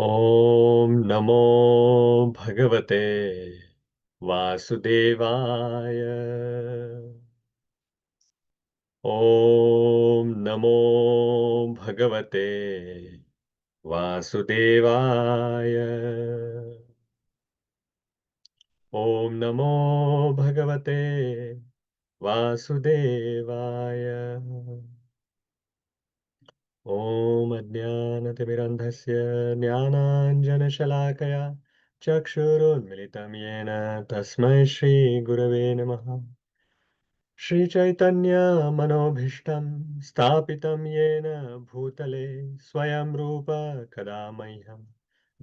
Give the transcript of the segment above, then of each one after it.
Om Namo Bhagavate Vasudevaya. Om Namo Bhagavate Vasudevaya. Om Namo Bhagavate Vasudevaya. Om Ajnanatimidandhasya Jnananjanashalakaya Chakshurunmilitam Yena Tasmai Shri Gurave Namaha. Shri Chaitanya Manobhishtam Stapitam Yena Bhutale Swayam Rupa Kadamahyam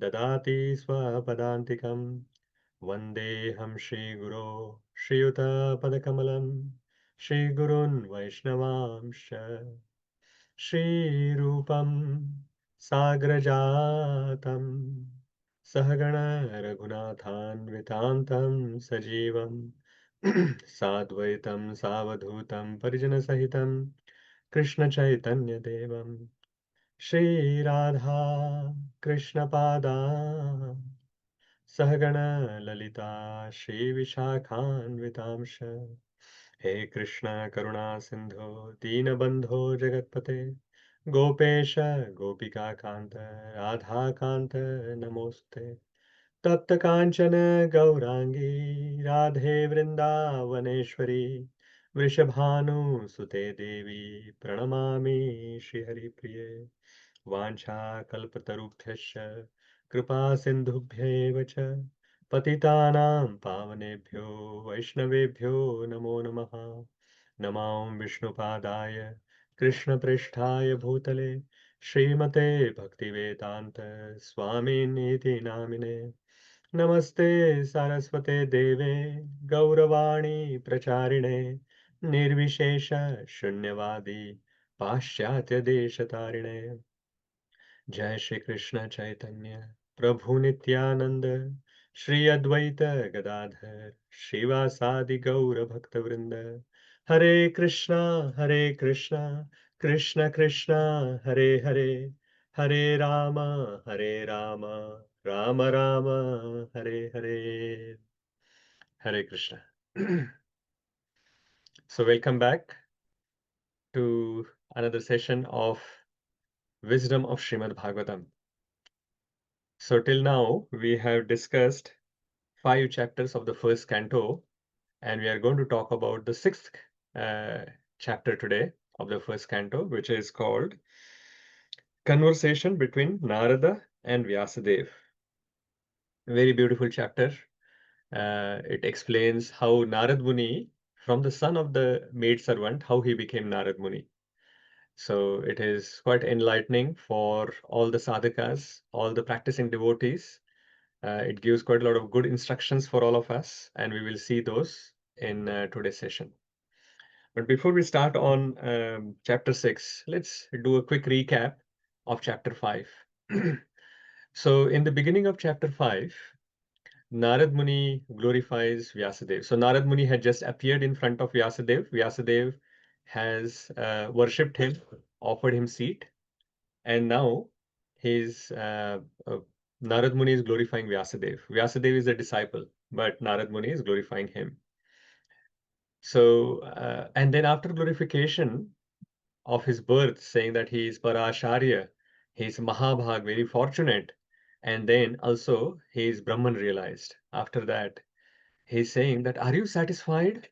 Dadati Swapadantikam Vandeham Shri Guru Shri Yuta Padakamalam Shri Gurun Vaishnavamsha Shri Rupam Sagrajatam Sahagana Raghunathan Vitantam Sajivam Sadvaitam Savadhutam Parijana Sahitam Krishna Chaitanya Devam Shri Radha Krishna Pada Sahagana Lalita Shri Vishakhan Vitamsha He Krishna Karuna Sindho Deenabandho Jagatpate Gopesha Gopika Kanta Radha Kanta Namoste Tapta Kanchana Gaurangi Radhe Vrindavaneshwari Vrishabhanu Sute Devi Pranamami Shri Hari Priye Vancha Kalpatarubhyascha Kripa Sindhubhyev cha Patitanam Pavanebhyo Vaishnavebhyo Namo Namaha Namam Vishnupadaya Krishna Pristhaya Bhutale Srimate Bhaktivedanta Swami Niti Namine Namaste Saraswate Deve Gauravani Pracharine Nirvishesha Shunyavadi Paschatya Deshatarine Jai Shri Krishna Chaitanya Prabhu Nityananda Shri Advaita Gadadhar Shivasadi Gaura Bhaktavrinda Hare Krishna Krishna Krishna Hare Hare Hare Rama Rama Rama Hare Hare Hare Krishna. So welcome back to another session of Wisdom of Srimad Bhagavatam. So till now we have discussed 5 chapters of the first canto, and we are going to talk about the 6th chapter today of the first canto, which is called Conversation between Narada and Vyasadeva. Very beautiful chapter. It explains how Nārada Muni, from the son of the maidservant, how he became Nārada Muni. So it is quite enlightening for all the sadhakas, all the practicing devotees. It gives quite a lot of good instructions for all of us, and we will see those in today's session. But before we start on chapter 6, let's do a quick recap of chapter 5. So in the beginning of chapter 5, Narad Muni glorifies Vyasadeva. So Narad Muni had just appeared in front of Vyasadeva. Vyasadeva has worshipped him, offered him seat, and now his Narad Muni is glorifying Vyasadeva. Vyasadeva is a disciple, but Narad Muni is glorifying him. So, and then after glorification of his birth, saying that he is Parasharya, he is Mahabhag, very fortunate, and then also he is Brahman realized. After that, he's saying that, are you satisfied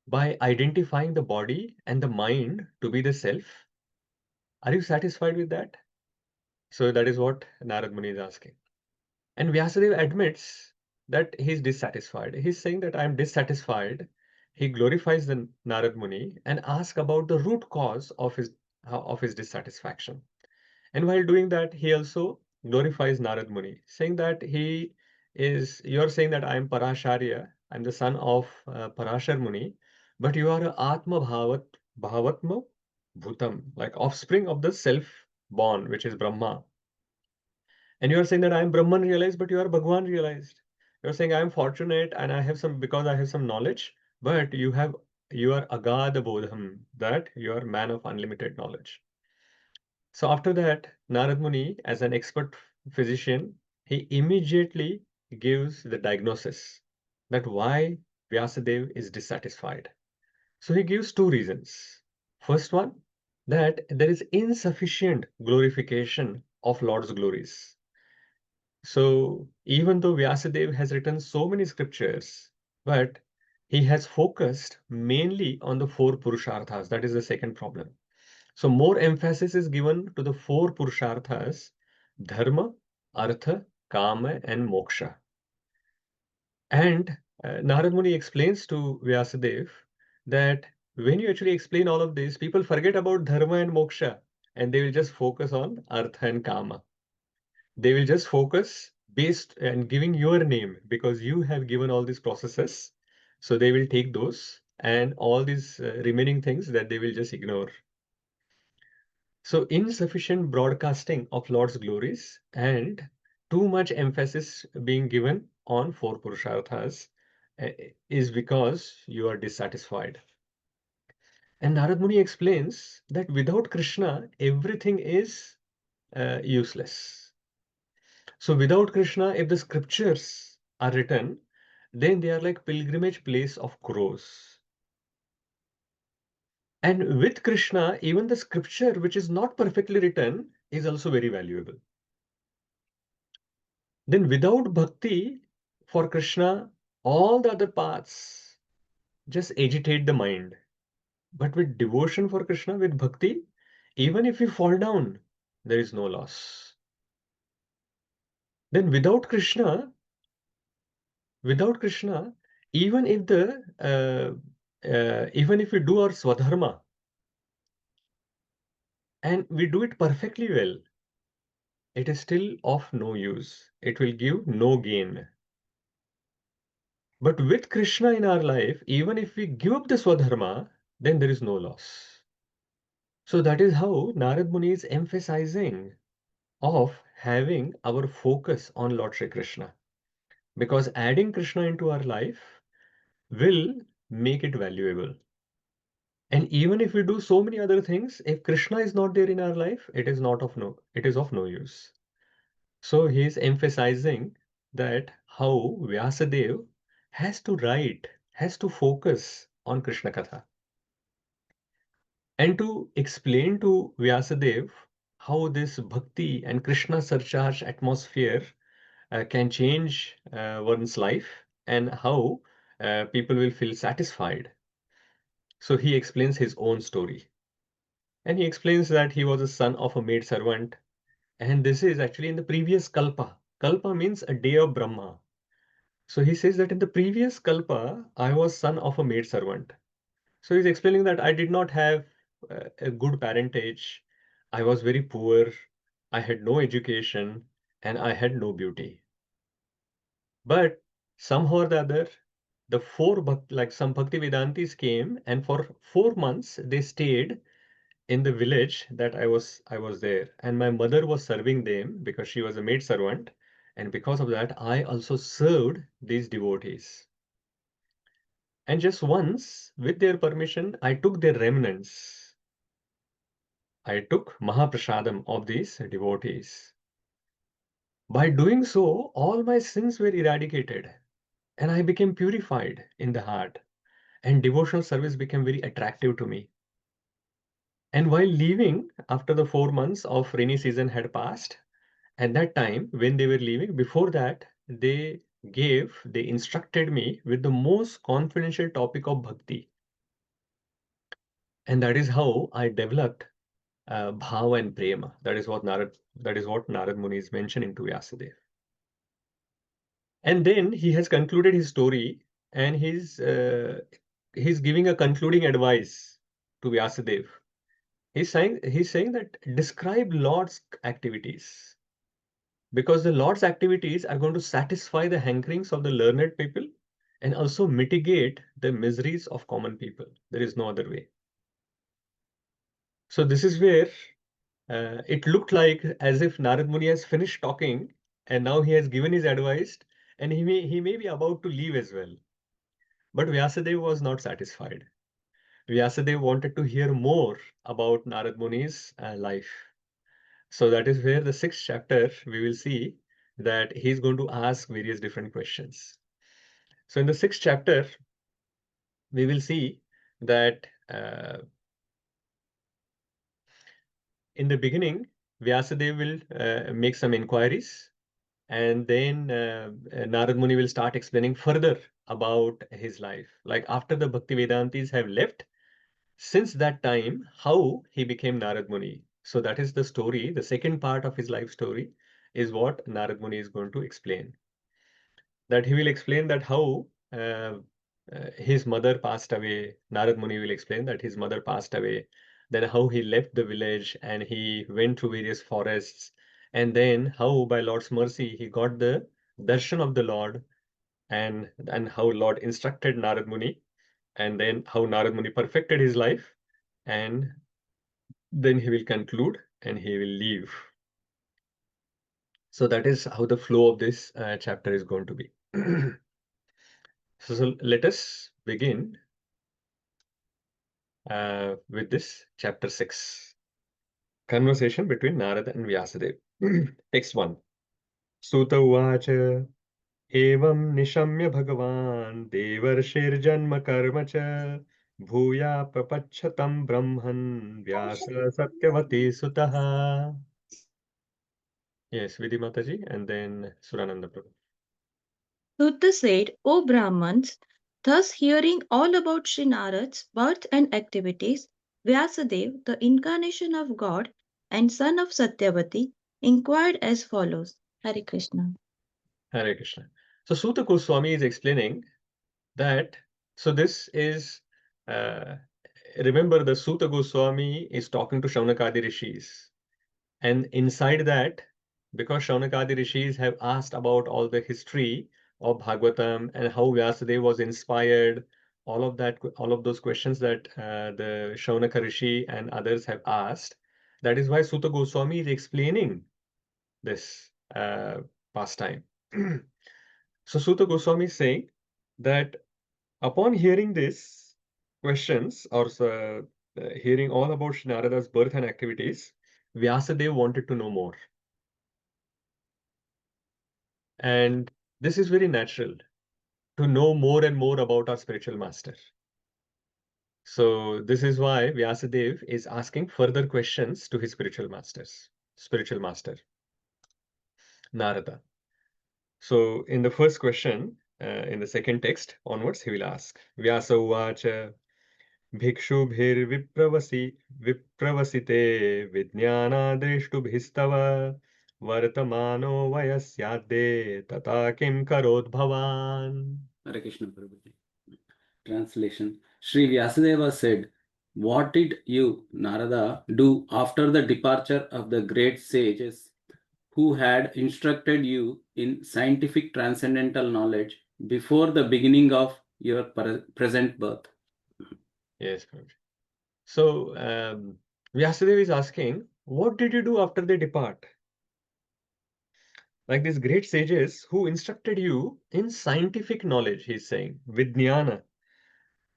by identifying the body and the mind to be the self? Are you satisfied with that? So that is what Narad Muni is asking. And Vyasadeva admits that he's dissatisfied. He's saying that I'm dissatisfied. He glorifies the Narad Muni and asks about the root cause of his dissatisfaction. And while doing that, he also glorifies Narad Muni, saying that you're saying that I'm Parasharya, I'm the son of Parashar Muni, but you are a Atma Bhavatma Bhutam, like offspring of the self-born, which is Brahma. And you are saying that I am Brahman realized, but you are Bhagwan realized. You're saying I am fortunate and because I have some knowledge, but you are Agada Bodham, that you are man of unlimited knowledge. So after that, Narad Muni, as an expert physician, he immediately gives the diagnosis that why Vyasadeva is dissatisfied. So he gives two reasons. First one, that there is insufficient glorification of Lord's glories. So even though Vyasadeva has written so many scriptures, but he has focused mainly on the four Purusharthas. That is the second problem. So more emphasis is given to the four Purusharthas: Dharma, Artha, Kama, and Moksha. And Narad Muni explains to Vyasadeva that when you actually explain all of this, people forget about Dharma and Moksha, and they will just focus on Artha and Kama. They will just focus based and giving your name because you have given all these processes. So they will take those and all these remaining things that they will just ignore. So insufficient broadcasting of Lord's glories and too much emphasis being given on four Purusharthas is because you are dissatisfied. And Narad Muni explains that without Krishna, everything is useless. So without Krishna, if the scriptures are written, then they are like pilgrimage place of crows. And with Krishna, even the scripture which is not perfectly written is also very valuable. Then without bhakti for Krishna, all the other paths just agitate the mind. But with devotion for Krishna, with bhakti, even if we fall down, there is no loss. Then without Krishna, even if even if we do our swadharma and we do it perfectly well, it is still of no use. It will give no gain. But with Krishna in our life, even if we give up the swadharma, then there is no loss. So that is how Narad Muni is emphasizing of having our focus on Lord Shri Krishna. Because adding Krishna into our life will make it valuable. And even if we do so many other things, if Krishna is not there in our life, it is of no use. So he is emphasizing that how Vyasadeva has to write, has to focus on Krishna-katha. And to explain to Vyasadeva how this bhakti and Krishna surcharged atmosphere can change one's life and how people will feel satisfied. So he explains his own story. And he explains that he was a son of a maidservant. And this is actually in the previous kalpa. Kalpa means a day of Brahma. So he says that in the previous kalpa, I was son of a maidservant. So he's explaining that I did not have a good parentage. I was very poor. I had no education and I had no beauty. But somehow or the other, like some Bhaktivedantis came and for 4 months they stayed in the village that I was there. And my mother was serving them because she was a maid servant. And because of that, I also served these devotees. And just once, with their permission, I took their remnants. I took Mahaprasadam of these devotees. By doing so, all my sins were eradicated and I became purified in the heart. And devotional service became very attractive to me. And while leaving, after the 4 months of rainy season had passed, at that time, when they were leaving, before that, they instructed me with the most confidential topic of bhakti. And that is how I developed bhava and prema. That is what Narad Muni is mentioning to Vyasadeva. And then he has concluded his story and he's giving a concluding advice to Vyasadeva. He's saying that describe Lord's activities because the Lord's activities are going to satisfy the hankerings of the learned people and also mitigate the miseries of common people. There is no other way. So this is where it looked like as if Narad Muni has finished talking and now he has given his advice and he may be about to leave as well. But Vyasadeva was not satisfied. Vyasadeva wanted to hear more about Narad Muni's life. So that is where the 6th chapter we will see that he's going to ask various different questions. So in the 6th chapter, we will see that in the beginning, Vyāsadeva will make some inquiries, and then Nārada Muni will start explaining further about his life. Like after the Bhaktivedantis have left, since that time, how he became Nārada Muni. So that is the story. The second part of his life story is what Nārada Muni is going to explain. That he will explain that how his mother passed away. Nārada Muni will explain that his mother passed away. Then how he left the village and he went through various forests. And then how by Lord's mercy he got the darshan of the Lord, and how Lord instructed Nārada Muni, and then how Nārada Muni perfected his life, and then he will conclude and he will leave. So that is how the flow of this chapter is going to be. So let us begin with this chapter 6. Conversation between Narada and Vyasadeva. Text 1. Suta uvacha evam nishamya bhagavan devarshirjanma karma cha bhuya prapachatam brahman vyasa satyavati sutaha. Yes, Vidhi Mataji, and then Surananda Prabhu. Sutta said, O Brahmans, thus hearing all about Sri Narad's birth and activities, Vyasadeva, the incarnation of God and son of Satyavati, inquired as follows. Hare Krishna. Hare Krishna. So Suta Goswami is explaining that, so this is, remember the Suta Goswami is talking to Shaunakadi Rishis. And inside that, because Shaunakadi Rishis have asked about all the history of Bhagavatam and how Vyasadeva was inspired, all of that, all of those questions that the Shaunaka Rishi and others have asked, that is why Suta Goswami is explaining this pastime. So Suta Goswami is saying that upon hearing these questions, or hearing all about Shri Narada's birth and activities, Vyasadeva wanted to know more. And this is very natural, to know more and more about our spiritual master. So this is why Vyasadeva is asking further questions to his spiritual master, Narada. So in the first question, in the second text onwards, he will ask, Vyasa uvacha vipravasite vijnanadrishtubhistava vartamano vayasyadde tata kim karod bhavan. Hare Krishna Prabhuji. Translation. Sri Vyasadeva said, what did you, Narada, do after the departure of the great sages who had instructed you in scientific transcendental knowledge before the beginning of your present birth? Yes, Prabhuji. So Vyasadeva is asking, what did you do after they depart? Like these great sages who instructed you in scientific knowledge, he's saying, Vijnana.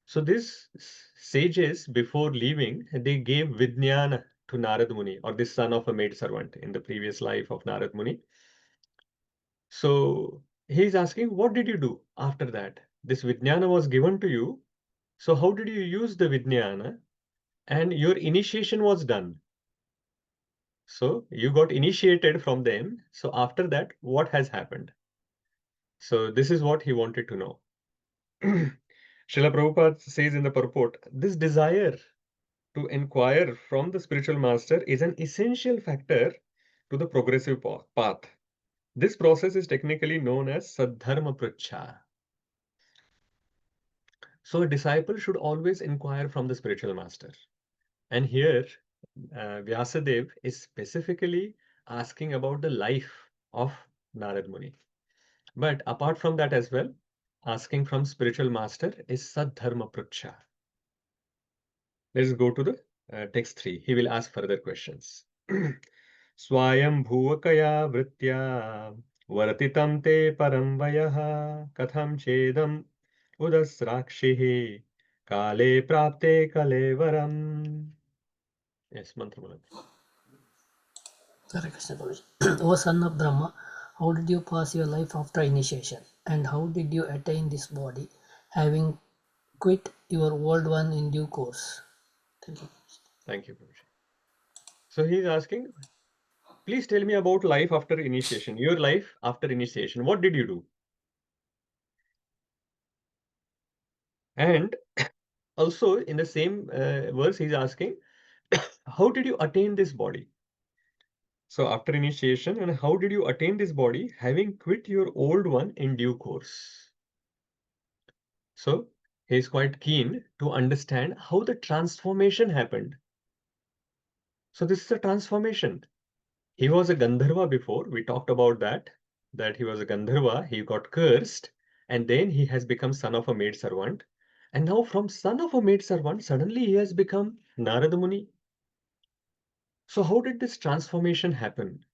So these sages, before leaving, they gave Vijnana to Nārada Muni, or the son of a maidservant in the previous life of Nārada Muni. So he's asking, what did you do after that? This Vijnana was given to you. So how did you use the Vijnana? And your initiation was done. So you got initiated from them. So after that, what has happened? So this is what he wanted to know. Srila Prabhupada says in the purport, this desire to inquire from the spiritual master is an essential factor to the progressive path. This process is technically known as Sadharma Pracha. So a disciple should always inquire from the spiritual master. And here, Vyasadeva is specifically asking about the life of Nārada Muni. But apart from that as well, asking from spiritual master is Sadharma Pracha. Let's go to the text 3. He will ask further questions. Swayam bhuvakaya vritya varatitam te param vayah katham chedam udasrakshihi kale prapte kalevaram. Yes, Mantra Mulan. Hare Krishna Prabhuji. O son of Brahma, how did you pass your life after initiation? And how did you attain this body, having quit your old one in due course? Thank you. Thank you, Prabhuji. So he's asking, please tell me about life after initiation. Your life after initiation. What did you do? And also in the same verse, he's asking, how did you attain this body? So after initiation, and how did you attain this body, having quit your old one in due course? So he is quite keen to understand how the transformation happened. So this is a transformation. He was a Gandharva before. We talked about that he was a Gandharva. He got cursed, and then he has become son of a maidservant. And now from son of a maidservant, suddenly he has become Narada Muni. So how did this transformation happen?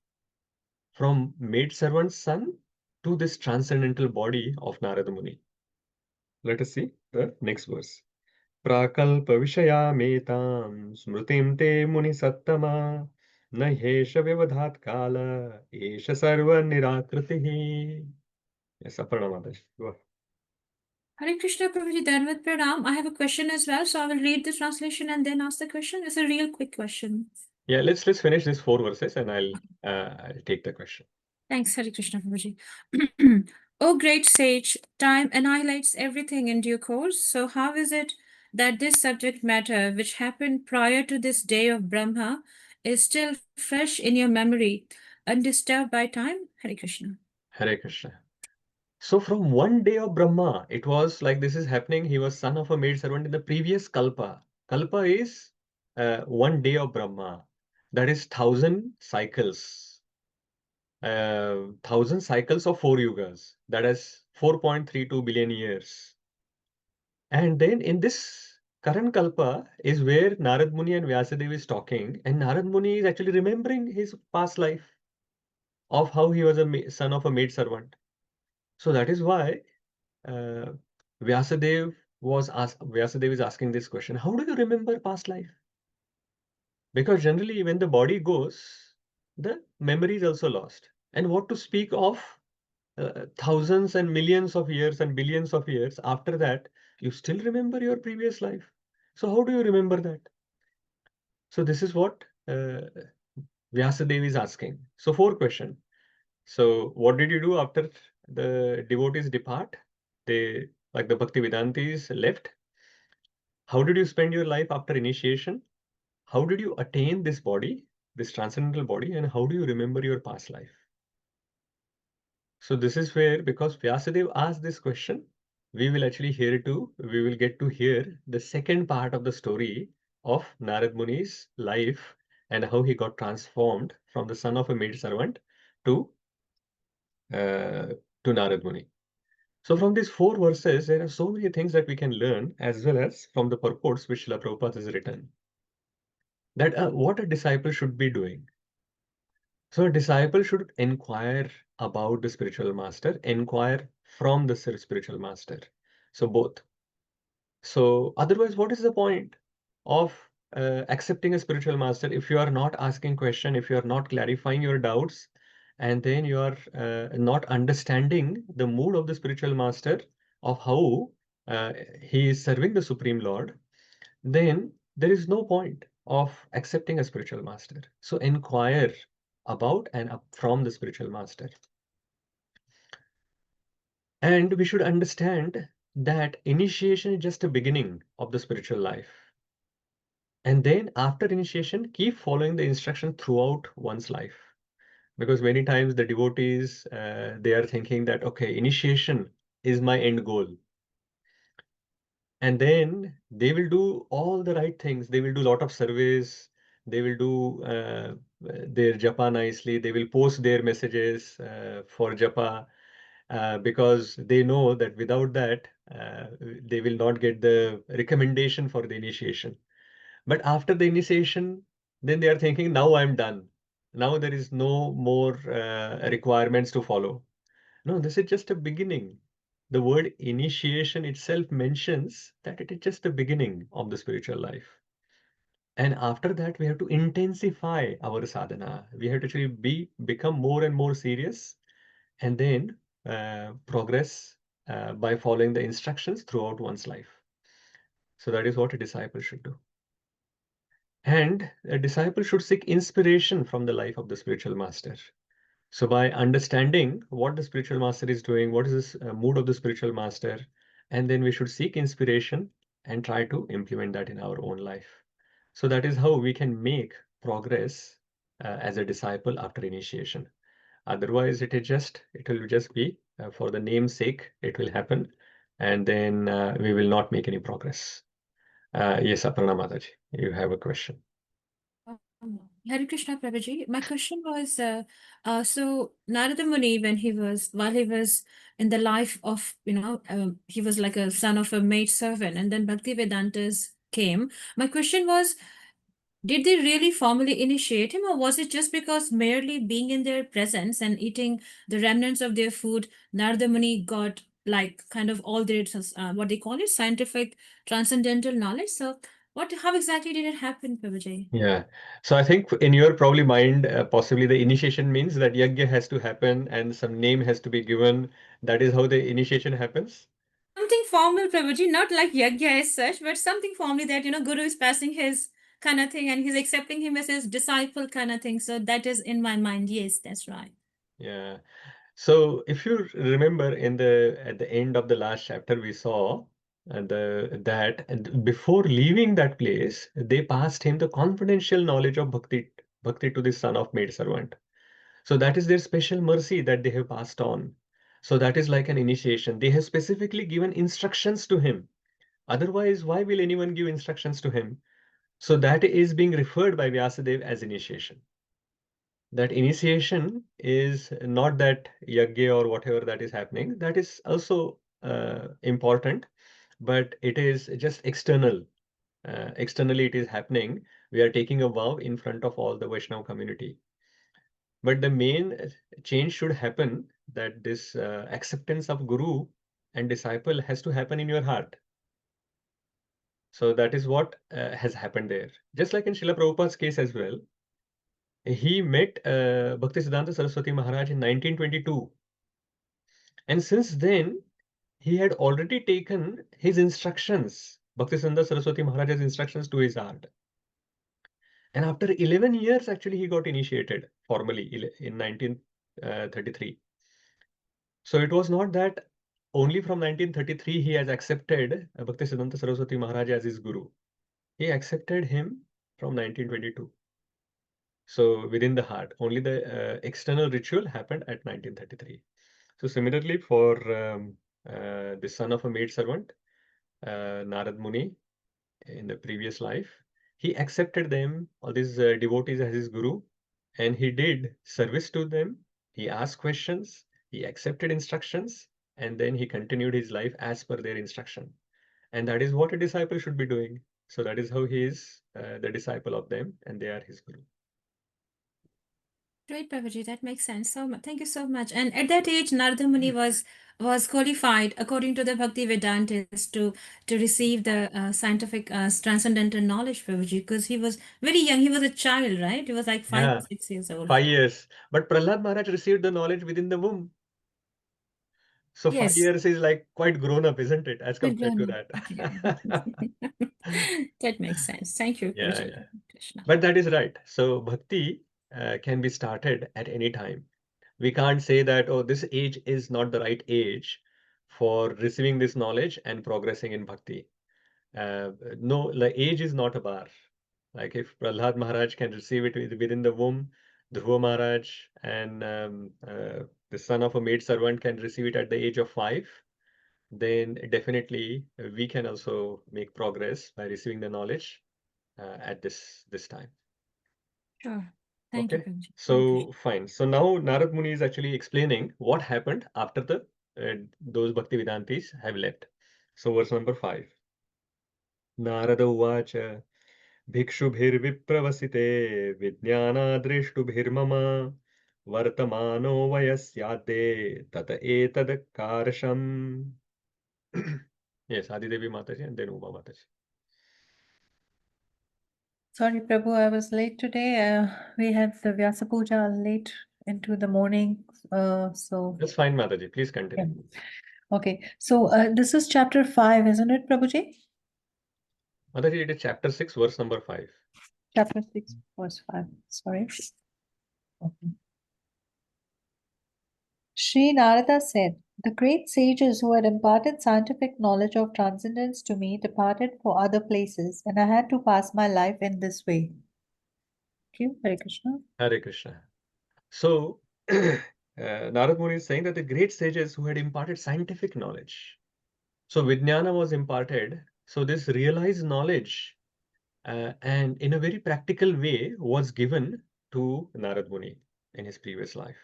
From maidservant's son to this transcendental body of Narada Muni. Let us see the next verse. Prakalpa Vishayametam Smrutim te Muni Sattama Na Hesha Vivadhat Kala Esha Sarva Nirakritihi. Yes, Aparna Mataji. Go ahead. Hare Krishna Prabhuji, Dhanvat Pranam. I have a question as well, so I will read the translation and then ask the question. It's a real quick question. Yeah, let's finish these 4 verses and I'll take the question. Thanks, Hare Krishna Prabhuji. O great sage, time annihilates everything in due course. So how is it that this subject matter, which happened prior to this day of Brahma, is still fresh in your memory, undisturbed by time? Hare Krishna. Hare Krishna. So from one day of Brahma, it was like this is happening. He was son of a maidservant in the previous Kalpa. Kalpa is 1 day of Brahma. That is 1,000 cycles. 1,000 cycles of 4 yugas. That is 4.32 billion years. And then in this current Kalpa is where Nārada Muni and Vyāsadeva is talking. And Nārada Muni is actually remembering his past life of how he was a son of a maidservant. So that is why Vyāsadeva is asking this question, how do you remember past life? Because generally when the body goes, the memory is also lost. And what to speak of thousands and millions of years and billions of years after that, you still remember your previous life. So how do you remember that? So this is what Vyāsadeva is asking. So 4 questions. So what did you do after the devotees depart? They, like the Bhaktivedantis, left. How did you spend your life after initiation? How did you attain this body, this transcendental body, and how do you remember your past life? So this is where, because Vyasadeva asked this question, we will actually we will get to hear the second part of the story of Narada Muni's life and how he got transformed from the son of a maidservant to Narada Muni. So from these 4 verses, there are so many things that we can learn, as well as from the purports which Srila Prabhupada has written, that what a disciple should be doing. So a disciple should inquire about the spiritual master, inquire from the spiritual master. So both. So otherwise, what is the point of accepting a spiritual master if you are not asking question, if you are not clarifying your doubts, and then you are not understanding the mood of the spiritual master of how he is serving the Supreme Lord, then there is no point of accepting a spiritual master. So inquire about and from the spiritual master. And we should understand that initiation is just a beginning of the spiritual life. And then after initiation, keep following the instruction throughout one's life. Because many times the devotees, they are thinking that, okay, initiation is my end goal. And then they will do all the right things. They will do a lot of service. They will do their japa nicely. They will post their messages for japa because they know that without that, they will not get the recommendation for the initiation. But after the initiation, then they are thinking, now I'm done. Now there is no more requirements to follow. No, this is just a beginning. The word initiation itself mentions that it is just the beginning of the spiritual life. And after that, we have to intensify our sadhana. We have to actually become more and more serious, and then progress by following the instructions throughout one's life. So that is what a disciple should do. And a disciple should seek inspiration from the life of the spiritual master. So by understanding what the spiritual master is doing, what is this mood of the spiritual master, and then we should seek inspiration and try to implement that in our own life. So that is how we can make progress as a disciple after initiation. Otherwise, it will just be for the name's sake, it will happen, and then we will not make any progress. Yes, Aparna Mataji, you have a question. Hare Krishna Prabhuji. My question was, so Narada Muni, while he was in the life of, he was like a son of a maidservant, and then Bhaktivedantas came. My question was, did they really formally initiate him, or was it just because merely being in their presence and eating the remnants of their food, Narada Muni got like kind of all their, what they call it, scientific transcendental knowledge? So how exactly did it happen, Prabhuji? Yeah. So I think in your probably mind, possibly the initiation means that yajna has to happen and some name has to be given. That is how the initiation happens. Something formal, Prabhuji, not like yajna as such, but something formally that, Guru is passing his kind of thing and he's accepting him as his disciple kind of thing. So that is in my mind. Yes, that's right. Yeah. So if you remember at the end of the last chapter, we saw and before leaving that place, they passed him the confidential knowledge of bhakti to the son of maidservant. So that is their special mercy that they have passed on. So that is like an initiation. They have specifically given instructions to him. Otherwise, why will anyone give instructions to him? So that is being referred by Vyasadeva as initiation. That initiation is not that yajna or whatever that is happening. That is also important, but it is just external. Externally, it is happening. We are taking a vow in front of all the Vaishnava community. But the main change should happen that this acceptance of Guru and disciple has to happen in your heart. So that is what has happened there. Just like in Srila Prabhupada's case as well. He met Bhaktisiddhanta Saraswati Maharaj in 1922. And since then, he had already taken his instructions, Bhaktisiddhanta Saraswati Maharaj's instructions to his heart. And after 11 years, actually, he got initiated formally in 1933. So it was not that only from 1933 he has accepted Bhaktisiddhanta Saraswati Maharaj as his guru. He accepted him from 1922. So within the heart, only the external ritual happened at 1933. So similarly for the son of a maidservant, Nārada Muni, in the previous life, he accepted them, all these devotees as his guru, and he did service to them. He asked questions, he accepted instructions, and then he continued his life as per their instruction. And that is what a disciple should be doing. So that is how he is the disciple of them, and they are his guru. Great, Prabhuji, that makes sense. So thank you so much. And at that age, Narada Muni was qualified according to the Bhaktivedantas to receive the scientific transcendental knowledge, Prabhuji, because he was very young. He was a child, right? He was like 5 or Yeah, 6 years old. 5 years. But Prahlad Maharaj received the knowledge within the womb. So 5 Yes. years is like quite grown up, isn't it, as Good compared to grown up. that? Okay. That makes sense. Thank you, Yeah, Prabhuji. yeah. Krishna. But that is right. So bhakti can be started at any time. We can't say that, oh, this age is not the right age for receiving this knowledge and progressing in bhakti. No, the age is not a bar. Like if Prahlad Maharaj can receive it within the womb, Dhruva Maharaj and the son of a maidservant can receive it at the age of 5, then definitely we can also make progress by receiving the knowledge at this time. Sure. Thank you, Okay, Prabhuji. so fine. So now Narad Muni is actually explaining what happened after those Bhaktivedantis have left. So verse number 5. Narada Uvacha भिक्षुभिर्विप्रवसिते विज्ञानादृष्टुभिर्मम वर्तमानो वयस्याद्ये तत एतदकारशम्. Yes, Adi Devi Mataji and then Uma Mataji. Sorry, Prabhu, I was late today. We had the Vyasa Puja late into the morning. So That's fine, Mataji. Please yeah. continue. Okay. So this is chapter 5, isn't it, Prabhuji? Mataji, it is chapter 6, verse number 5. Chapter 6, verse 5. Sorry. Okay. Sri Narada said, "The great sages who had imparted scientific knowledge of transcendence to me departed for other places, and I had to pass my life in this way." Thank you, Hare Krishna. Hare Krishna. So, Nārada Muni is saying that the great sages who had imparted scientific knowledge. So, Vijnana was imparted. So, this realized knowledge and in a very practical way was given to Nārada Muni in his previous life.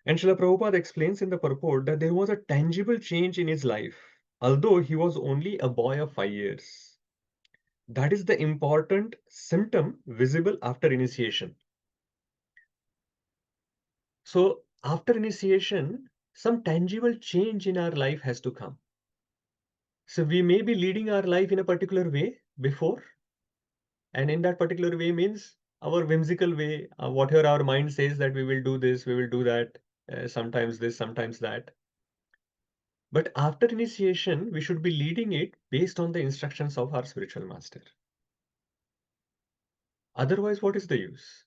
And Srila Prabhupada explains in the purport that there was a tangible change in his life, although he was only a boy of 5 years. That is the important symptom visible after initiation. So, after initiation, some tangible change in our life has to come. So, we may be leading our life in a particular way before, and in that particular way means our whimsical way, whatever our mind says that we will do this, we will do that, sometimes this, sometimes that. But after initiation, we should be leading it based on the instructions of our spiritual master. Otherwise, what is the use?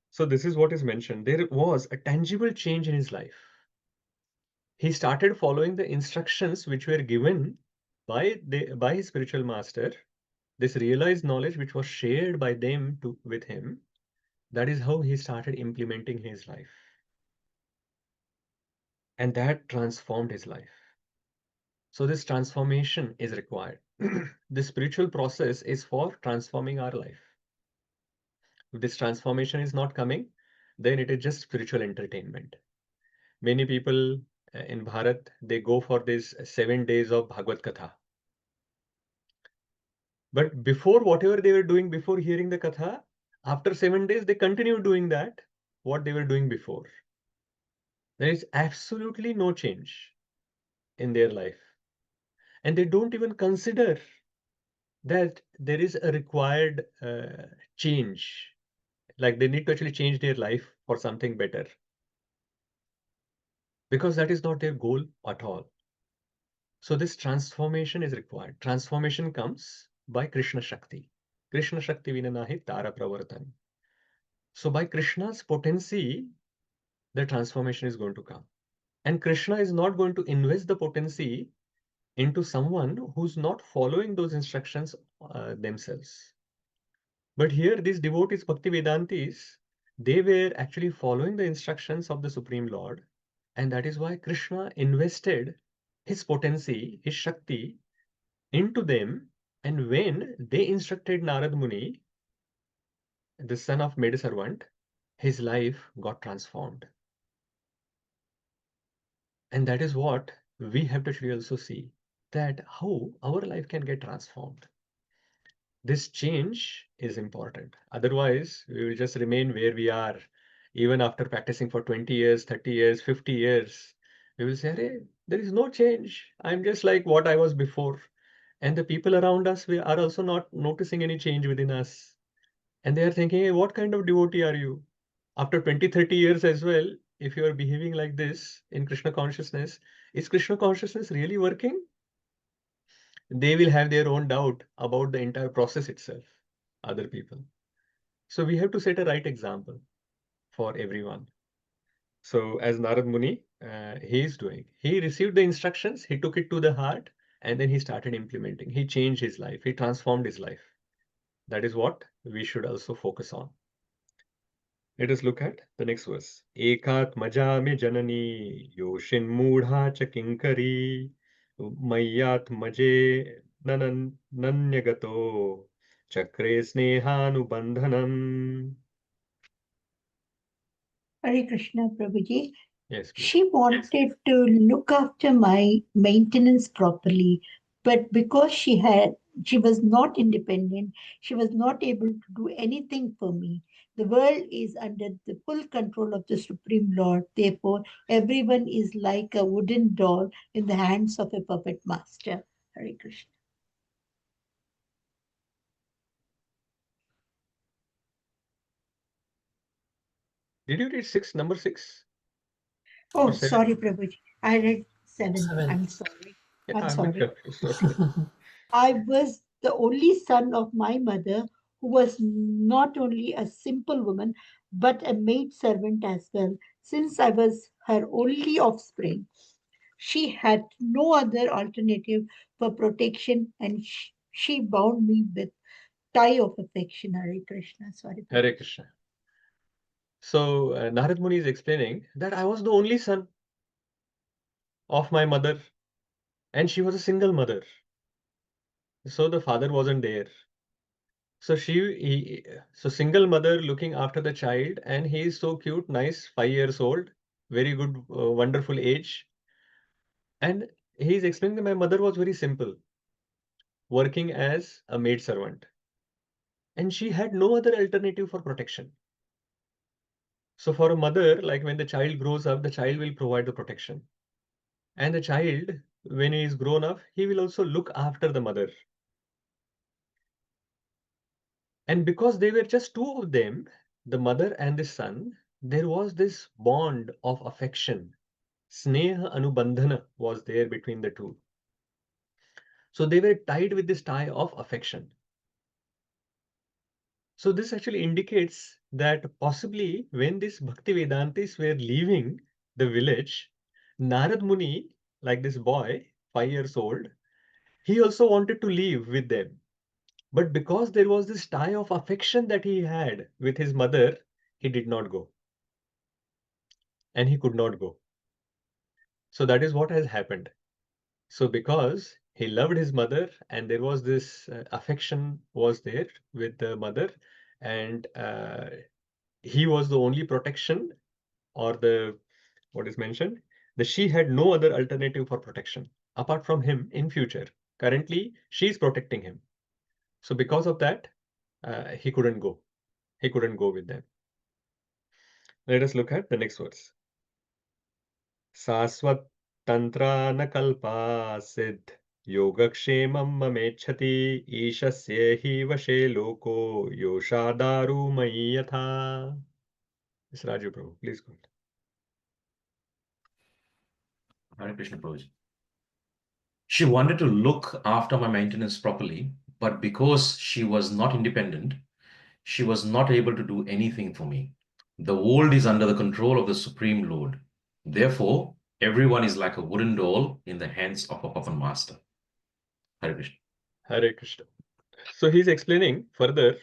So this is what is mentioned. There was a tangible change in his life. He started following the instructions which were given by his spiritual master. This realized knowledge which was shared by them with him. That is how he started implementing his life. And that transformed his life. So this transformation is required. The spiritual process is for transforming our life. If this transformation is not coming, then it is just spiritual entertainment. Many people in Bharat, they go for these 7 days of Bhagavad Katha. But before, whatever they were doing before hearing the Katha, after 7 days, they continue doing that, what they were doing before. There is absolutely no change in their life. And they don't even consider that there is a required change. Like they need to actually change their life for something better. Because that is not their goal at all. So this transformation is required. Transformation comes by Krishna Shakti. Krishna Shakti vinanahi tara pravartan. So by Krishna's potency, the transformation is going to come. And Krishna is not going to invest the potency into someone who's not following those instructions themselves. But here, these devotees, Bhaktivedantis, they were actually following the instructions of the Supreme Lord. And that is why Krishna invested his potency, his Shakti, into them. And when they instructed Nārada Muni, the son of maidservant, his life got transformed. And that is what we have to actually also see, that how our life can get transformed. This change is important. Otherwise, we will just remain where we are. Even after practicing for 20 years, 30 years, 50 years, we will say, hey, there is no change. I'm just like what I was before. And the people around us, we are also not noticing any change within us. And they are thinking, hey, what kind of devotee are you? After 20, 30 years as well, if you are behaving like this in Krishna consciousness, is Krishna consciousness really working? They will have their own doubt about the entire process itself, other people. So we have to set a right example for everyone. So as Nārada Muni, he is doing, he received the instructions, he took it to the heart, and then he started implementing. He changed his life, he transformed his life. That is what we should also focus on. Let us look at the next verse. Ekat majami janani yoshin mudha cha kinkari mayat maje nanyagato chakre snehanubandhanam. Hare Krishna, Prabhuji. Yes, please. She wanted to look after my maintenance properly, but because she was not independent, she was not able to do anything for me. The world is under the full control of the Supreme Lord. Therefore, everyone is like a wooden doll in the hands of a puppet master. Hare Krishna. Did you read number 6? Oh, Or 7? sorry, Prabhuji. I read 7. 7. I'm sorry. Yeah, I'm I'm a bit sorry. confused. Okay. I was the only son of my mother, who was not only a simple woman, but a maidservant as well. Since I was her only offspring, she had no other alternative for protection, and she bound me with tie of affection. Hare Krishna. Sorry. Hare Krishna. So Nārada Muni is explaining that I was the only son of my mother, and she was a single mother. So the father wasn't there. So so single mother looking after the child, and he is so cute, nice, 5 years old, very good, wonderful age. And he is explaining that my mother was very simple, working as a maid servant, and she had no other alternative for protection. So for a mother, like when the child grows up, the child will provide the protection. And the child, when he is grown up, he will also look after the mother. And because they were just two of them, the mother and the son, there was this bond of affection. Sneha Anubandhana was there between the two. So they were tied with this tie of affection. So this actually indicates that possibly when these Bhaktivedantis were leaving the village, Nārada Muni, like this boy, 5 years old, he also wanted to leave with them. But because there was this tie of affection that he had with his mother, he did not go. And he could not go. So that is what has happened. So because he loved his mother and there was this affection was there with the mother, and he was the only protection, or the what is mentioned, that she had no other alternative for protection apart from him in future. Currently, she is protecting him. So because of that, he couldn't go. He couldn't go with them. Let us look at the next verse. Saswat tantra na kalpa siddh yogakshemam mamechhati ishasya hi vashe loko yoshadaru mayi yatha. Yes, Raju Prabhu, please go ahead. Hare Krishna Prabhuji. She wanted to look after my maintenance properly, but because she was not independent, she was not able to do anything for me. The world is under the control of the Supreme Lord. Therefore, everyone is like a wooden doll in the hands of a puppet master. Hare Krishna. Hare Krishna. So he's explaining further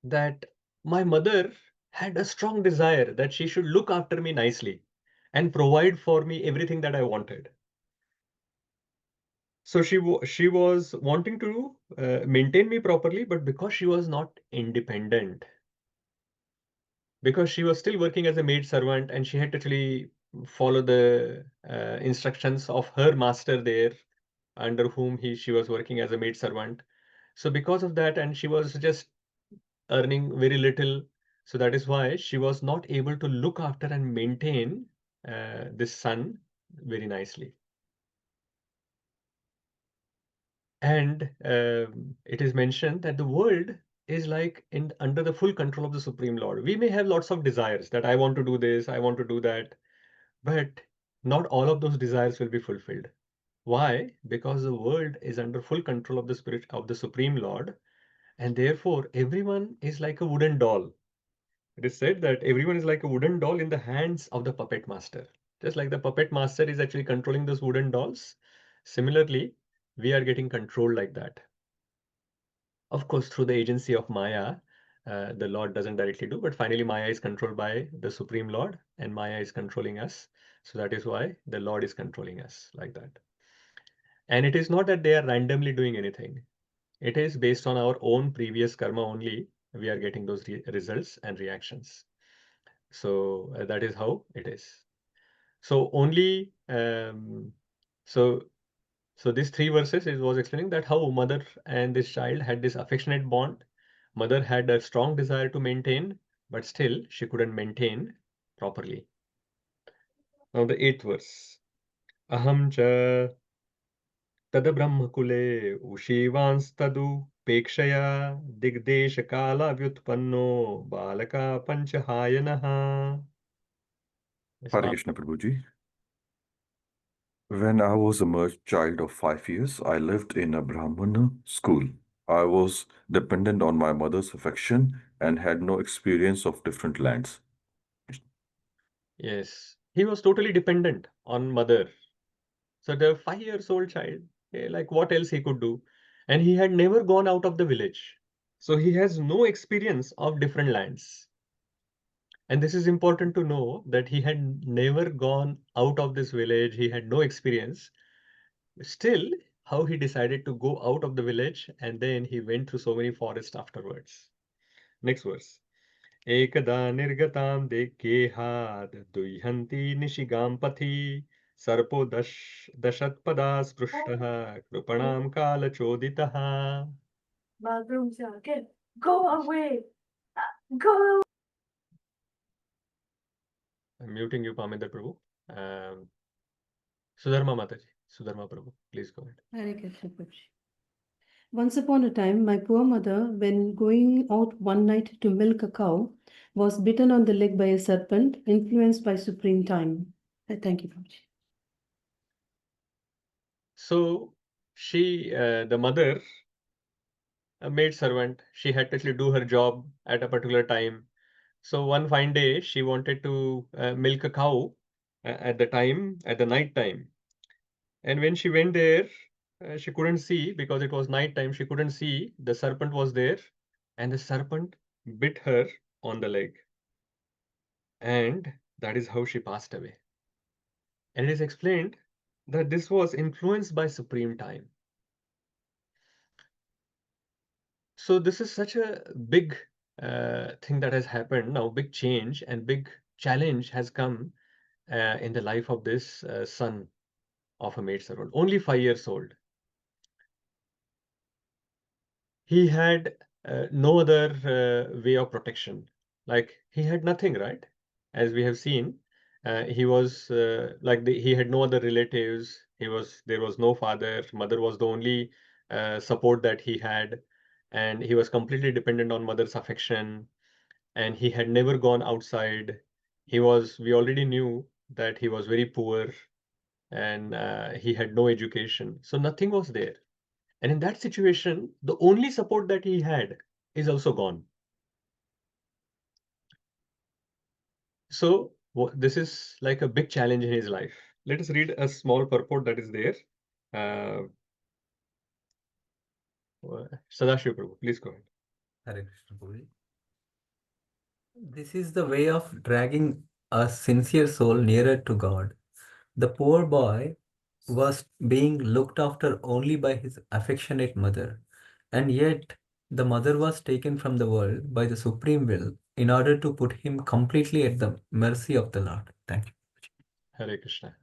that my mother had a strong desire that she should look after me nicely and provide for me everything that I wanted. So she was wanting to maintain me properly, but because she was not independent, because she was still working as a maid servant and she had to actually follow the instructions of her master there, under whom she was working as a maid servant. So because of that, and she was just earning very little, so that is why she was not able to look after and maintain this son very nicely. And it is mentioned that the world is like under the full control of the Supreme Lord. We may have lots of desires that I want to do this, I want to do that, but not all of those desires will be fulfilled. Why? Because the world is under full control of the spirit of the Supreme Lord, and therefore everyone is like a wooden doll. It is said that everyone is like a wooden doll in the hands of the puppet master. Just like the puppet master is actually controlling those wooden dolls, similarly, we are getting controlled like that. Of course, through the agency of Maya, the Lord doesn't directly do, but finally Maya is controlled by the Supreme Lord and Maya is controlling us. So that is why the Lord is controlling us like that. And it is not that they are randomly doing anything. It is based on our own previous karma only. We are getting those results and reactions. So that is how it is. So only, so these 3 verses it was explaining that how mother and this child had this affectionate bond. Mother had a strong desire to maintain, but still she couldn't maintain properly. Now the 8th verse. Aham cha tad brahmakule ushivans tadu Pekshaya Digdesha Kala Vyutpanno Balaka Panchahayanaha. Hare Krishna Prabhuji. When I was a merged child of 5 years, I lived in a Brahmana school. I was dependent on my mother's affection and had no experience of different lands. Yes, he was totally dependent on mother. So the 5 years old child, like what else he could do? And he had never gone out of the village. So he has no experience of different lands. And this is important to know that he had never gone out of this village. He had no experience. Still, how he decided to go out of the village and then he went through so many forests afterwards. Next verse. Ekada nirgatam dekehad duyhanti nishigam pathi sarpo dashatpada sprushtaha krupanam kala choditaha. Bathroom jacket. Go away. Go. I'm muting you, Pamendra Prabhu. Sudharma Mataji, Sudharma Prabhu, please go ahead. Hare Krishna Prabhuji. Once upon a time, my poor mother, when going out one night to milk a cow, was bitten on the leg by a serpent, influenced by supreme time. Thank you, Prabhuji. So she, the mother, a maidservant, she had to actually do her job at a particular time. So one fine day, she wanted to milk a cow at the night time. And when she went there, she couldn't see because it was night time. She couldn't see the serpent was there, and the serpent bit her on the leg. And that is how she passed away. And it is explained that this was influenced by supreme time. So this is such a big thing that has happened now, big change and big challenge has come in the life of this son of a maidservant, only 5 years old. He had no other way of protection. Like he had nothing, right? As we have seen, he was he had no other relatives. There was no father. Mother was the only support that he had, and he was completely dependent on mother's affection. And he had never gone outside. We already knew that he was very poor, and he had no education. So nothing was there. And in that situation, the only support that he had is also gone. So this is like a big challenge in his life. Let us read a small purport that is there. Sadashiv Prabhu, please go ahead. Hare Krishna Prabhuji. This is the way of dragging a sincere soul nearer to God. The poor boy was being looked after only by his affectionate mother, and yet the mother was taken from the world by the supreme will in order to put him completely at the mercy of the Lord. Thank you. Hare Krishna.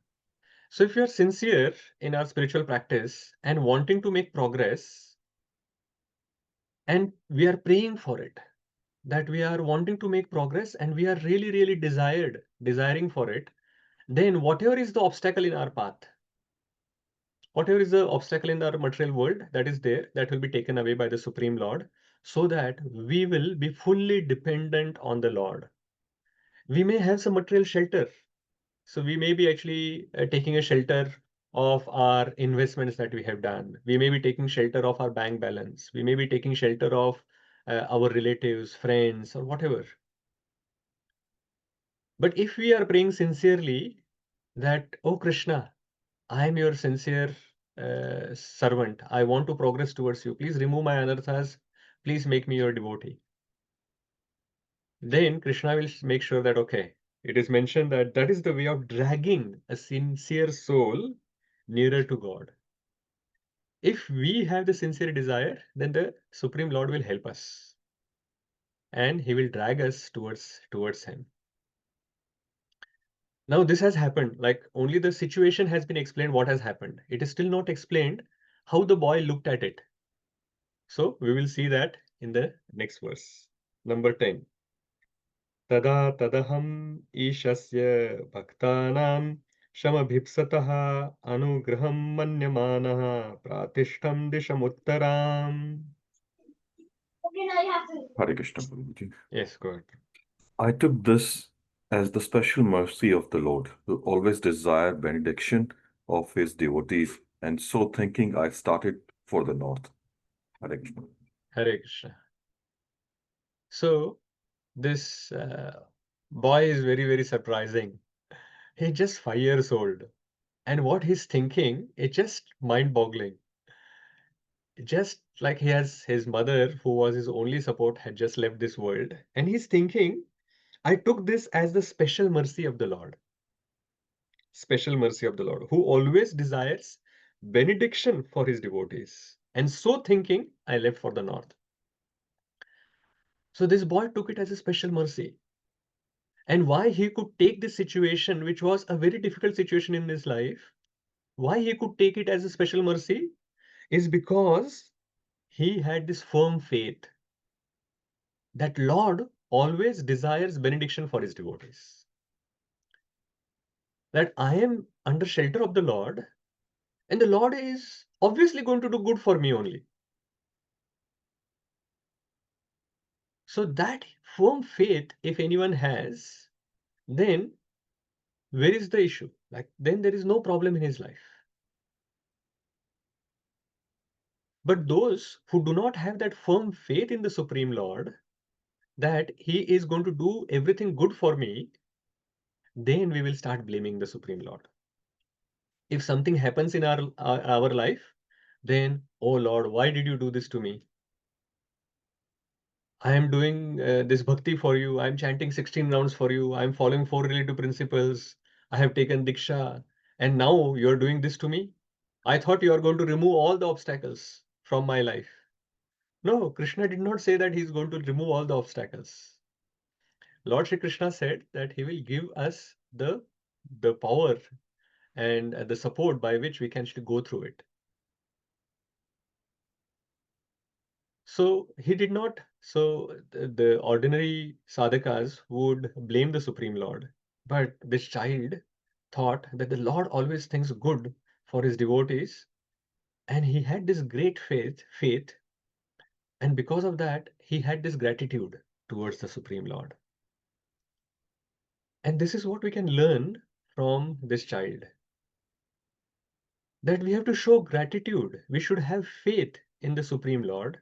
So if you are sincere in our spiritual practice and wanting to make progress, and we are praying for it, that we are wanting to make progress and we are really, really desiring for it, then whatever is the obstacle in our path, whatever is the obstacle in our material world that is there, that will be taken away by the Supreme Lord, so that we will be fully dependent on the Lord. We may have some material shelter. So we may be actually taking a shelter of our investments that we have done. We may be taking shelter of our bank balance. We may be taking shelter of our relatives, friends, or whatever. But if we are praying sincerely that, oh Krishna, I am your sincere servant. I want to progress towards you. Please remove my anarthas. Please make me your devotee. Then Krishna will make sure that, okay, it is mentioned that that is the way of dragging a sincere soul nearer to God. If we have the sincere desire, then the Supreme Lord will help us. And he will drag us towards him. Now this has happened, like only the situation has been explained what has happened. It is still not explained how the boy looked at it. So we will see that in the next verse. Number 10. Tada tadaham ishasya bhaktanam shamabhipsataha anugraham manyamanaha pratishtam dishamuttaram. Hare Krishna, Prabhuji. Yes, go ahead. I took this as the special mercy of the Lord, who always desired benediction of his devotees, and so thinking I started for the north. Hare Krishna. Hare Krishna. So this boy is very, very surprising. He's just 5 years old. And what he's thinking is just mind-boggling. Just like he has his mother, who was his only support, had just left this world. And he's thinking, I took this as the special mercy of the Lord. Special mercy of the Lord, who always desires benediction for his devotees. And so thinking, I left for the north. So this boy took it as a special mercy. And why he could take this situation, which was a very difficult situation in his life, why he could take it as a special mercy is because he had this firm faith that Lord always desires benediction for his devotees. That I am under shelter of the Lord, and the Lord is obviously going to do good for me only. So that firm faith, if anyone has, then where is the issue? Like, then there is no problem in his life. But those who do not have that firm faith in the Supreme Lord, that he is going to do everything good for me, then we will start blaming the Supreme Lord. If something happens in our life, then, oh Lord, why did you do this to me? I am doing this bhakti for you. I am chanting 16 rounds for you. I am following 4 relative principles. I have taken diksha. And now you are doing this to me? I thought you are going to remove all the obstacles from my life. No, Krishna did not say that he is going to remove all the obstacles. Lord Shri Krishna said that he will give us the power and the support by which we can actually go through it. So he did not. So the ordinary sadhakas would blame the Supreme Lord. But this child thought that the Lord always thinks good for his devotees. And he had this great faith. And because of that, he had this gratitude towards the Supreme Lord. And this is what we can learn from this child. That we have to show gratitude. We should have faith in the Supreme Lord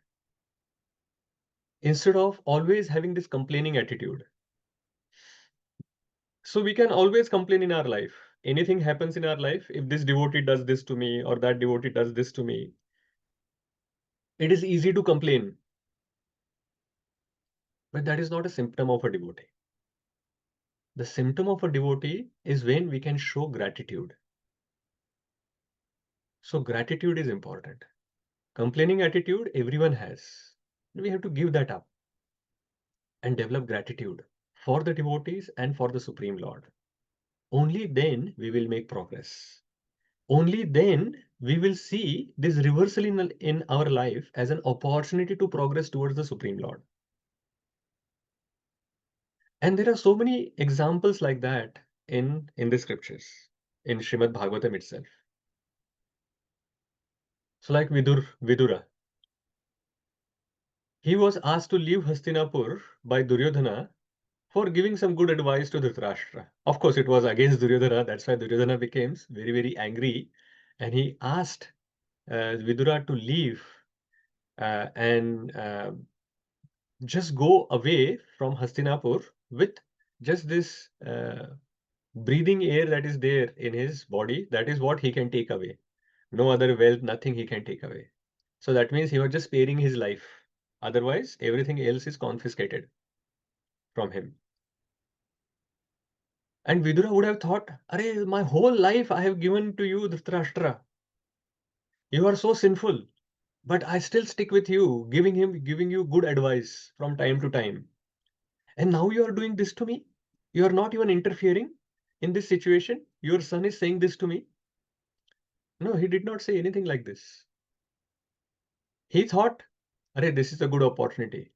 instead of always having this complaining attitude. So we can always complain in our life. Anything happens in our life, if this devotee does this to me or that devotee does this to me, it is easy to complain. But that is not a symptom of a devotee. The symptom of a devotee is when we can show gratitude. So gratitude is important. Complaining attitude everyone has. We have to give that up and develop gratitude for the devotees and for the Supreme Lord. Only then we will make progress. Only then we will see this reversal in our life as an opportunity to progress towards the Supreme Lord. And there are so many examples like that in the scriptures, in Srimad Bhagavatam itself. So like Vidura, he was asked to leave Hastinapur by Duryodhana for giving some good advice to Dhritarashtra. Of course, it was against Duryodhana. That's why Duryodhana became very, very angry. And he asked Vidura to leave and just go away from Hastinapur with just this breathing air that is there in his body. That is what he can take away. No other wealth, nothing he can take away. So that means he was just sparing his life. Otherwise, everything else is confiscated from him. And Vidura would have thought, Arey, my whole life I have given to you, Dhritarashtra. You are so sinful, but I still stick with you, giving you good advice from time to time. And now you are doing this to me. You are not even interfering in this situation. Your son is saying this to me. No, he did not say anything like this. He thought, Arey, this is a good opportunity.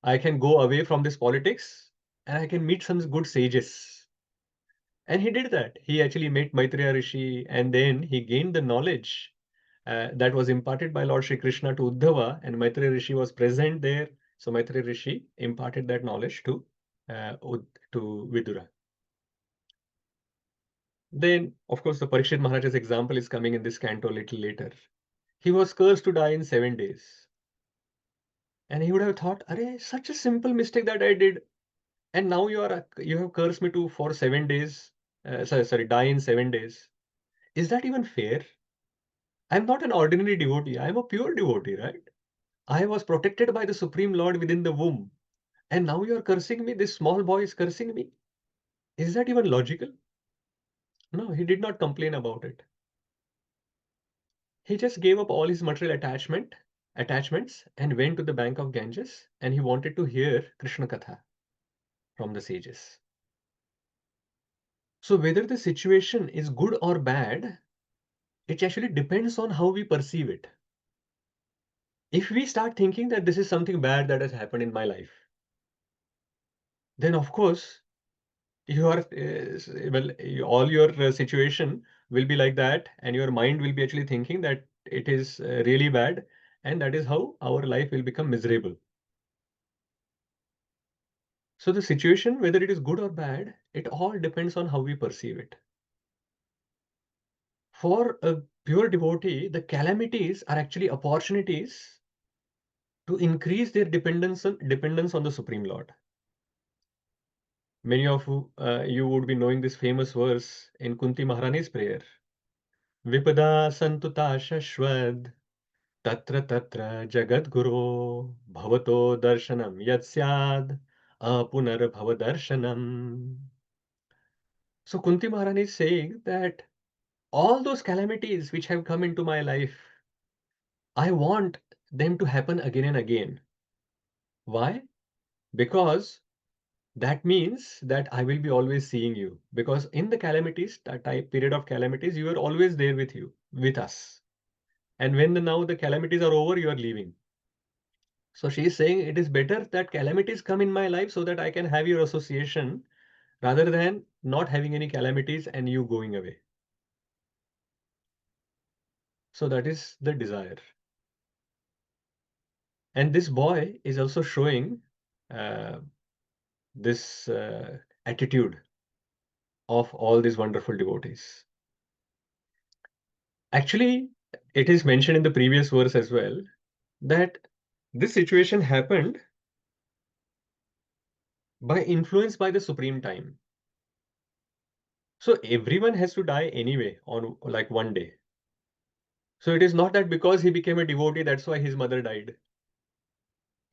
I can go away from this politics and I can meet some good sages. And he did that. He actually met Maitreya Rishi, and then he gained the knowledge that was imparted by Lord Shri Krishna to Uddhava, and Maitreya Rishi was present there. So Maitreya Rishi imparted that knowledge to Vidura. Then, of course, the Parikshit Maharaj's example is coming in this canto a little later. He was cursed to die in 7 days. And he would have thought, "Arey, such a simple mistake that I did. And now you have cursed me to for 7 days. Sorry, die in 7 days. Is that even fair? I'm not an ordinary devotee. I'm a pure devotee, right? I was protected by the Supreme Lord within the womb. And now you're cursing me. This small boy is cursing me. Is that even logical?" No, he did not complain about it. He just gave up all his material attachments and went to the bank of Ganges, and he wanted to hear Krishna-katha from the sages. So whether the situation is good or bad, it actually depends on how we perceive it. If we start thinking that this is something bad that has happened in my life, then of course all your situation will be like that, and your mind will be actually thinking that it is really bad, and that is how our life will become miserable. So the situation, whether it is good or bad, it all depends on how we perceive it. For a pure devotee, the calamities are actually opportunities to increase their dependence on the Supreme Lord. Many of you would be knowing this famous verse in Kunti Maharani's prayer. Vipada santuta shashwad tatra tatra jagadguru bhavato darshanam yatsyad apunar bhavadarshanam. So Kunti Maharani is saying that all those calamities which have come into my life, I want them to happen again and again. Why? Because that means that I will be always seeing you. Because in the calamities, that period of calamities, you are always there with us. And when now the calamities are over, you are leaving. So she is saying it is better that calamities come in my life so that I can have your association rather than not having any calamities and you going away. So that is the desire. And this boy is also showing this attitude of all these wonderful devotees. Actually, it is mentioned in the previous verse as well that this situation happened by influence by the supreme time. So everyone has to die anyway on like one day. So it is not that because he became a devotee, that's why his mother died.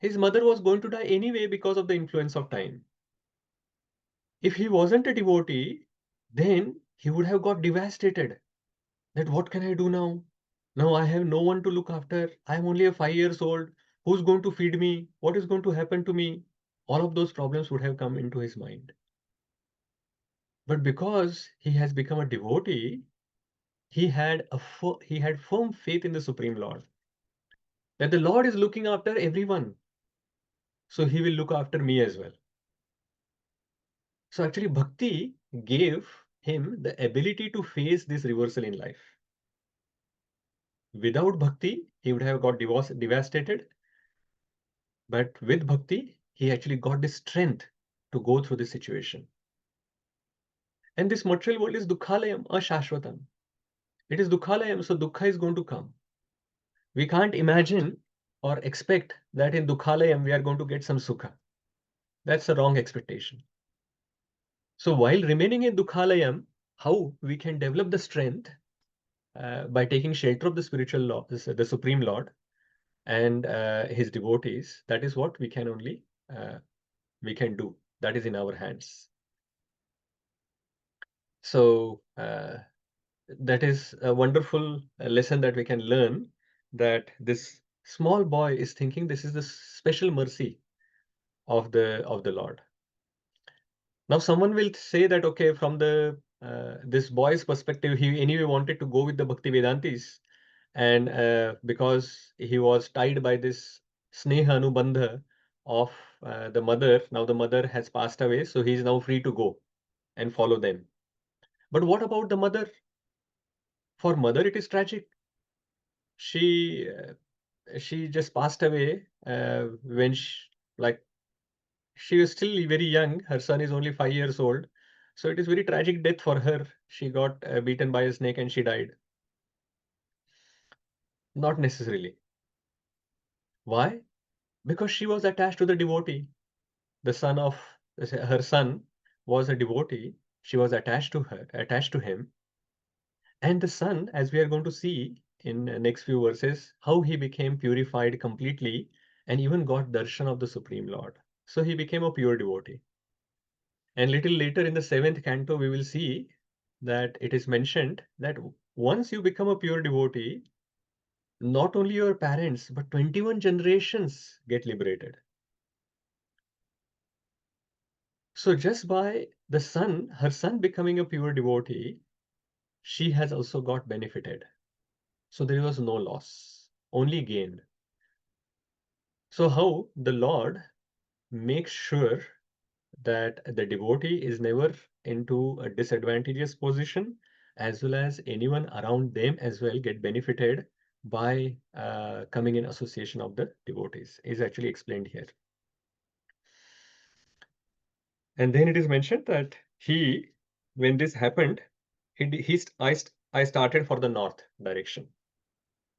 His mother was going to die anyway because of the influence of time. If he wasn't a devotee, then he would have got devastated. That what can I do now? Now I have no one to look after. I am only 5 years old. Who's going to feed me? What is going to happen to me? All of those problems would have come into his mind. But because he has become a devotee, he had firm faith in the Supreme Lord. That the Lord is looking after everyone. So he will look after me as well. So actually bhakti gave him the ability to face this reversal in life. Without bhakti, he would have got devastated. But with bhakti, he actually got the strength to go through this situation. And this material world is dukkhalayam, ashashvatam. It is dukkhalayam, so dukkha is going to come. We can't imagine or expect that in dukkhalayam we are going to get some sukha. That's a wrong expectation. So while remaining in dukkhalayam, how we can develop the strength by taking shelter of the spiritual Lord, the Supreme Lord, and his devotees, that is what we can do. That is in our hands. So that is a wonderful lesson that we can learn, that this small boy is thinking this is the special mercy of the Lord. Now someone will say that, okay, from the this boy's perspective, he anyway wanted to go with the Bhaktivedantis, and because he was tied by this sneha anubandha of the mother, now the mother has passed away, so he is now free to go and follow them. But what about the mother? For mother, it is tragic. She just passed away when Like, she is still very young. Her son is only 5 years old. So it is very tragic death for her. She got beaten by a snake and she died. Not necessarily. Why? Because she was attached to the devotee. The son of her son was a devotee. She was attached to him. And the son, as we are going to see in next few verses, how he became purified completely and even got darshan of the Supreme Lord. So he became a pure devotee. And little later in the 7th canto, we will see that it is mentioned that once you become a pure devotee, not only your parents, but 21 generations get liberated. So just by her son becoming a pure devotee, she has also got benefited. So there was no loss, only gain. So how the Lord makes sure that the devotee is never into a disadvantageous position, as well as anyone around them as well get benefited by coming in association of the devotees, is actually explained here. And then it is mentioned that when this happened, I started for the north direction.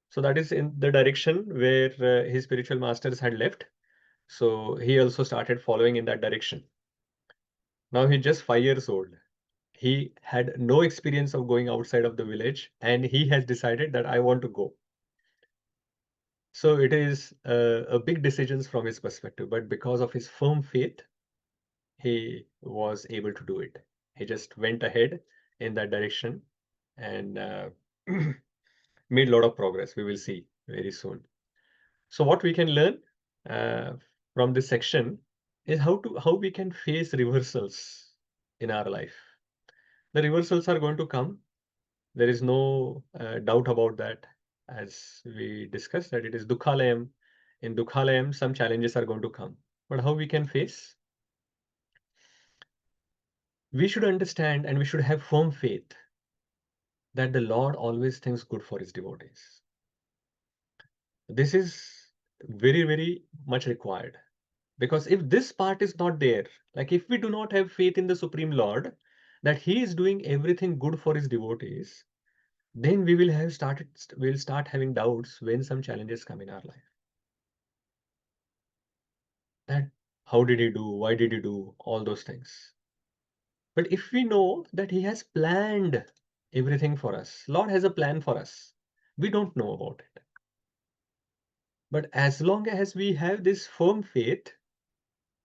So that is in the direction where his spiritual masters had left. So he also started following in that direction. Now he's just 5 years old. He had no experience of going outside of the village, and he has decided that I want to go. So it is a big decision from his perspective, but because of his firm faith, he was able to do it. He just went ahead in that direction and made a lot of progress. We will see very soon. So what we can learn from this section is how we can face reversals in our life. The reversals are going to come. There is no doubt about that. As we discussed, that it is Dukhalayam. In Dukhalayam, some challenges are going to come. But how we can face? We should understand and we should have firm faith that the Lord always thinks good for his devotees. This is very, very much required. Because if this part is not there, like if we do not have faith in the Supreme Lord, that he is doing everything good for his devotees, then we'll start having doubts when some challenges come in our life. That how did he do? Why did he do? All those things. But if we know that he has planned everything for us, Lord has a plan for us, we don't know about it. But as long as we have this firm faith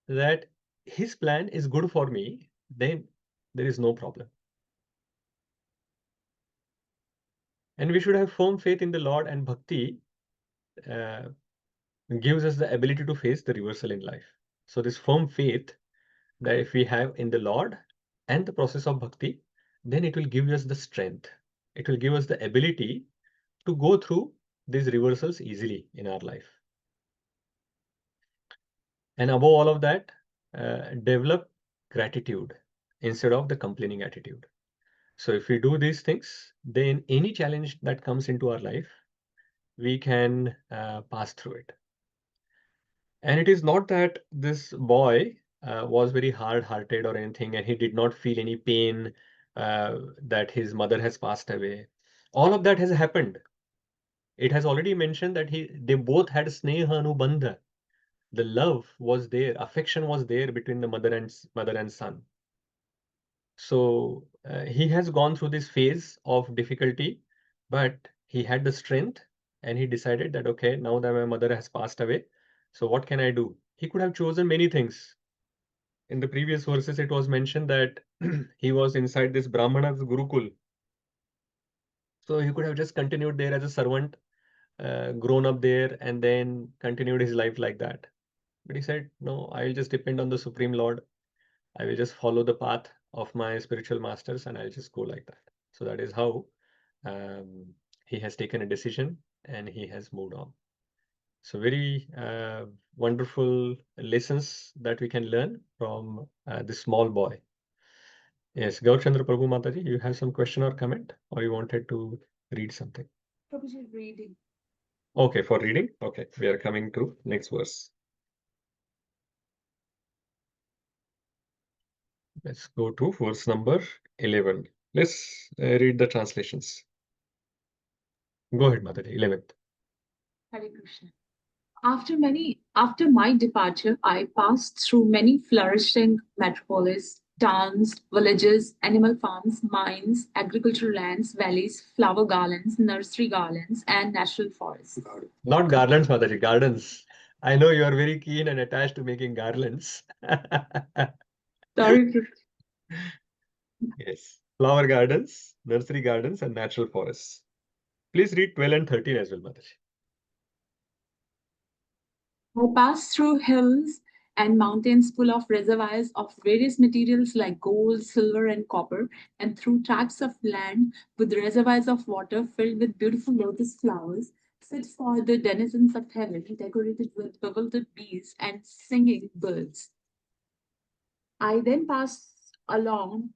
that his plan is good for me, then there is no problem. And we should have firm faith in the Lord, and bhakti gives us the ability to face the reversal in life. So this firm faith that if we have in the Lord and the process of bhakti, then it will give us the strength. It will give us the ability to go through these reversals easily in our life. And above all of that, develop gratitude instead of the complaining attitude. So if we do these things, then any challenge that comes into our life, we can pass through it. And it is not that this boy was very hard-hearted or anything, and he did not feel any pain that his mother has passed away. All of that has happened. It has already mentioned that they both had sneha anubandha. The love was there, affection was there between the mother and son. So he has gone through this phase of difficulty, but he had the strength and he decided that, okay, now that my mother has passed away, so what can I do? He could have chosen many things. In the previous verses, it was mentioned that he was inside this Brahmana's Gurukul. So he could have just continued there as a servant, grown up there, and then continued his life like that. But he said, no, I'll just depend on the Supreme Lord. I will just follow the path of my spiritual masters and I'll just go like that. So that is how he has taken a decision and he has moved on. So very wonderful lessons that we can learn from this small boy. Yes, Gaurchandra Prabhu Mataji, you have some question or comment, or you wanted to read something? Prabhuji, reading. Okay, for reading. Okay, we are coming to next verse. Let's go to verse number 11. Let's read the translations. Go ahead, Mataji, 11th. Hare Krishna. After my departure, I passed through many flourishing metropolis, towns, villages, animal farms, mines, agricultural lands, valleys, flower garlands, nursery garlands, and natural forests. Not garlands, Mataji, gardens. I know you are very keen and attached to making garlands. Sorry. Yes. Flower gardens, nursery gardens, and natural forests. Please read 12 and 13 as well, Mataji. I passed through hills and mountains full of reservoirs of various materials like gold, silver, and copper, and through tracts of land with reservoirs of water filled with beautiful lotus flowers, fit for the denizens of heaven, decorated with bewildered bees and singing birds. I then passed alone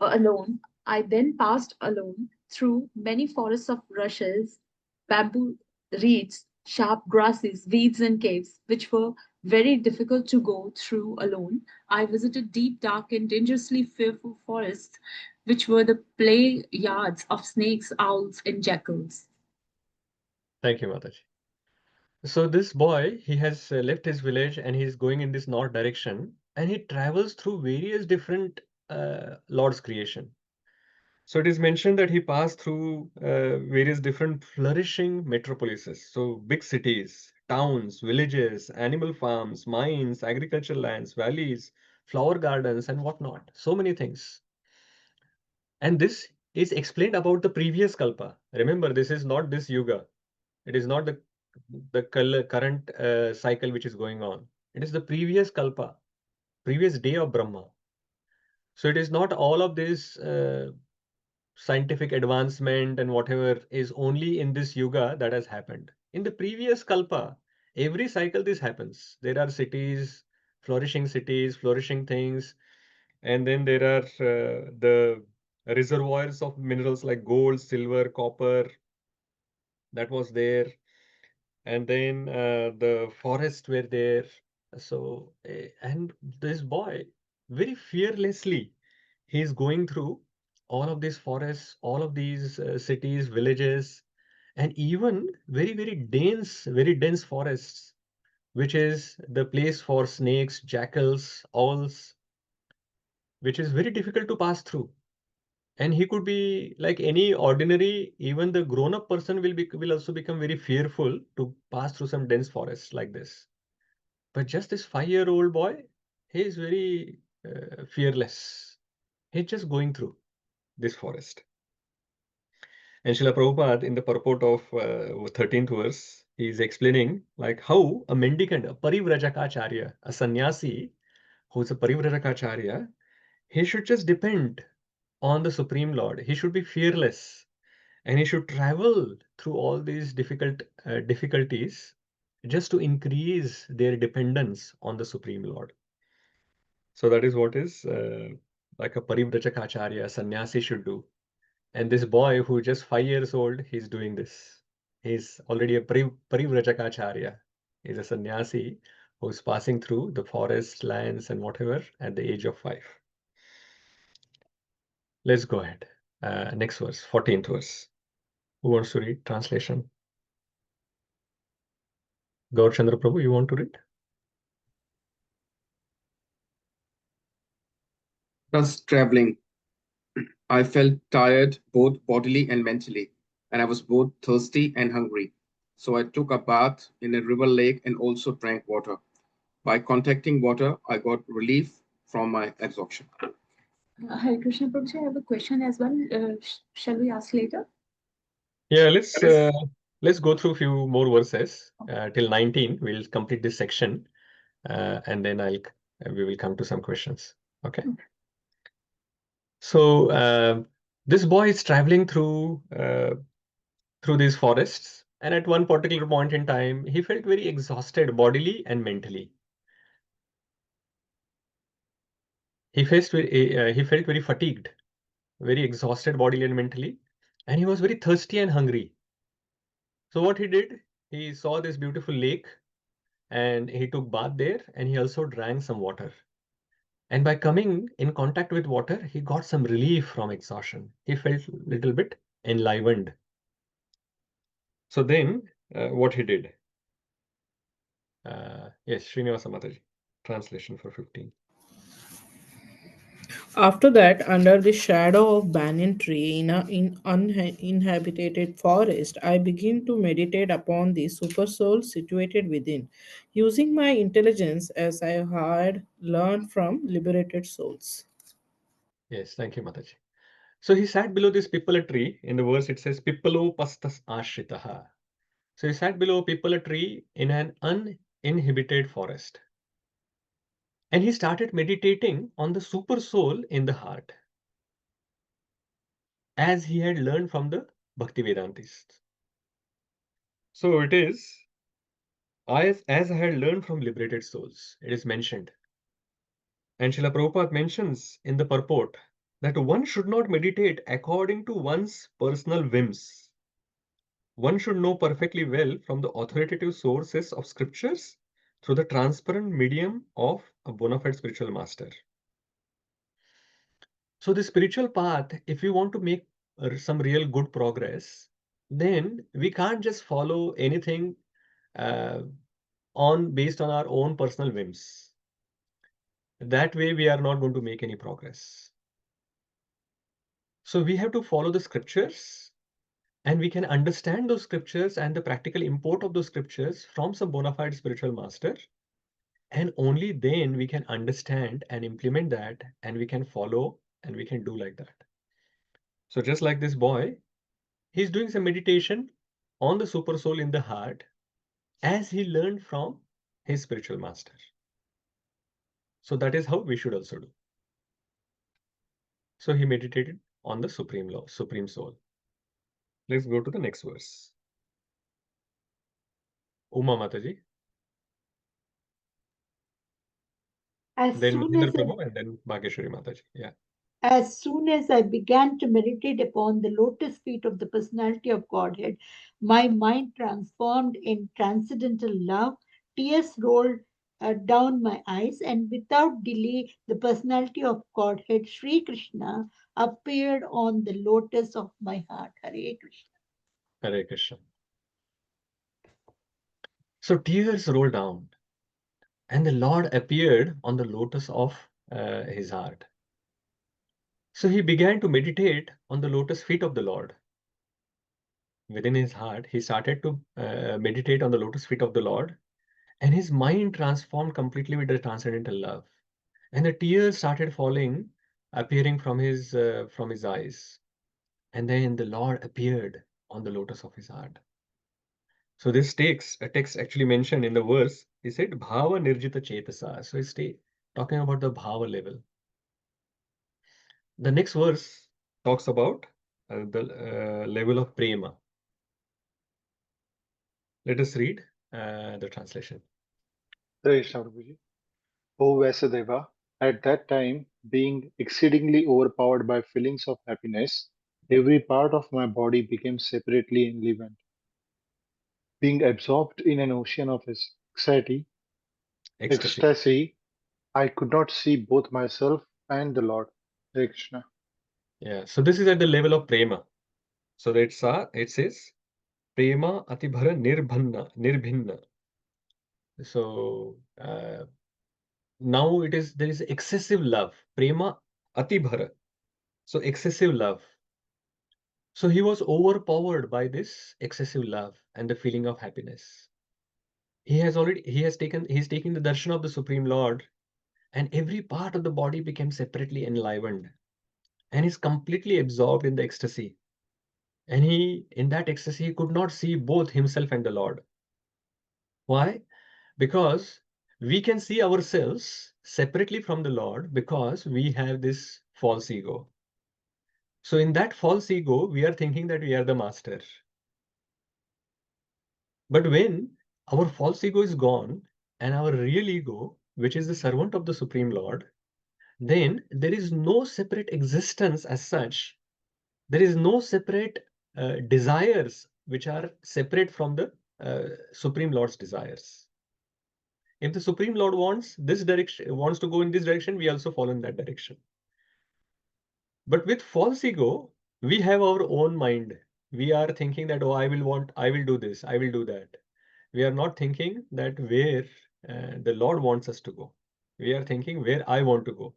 through many forests of rushes, bamboo reeds, sharp grasses, weeds, and caves, which were very difficult to go through alone. I visited deep, dark, and dangerously fearful forests, which were the play yards of snakes, owls, and jackals. Thank you, Mataji. So this boy, he has left his village and he's going in this north direction, and he travels through various different Lord's creation. So it is mentioned that he passed through various different flourishing metropolises. So big cities, towns, villages, animal farms, mines, agricultural lands, valleys, flower gardens, and whatnot. So many things. And this is explained about the previous kalpa. Remember, this is not this yuga. It is not the current cycle which is going on. It is the previous kalpa, previous day of Brahma. So it is not all of this scientific advancement and whatever is only in this yuga that has happened. In the previous kalpa, every cycle this happens. There are cities, flourishing things, and then there are the reservoirs of minerals like gold, silver, copper, that was there. And then the forests were there. So, and this boy, very fearlessly, he's going through all of these forests, all of these cities, villages, and even very dense forests, which is the place for snakes, jackals, owls, which is very difficult to pass through. And he could be like any ordinary, even the grown-up person will also become very fearful to pass through some dense forests like this. But just this 5-year-old boy, he is very fearless. He's just going through this forest. And Srila Prabhupada, in the purport of 13th verse, he is explaining like how a mendicant, a parivrajacharya, a sannyasi who's a parivrajacharya, he should just depend on the Supreme Lord. He should be fearless, and he should travel through all these difficulties just to increase their dependence on the Supreme Lord. So that is what is like a parivrajacharya, a sannyasi should do. And this boy who just 5 years old, he's doing this. He's already a parivrajacharya. He's a sannyasi who's passing through the forest, lands, and whatever at the age of 5. Let's go ahead. Next verse, 14th verse. Who wants to read translation? Gaur Chandra Prabhu, you want to read? Thus traveling, I felt tired both bodily and mentally, and I was both thirsty and hungry. So I took a bath in a river lake and also drank water. By contacting water, I got relief from my exhaustion. Hare Krishna Prabhuji, I have a question as well. Shall we ask later? Yeah, let's go through a few more verses till 19. We'll complete this section, and then we will come to some questions. Okay. So this boy is traveling through these forests, and at one particular point in time, he felt very exhausted bodily and mentally. He felt very fatigued, very exhausted bodily and mentally, and he was very thirsty and hungry. So what he did, he saw this beautiful lake, and he took bath there, and he also drank some water. And by coming in contact with water, he got some relief from exhaustion. He felt a little bit enlivened. So then, what he did? Yes, Srinivasa Mataji, translation for 15. After that, under the shadow of banyan tree in an uninhabited forest, I began to meditate upon the super soul situated within, using my intelligence as I had learned from liberated souls. Yes, thank you, Mataji. So he sat below this pipala tree. In the verse, it says, Pippalo pastas ashritaha. So he sat below a pipala tree in an uninhabited forest. And he started meditating on the super soul in the heart, as he had learned from the Bhaktivedantists. So it is, as I had learned from liberated souls, it is mentioned. And Srila Prabhupada mentions in the purport that one should not meditate according to one's personal whims. One should know perfectly well from the authoritative sources of scriptures through the transparent medium of a bona fide spiritual master. So the spiritual path, if we want to make some real good progress, then we can't just follow anything based on our own personal whims. That way we are not going to make any progress. So we have to follow the scriptures, and we can understand those scriptures and the practical import of those scriptures from some bona fide spiritual master. And only then we can understand and implement that, and we can follow and we can do like that. So just like this boy, he's doing some meditation on the super soul in the heart as he learned from his spiritual master. So that is how we should also do. So he meditated on the supreme law, supreme soul. Let's go to the next verse. Uma Mataji. Then Mahendra Prabhu and then Bhageshwari Mataji. Yeah. As soon as I began to meditate upon the lotus feet of the personality of Godhead, my mind transformed in transcendental love. Tears rolled down my eyes, and without delay, the personality of Godhead, Sri Krishna, appeared on the lotus of my heart. Hare Krishna. Hare Krishna. So tears rolled down, and the Lord appeared on the lotus of his heart. So he began to meditate on the lotus feet of the Lord. Within his heart, he started to meditate on the lotus feet of the Lord, and his mind transformed completely with the transcendental love. And the tears started falling, appearing from his eyes. And then the Lord appeared on the lotus of his heart. So this text actually mentioned in the verse, he said, Bhava Nirjita Chetasa. So he's talking about the Bhava level. The next verse talks about the level of prema. Let us read the translation. O Vyāsadeva, at that time, being exceedingly overpowered by feelings of happiness, every part of my body became separately enlivened. Being absorbed in an ocean of ecstasy, I could not see both myself and the Lord. Hare Krishna. Yeah, so this is at the level of prema. So it says prema atibhara nirbhinna. So now there is excessive love. Prema atibhara. So excessive love. So he was overpowered by this excessive love and the feeling of happiness. He's taking the darshan of the Supreme Lord, and every part of the body became separately enlivened, and he's completely absorbed in the ecstasy. And in that ecstasy, he could not see both himself and the Lord. Why? Because we can see ourselves separately from the Lord because we have this false ego. So in that false ego, we are thinking that we are the master. But when our false ego is gone and our real ego, which is the servant of the Supreme Lord, then there is no separate existence as such. There is no separate desires which are separate from the Supreme Lord's desires. If the Supreme Lord wants this direction, wants to go in this direction, we also follow in that direction. But with false ego, we have our own mind. We are thinking that, oh, I will do this, I will do that. We are not thinking that where the Lord wants us to go. We are thinking where I want to go.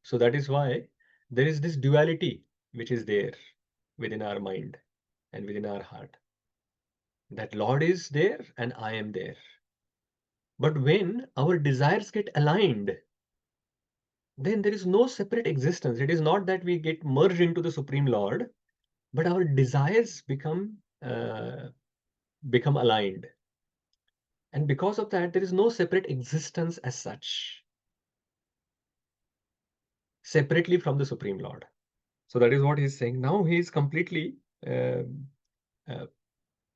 So that is why there is this duality which is there within our mind and within our heart. That Lord is there and I am there. But when our desires get aligned, then there is no separate existence. It is not that we get merged into the Supreme Lord, but our desires become aligned. And because of that, there is no separate existence as such, separately from the Supreme Lord. So that is what he's saying. Now he is completely in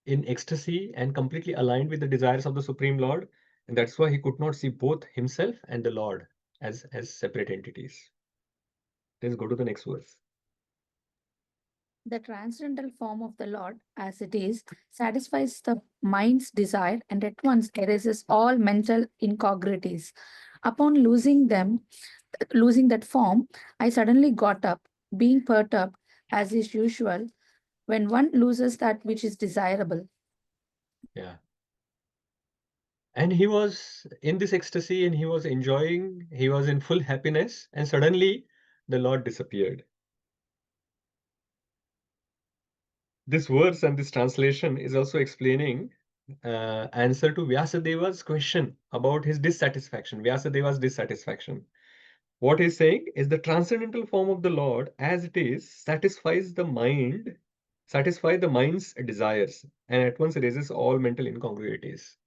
ecstasy and completely aligned with the desires of the Supreme Lord. And that's why he could not see both himself and the Lord as separate entities. Let's go to the next verse. The transcendental form of the Lord, as it is, satisfies the mind's desire and at once erases all mental incongruities. Upon losing that form, I suddenly got up, being perturbed, as is usual, when one loses that which is desirable. Yeah. And he was in this ecstasy and he was enjoying, he was in full happiness, and suddenly the Lord disappeared. This verse and this translation is also explaining answer to Vyasadeva's question about his dissatisfaction, Vyasadeva's dissatisfaction. What he's saying is the transcendental form of the Lord as it is satisfies the mind's desires and at once erases all mental incongruities.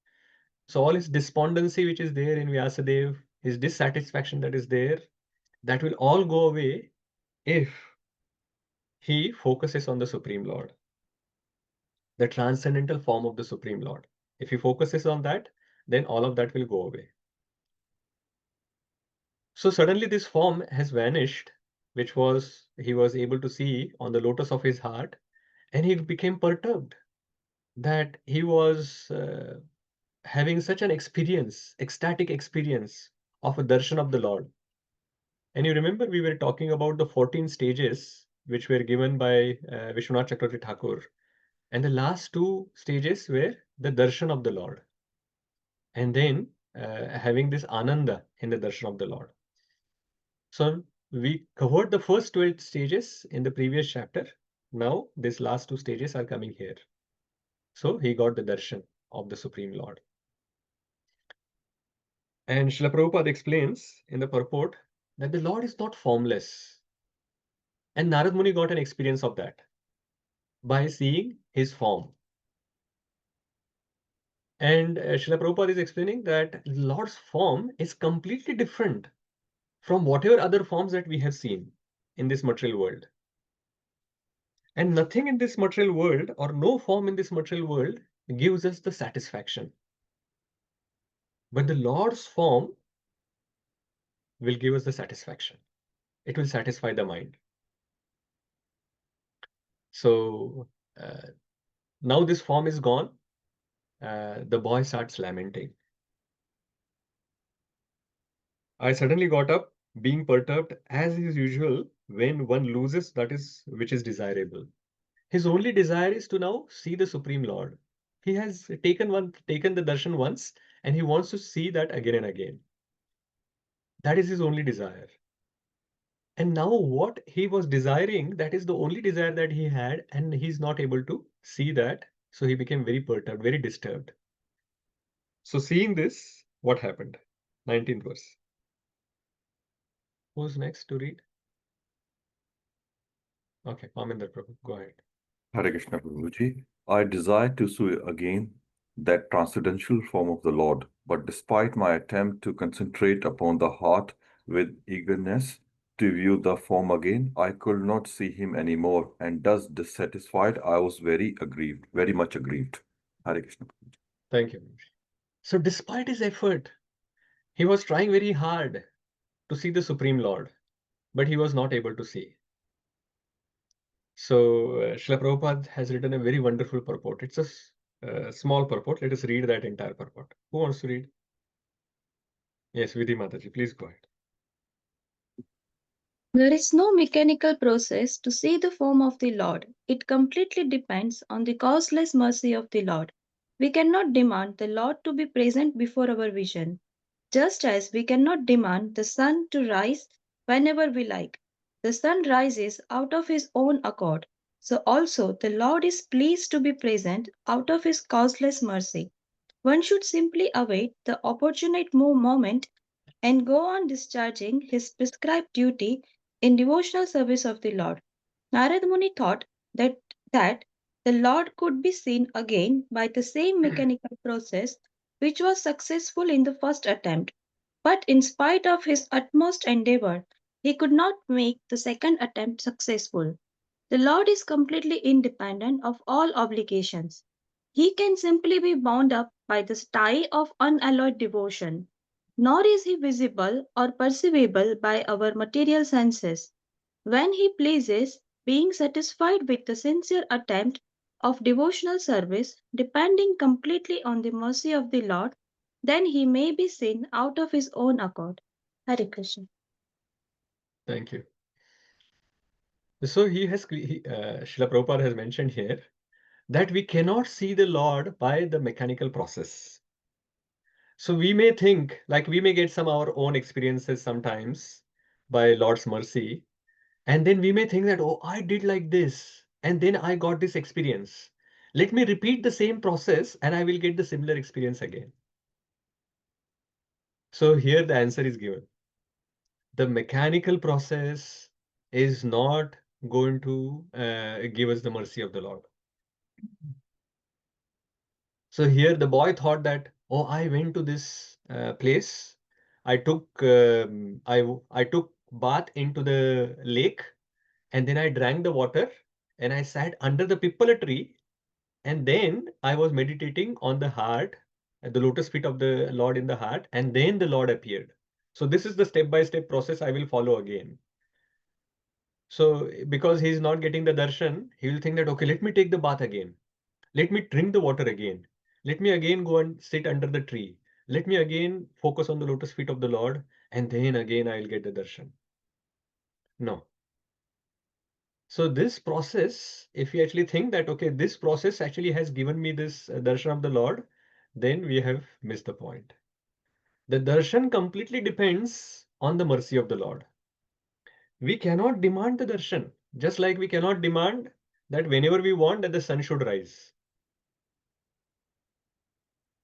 So all his despondency which is there in Vyasadeva, his dissatisfaction that is there, that will all go away if he focuses on the Supreme Lord, the transcendental form of the Supreme Lord. If he focuses on that, then all of that will go away. So suddenly this form has vanished, which he was able to see on the lotus of his heart, and he became perturbed that he was having such an experience, ecstatic experience of a darshan of the Lord. And you remember we were talking about the 14 stages which were given by Vishwanath Chakravarti Thakur. And the last 2 stages were the darshan of the Lord. And then having this ananda in the darshan of the Lord. So we covered the first 12 stages in the previous chapter. Now these last 2 stages are coming here. So he got the darshan of the Supreme Lord. And Srila Prabhupada explains in the purport that the Lord is not formless. And Nārada Muni got an experience of that by seeing his form. And Srila Prabhupada is explaining that Lord's form is completely different from whatever other forms that we have seen in this material world. And nothing in this material world or no form in this material world gives us the satisfaction. But the Lord's form will give us the satisfaction. It will satisfy the mind. So now this form is gone. The boy starts lamenting. I suddenly got up, being perturbed as is usual when one loses that is which is desirable. His only desire is to now see the Supreme Lord. He has taken the darshan once and he wants to see that again and again. That is his only desire. And now what he was desiring, that is the only desire that he had, and he's not able to see that. So he became very perturbed, very disturbed. So seeing this, what happened? 19th verse. Who's next to read? Okay, Aminder Prabhu, go ahead. Hare Krishna Prabhuji. I desire to see again that transcendental form of the Lord, but despite my attempt to concentrate upon the heart with eagerness to view the form again, I could not see him anymore, and thus dissatisfied, I was very much aggrieved. Hare Krishna. Thank you. So despite his effort, he was trying very hard to see the Supreme Lord, but he was not able to see. So Srila Prabhupada has written a very wonderful purport. It's a small purport. Let us read that entire purport. Who wants to read? Yes, Vidhi Mataji, please go ahead. There is no mechanical process to see the form of the Lord. It completely depends on the causeless mercy of the Lord. We cannot demand the Lord to be present before our vision, just as we cannot demand the sun to rise whenever we like. The sun rises out of his own accord. So also the Lord is pleased to be present out of his causeless mercy. One should simply await the opportune moment and go on discharging his prescribed duty in devotional service of the Lord. Nārada Muni thought that the Lord could be seen again by the same mechanical process which was successful in the first attempt. But in spite of his utmost endeavor, he could not make the second attempt successful. The Lord is completely independent of all obligations. He can simply be bound up by the tie of unalloyed devotion. Nor is he visible or perceivable by our material senses. When he pleases, being satisfied with the sincere attempt of devotional service, depending completely on the mercy of the Lord, then he may be seen out of his own accord. Hare Krishna. Thank you. So Srila Prabhupada has mentioned here that we cannot see the Lord by the mechanical process. So we may think, like we may get some our own experiences sometimes by Lord's mercy, and then we may think that, oh, I did like this, and then I got this experience. Let me repeat the same process and I will get the similar experience again. So here the answer is given. The mechanical process is not going to give us the mercy of the Lord. So here the boy thought that, oh, I went to this place. I took I took bath into the lake, and then I drank the water, and I sat under the pipala tree, and then I was meditating on the heart, at the lotus feet of the Lord in the heart, and then the Lord appeared. So this is the step-by-step process I will follow again. So because he is not getting the darshan, he will think that, okay, let me take the bath again. Let me drink the water again. Let me again go and sit under the tree. Let me again focus on the lotus feet of the Lord, and then again I will get the darshan. No. So this process, if we actually think that, okay, this process actually has given me this darshan of the Lord, then we have missed the point. The darshan completely depends on the mercy of the Lord. We cannot demand the darshan, just like we cannot demand that whenever we want that the sun should rise.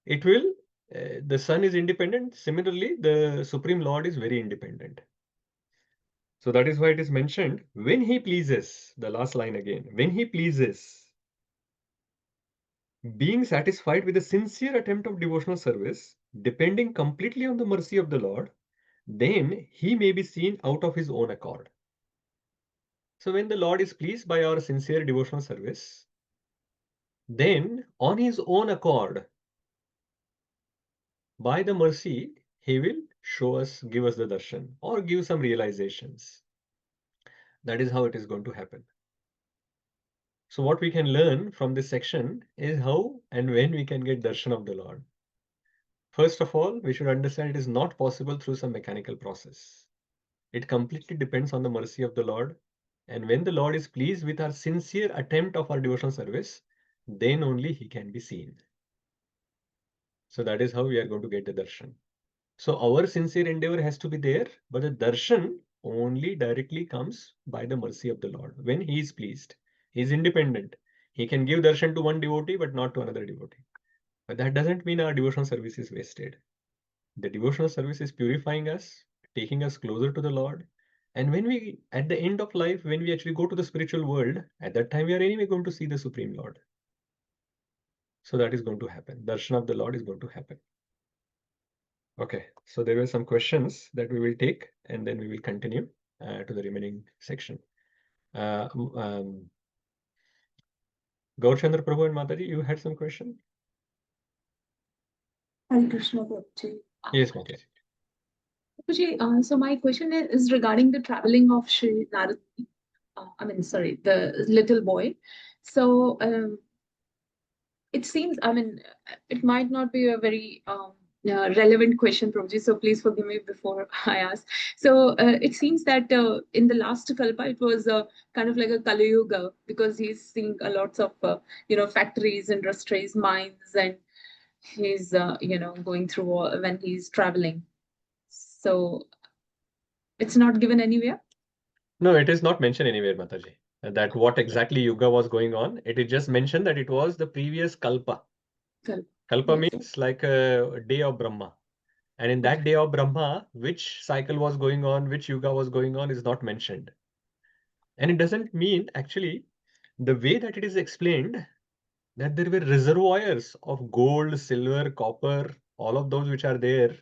It will, the sun is independent. Similarly, the Supreme Lord is very independent. So that is why it is mentioned, when he pleases, the last line again, when he pleases, being satisfied with a sincere attempt of devotional service, depending completely on the mercy of the Lord, then he may be seen out of his own accord. So when the Lord is pleased by our sincere devotional service, then on his own accord, by the mercy, he will show us, give us the darshan or give some realizations. That is how it is going to happen. So what we can learn from this section is how and when we can get darshan of the Lord. First of all, we should understand it is not possible through some mechanical process. It completely depends on the mercy of the Lord. And when the Lord is pleased with our sincere attempt of our devotional service, then only he can be seen. So that is how we are going to get the darshan. So our sincere endeavor has to be there, but the darshan only directly comes by the mercy of the Lord when he is pleased. He is independent. He can give darshan to one devotee, but not to another devotee. But that doesn't mean our devotional service is wasted. The devotional service is purifying us, taking us closer to the Lord. And when we, at the end of life, when we actually go to the spiritual world, at that time we are anyway going to see the Supreme Lord. So that is going to happen. Darshan of the Lord is going to happen. Okay, so there were some questions that we will take, and then we will continue to the remaining section. Gaurchandra Prabhu and Mataji, you had some question? Hare Krishna, Bhakti. Yes, Mataji. So my question is regarding the traveling of Sri Nārada, the little boy. So it seems, it might not be a very relevant question, Prabhuji, so please forgive me before I ask. So it seems that in the last Kalpa, it was kind of like a Kali Yuga, because he's seeing a lots of, factories, industries, mines, and he's, going through when he's traveling. So it's not given anywhere? No, it is not mentioned anywhere, Mataji, that what exactly Yuga was going on. It is just mentioned that it was the previous Kalpa. Kalpa Yes. means like a day of Brahma. And in that day of Brahma, which cycle was going on, which Yuga was going on is not mentioned. And it doesn't mean, actually, the way that it is explained, that there were reservoirs of gold, silver, copper, all of those which are there.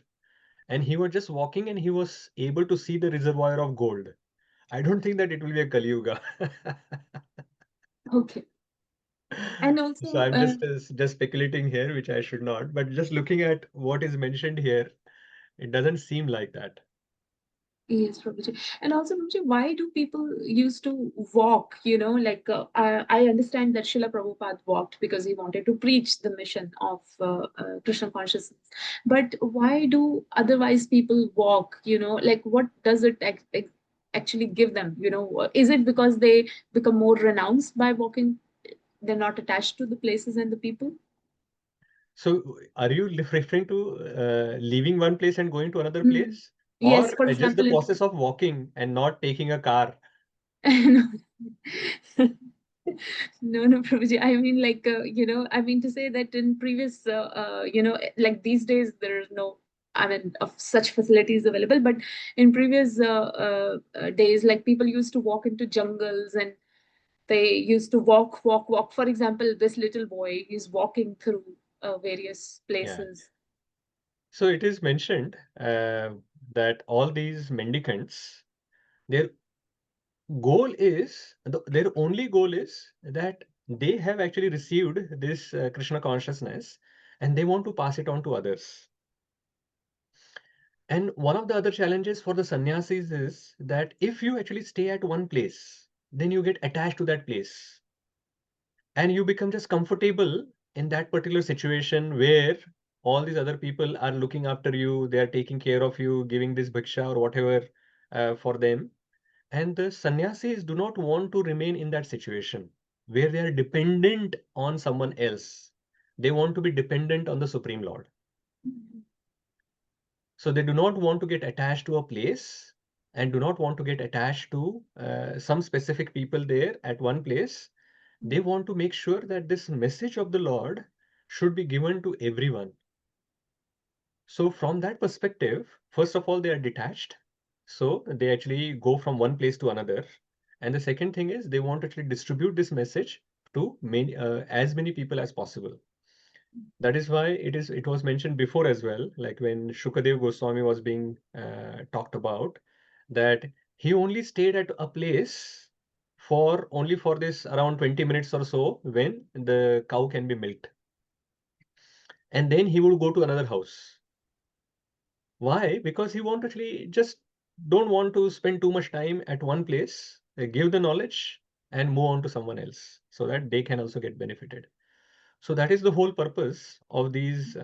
And he was just walking and he was able to see the reservoir of gold. I don't think that it will be a Kali Yuga. Okay. And also, So I'm just speculating here, which I should not. But just looking at what is mentioned here, it doesn't seem like that. yes, Prabhuji. And also, Prabhuji, why do people used to walk? Like I understand that Srila Prabhupada walked because he wanted to preach the mission of Krishna consciousness. But why do otherwise people walk? Like what does it actually give them? Is it because they become more renounced by walking? They're not attached to the places and the people? So are you referring to leaving one place and going to another Hmm. place? Yes, Or for just the example, process of walking and not taking a car? No, Prabhuji. I mean, like, I mean to say that in previous, like these days, there is no, I mean, of such facilities available. But in previous days, like people used to walk into jungles and they used to walk. For example, this little boy is walking through various Yeah. places. So it is mentioned that all these mendicants, their goal is, their only goal is that they have actually received this Krishna consciousness and they want to pass it on to others. And one of the other challenges for the sannyasis is that if you actually stay at one place, then you get attached to that place and you become just comfortable in that particular situation where all these other people are looking after you, they are taking care of you, giving this bhiksha or whatever for them. And the sannyasis do not want to remain in that situation where they are dependent on someone else. They want to be dependent on the Supreme Lord. So they do not want to get attached to a place and do not want to get attached to some specific people there at one place. They want to make sure that this message of the Lord should be given to everyone. So from that perspective, first of all, they are detached. So they actually go from one place to another. And the second thing is they want to actually distribute this message to as many people as possible. That is why it was mentioned before as well, like when Shukadeva Goswami was being talked about, that he only stayed at a place only for this around 20 minutes or so when the cow can be milked. And then he would go to another house. Why? Because he want to actually just don't want to spend too much time at one place, give the knowledge and move on to someone else so that they can also get benefited. So that is the whole purpose of these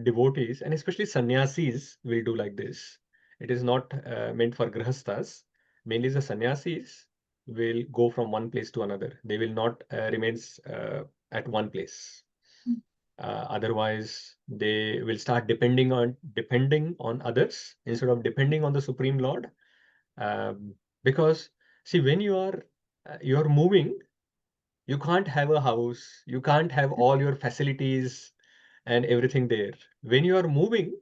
devotees, and especially sannyasis will do like this. It is not meant for grihasthas. Mainly the sannyasis will go from one place to another. They will not remain at one place. Otherwise, they will start depending on others instead of depending on the Supreme Lord. Because see, when you are moving, you can't have a house, you can't have all your facilities and everything there. When you are moving,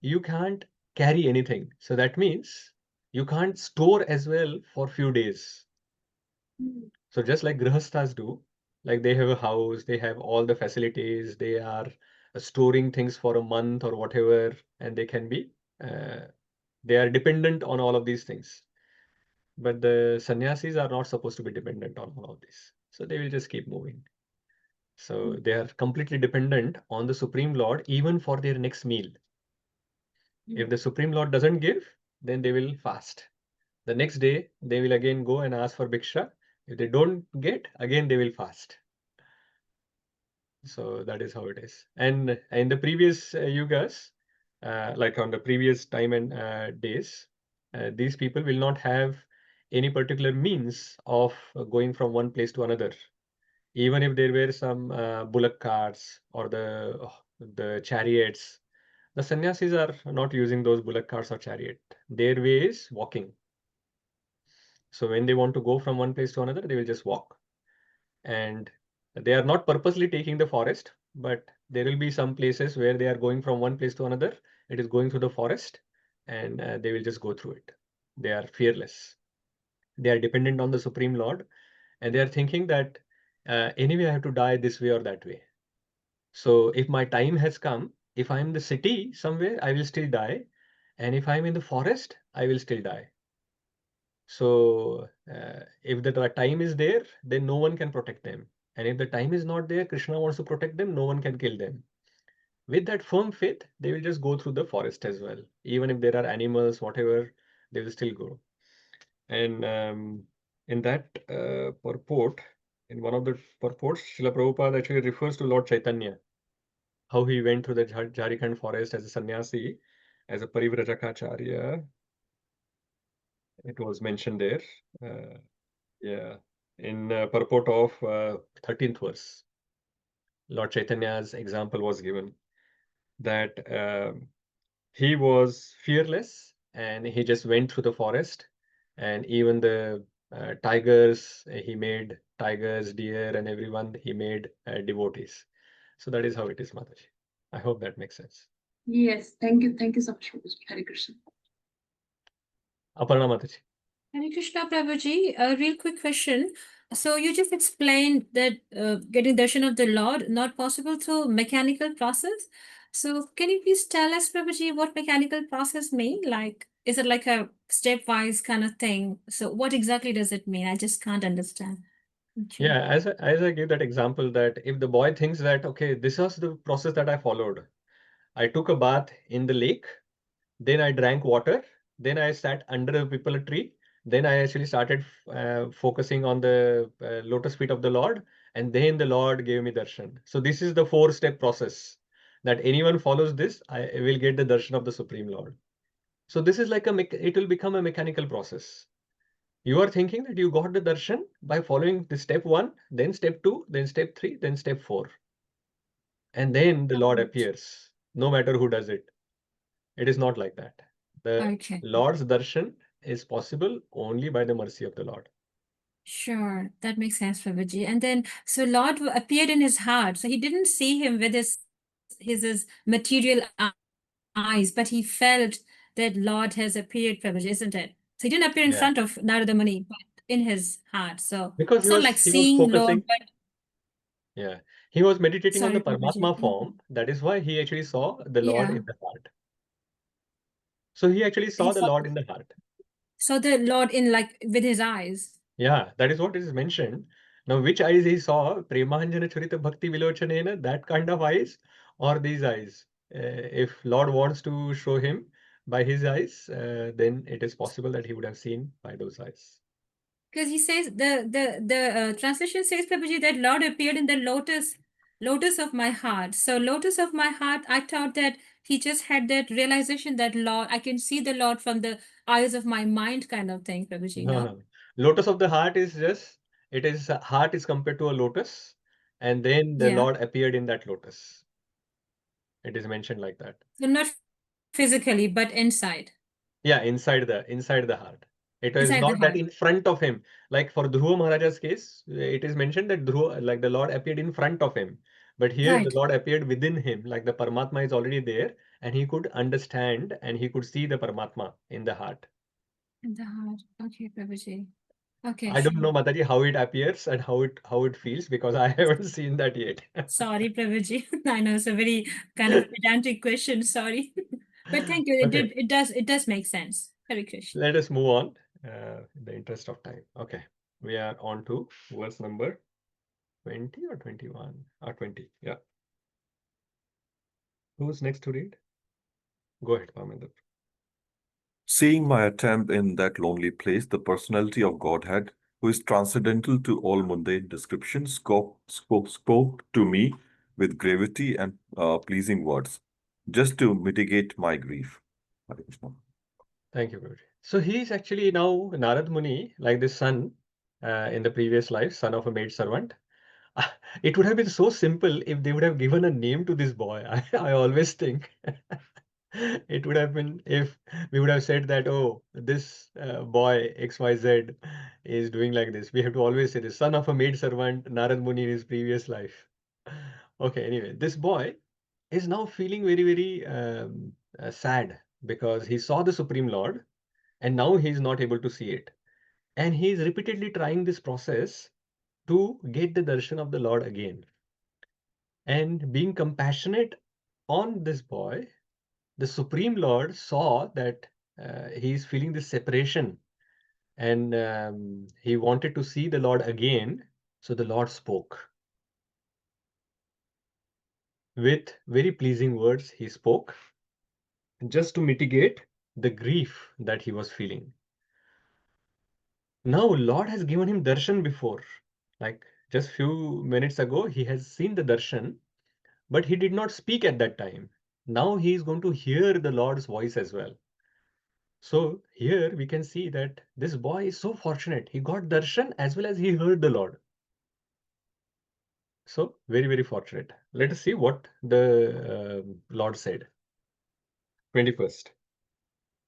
you can't carry anything. So that means you can't store as well for few days. So just like grihasthas do, like they have a house, they have all the facilities, they are storing things for a month or whatever, and they can be, they are dependent on all of these things. But the sannyasis are not supposed to be dependent on all of this. So they will just keep moving. So they are completely dependent on the Supreme Lord even for their next meal. If the Supreme Lord doesn't give, then they will fast. The next day, they will again go and ask for bhiksha. If they don't get, again they will fast. So that is how it is. And in the previous yugas, like on the previous time and days, these people will not have any particular means of going from one place to another. Even if there were some bullock carts or the chariots, the sannyasis are not using those bullock carts or chariot. Their way is walking. So when they want to go from one place to another, they will just walk. And they are not purposely taking the forest, but there will be some places where they are going from one place to another. It is going through the forest, and they will just go through it. They are fearless. They are dependent on the Supreme Lord, and they are thinking that anyway, I have to die this way or that way. So if my time has come, if I'm in the city somewhere, I will still die. And if I'm in the forest, I will still die. So if the time is there, then no one can protect them. And if the time is not there, Krishna wants to protect them, no one can kill them. With that firm faith, they will just go through the forest as well. Even if there are animals, whatever, they will still go. And in that purport, in one of the purports, Srila Prabhupada actually refers to Lord Chaitanya, how he went through the Jharkhand forest as a sannyasi, as a Parivrajaka. It was mentioned there. Yeah, in purport of 13th verse, Lord Chaitanya's example was given that he was fearless and he just went through the forest, and even the tigers, he made tigers, deer, and everyone he made devotees. So that is how it is, Mataji. I hope that makes sense. Yes, thank you so much, Prabhuji. Hare Krishna. Aparna Mataji. Hare Krishna, Prabhuji. A real quick question. So you just explained that getting darshan of the Lord not possible through mechanical process. So can you please tell us, Prabhuji, what mechanical process mean? Like, is it like a stepwise kind of thing? So what exactly does it mean? I just can't understand. Thank you. Yeah, as I gave that example, that if the boy thinks that, okay, this was the process that I followed. I took a bath in the lake, then I drank water, then I sat under a pipala tree, then I actually started focusing on the lotus feet of the Lord, and then the Lord gave me darshan. So this is the 4-step process that anyone follows this, I will get the darshan of the Supreme Lord. So this is like it will become a mechanical process. You are thinking that you got the darshan by following the step 1, then step 2, then step 3, then step 4. And then the Lord appears, no matter who does it. It is not like that. The Lord's darshan is possible only by the mercy of the Lord. Sure, that makes sense, Prabhuji. And then, so Lord appeared in his heart. So he didn't see him with his material eyes, but he felt that Lord has appeared, Prabhuji, isn't it? So he didn't appear in front of Nārada Muni, but in his heart. So because it's not like he was seeing focusing, Lord, but yeah, he was meditating on the sorry, Prabhuji. Paramatma form. That is why he actually saw the Lord Yeah. in the heart. So he actually saw He the saw- Lord in the heart. So the Lord in like with his eyes. Yeah, that is what is mentioned. Now, which eyes he saw, Premahanjana Charita Bhakti Vilochanena, that kind of eyes, or these eyes? If Lord wants to show him by his eyes, then it is possible that he would have seen by those eyes. Because he says the translation says, Prabhuji, that Lord appeared in the lotus of my heart. So lotus of my heart, I thought that he just had that realization that Lord, I can see the Lord from the eyes of my mind kind of thing, Prabhuji, no? Lotus of the heart is just, it is, heart is compared to a lotus, and then the Yeah. Lord appeared in that lotus. It is mentioned like that. So not physically, but inside. Yeah, inside the heart. It is Inside the not that heart. in front of him. Like for Dhruva Maharaja's case, it is mentioned that Dhruva, like the Lord appeared in front of him. But here the Right. Lord appeared within him, like the Paramatma is already there, and he could understand and he could see the Paramatma in the heart. In the heart. Okay, Prabhuji. Okay, I don't sure. know, Mataji, how it appears and how it feels, because I haven't seen that yet. Sorry, Prabhuji. I know it's a very kind of pedantic question. Sorry. But thank you. Okay. It does make sense. Hare Krishna. Let us move on in the interest of time. Okay. We are on to verse number 20 or 21 or 20. Yeah. Who's next to read? Go ahead, Parminder. Seeing my attempt in that lonely place, the personality of Godhead, who is transcendental to all mundane descriptions, spoke to me with gravity and pleasing words, just to mitigate my grief. Hare Krishna. Thank you, Prabhuji. So he is actually now Nārada Muni, like the son in the previous life, son of a maidservant. It would have been so simple if they would have given a name to this boy. I always think it would have been if we would have said that, oh, this boy XYZ is doing like this. We have to always say the son of a maidservant, Nārada Muni in his previous life. Okay, anyway, this boy is now feeling very, very sad because he saw the Supreme Lord and now he is not able to see it. And he is repeatedly trying this process to get the darshan of the Lord again. And being compassionate on this boy, the Supreme Lord saw that he is feeling this separation and he wanted to see the Lord again. So the Lord spoke. With very pleasing words, he spoke just to mitigate the grief that he was feeling. Now, Lord has given him darshan before. Like just few minutes ago, he has seen the darshan, but he did not speak at that time. Now he is going to hear the Lord's voice as well. So here we can see that this boy is so fortunate. He got darshan as well as he heard the Lord. So very, very fortunate. Let us see what the Lord said. 21st.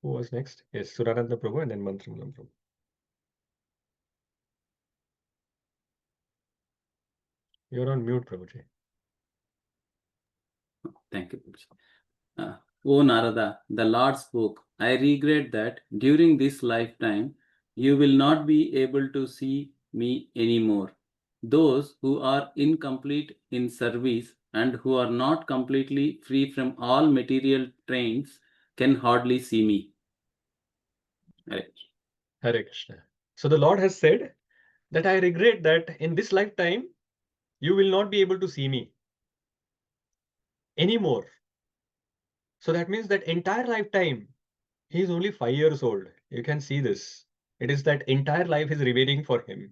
Who was next? Yes, Surananda Prabhu and then Mantramalam Prabhu. You're on mute, Prabhuji. Thank you, Prabhuji. O Narada, the Lord spoke. I regret that during this lifetime you will not be able to see me anymore. Those who are incomplete in service and who are not completely free from all material trains can hardly see me. Hare Krishna. So the Lord has said that I regret that in this lifetime you will not be able to see me anymore. So that means that entire lifetime he is only 5 years old. You can see this. It is that entire life is remaining for him.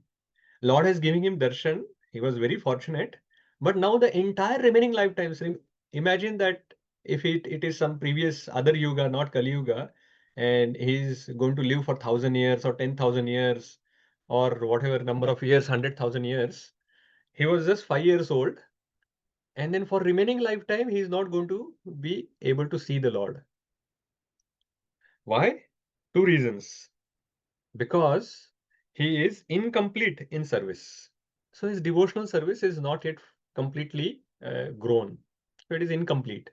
Lord has given him darshan. He was very fortunate. But now the entire remaining lifetimes, imagine that if it is some previous other yuga, not Kali Yuga, and he's going to live for 1,000 years or 10,000 years or whatever number of years, 100,000 years. He was just 5 years old. And then for remaining lifetime, he is not going to be able to see the Lord. Why? 2 reasons. Because he is incomplete in service. So his devotional service is not yet completely grown. So it is incomplete.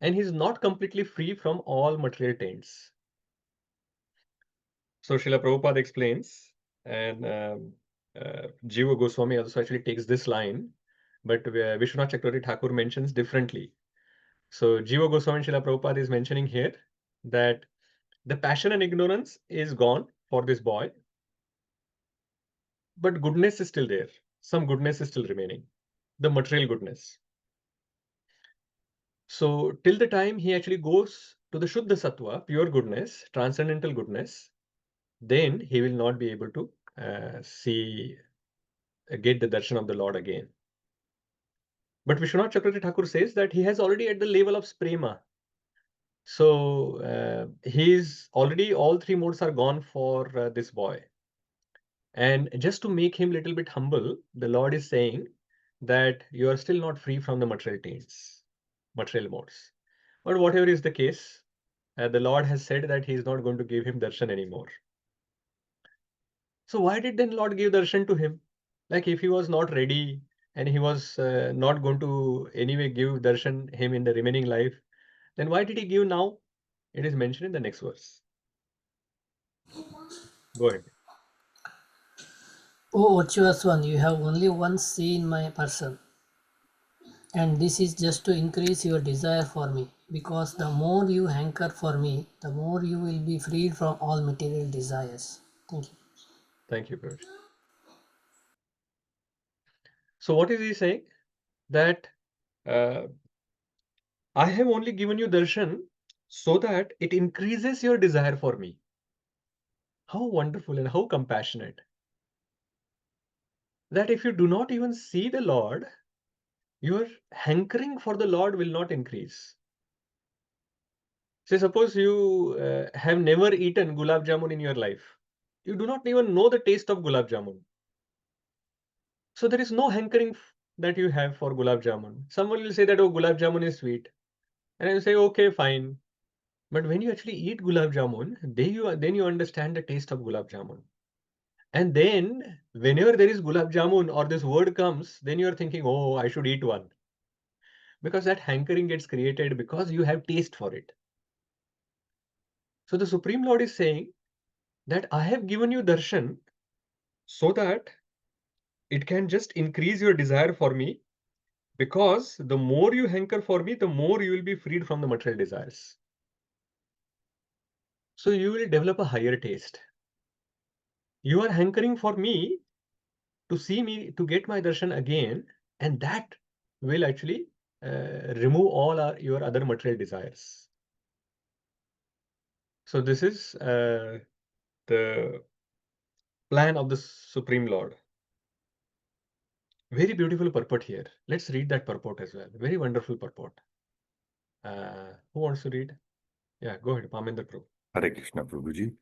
And he is not completely free from all material taints. So Srila Prabhupada explains, and Jiva Goswami also actually takes this line, but Vishwanath Chakravarti Thakur mentions differently. So Jiva Goswami and Srila Prabhupada is mentioning here that the passion and ignorance is gone for this boy, but goodness is still there. Some goodness is still remaining, the material goodness. So till the time he actually goes to the Shuddha Sattva, pure goodness, transcendental goodness, then he will not be able to get the darshan of the Lord again. But Vishwanath Chakravarti Thakur says that he has already at the level of sprema. So he's already, all 3 modes are gone for this boy. And just to make him a little bit humble, the Lord is saying that you are still not free from the material taints, material modes. But whatever is the case, the Lord has said that he is not going to give him darshan anymore. So why did then Lord give darshan to him? Like if he was not ready and he was not going to anyway give darshan him in the remaining life, then why did he give now? It is mentioned in the next verse. Go ahead. O virtuous one, you have only once seen my person, and this is just to increase your desire for me, because the more you hanker for me, the more you will be freed from all material desires. Thank you. Thank you, Prabhuji. So what is he saying? That I have only given you darshan so that it increases your desire for me. How wonderful and how compassionate. That if you do not even see the Lord, your hankering for the Lord will not increase. Say, suppose you have never eaten gulab jamun in your life. You do not even know the taste of gulab jamun. So there is no hankering that you have for gulab jamun. Someone will say that, oh, gulab jamun is sweet. And I will say, okay, fine. But when you actually eat gulab jamun, then you understand the taste of gulab jamun. And then whenever there is gulab jamun or this word comes, then you are thinking, oh, I should eat one. Because that hankering gets created because you have taste for it. So the Supreme Lord is saying that I have given you darshan so that it can just increase your desire for me, because the more you hanker for me, the more you will be freed from the material desires. So you will develop a higher taste. You are hankering for me to see me, to get my darshan again, and that will actually remove all your other material desires. So this is the plan of the Supreme Lord. Very beautiful purport here. Let's read that purport as well. Very wonderful purport. Who wants to read? Yeah, go ahead, Pamendra Prabhu. Hare Krishna, Prabhuji.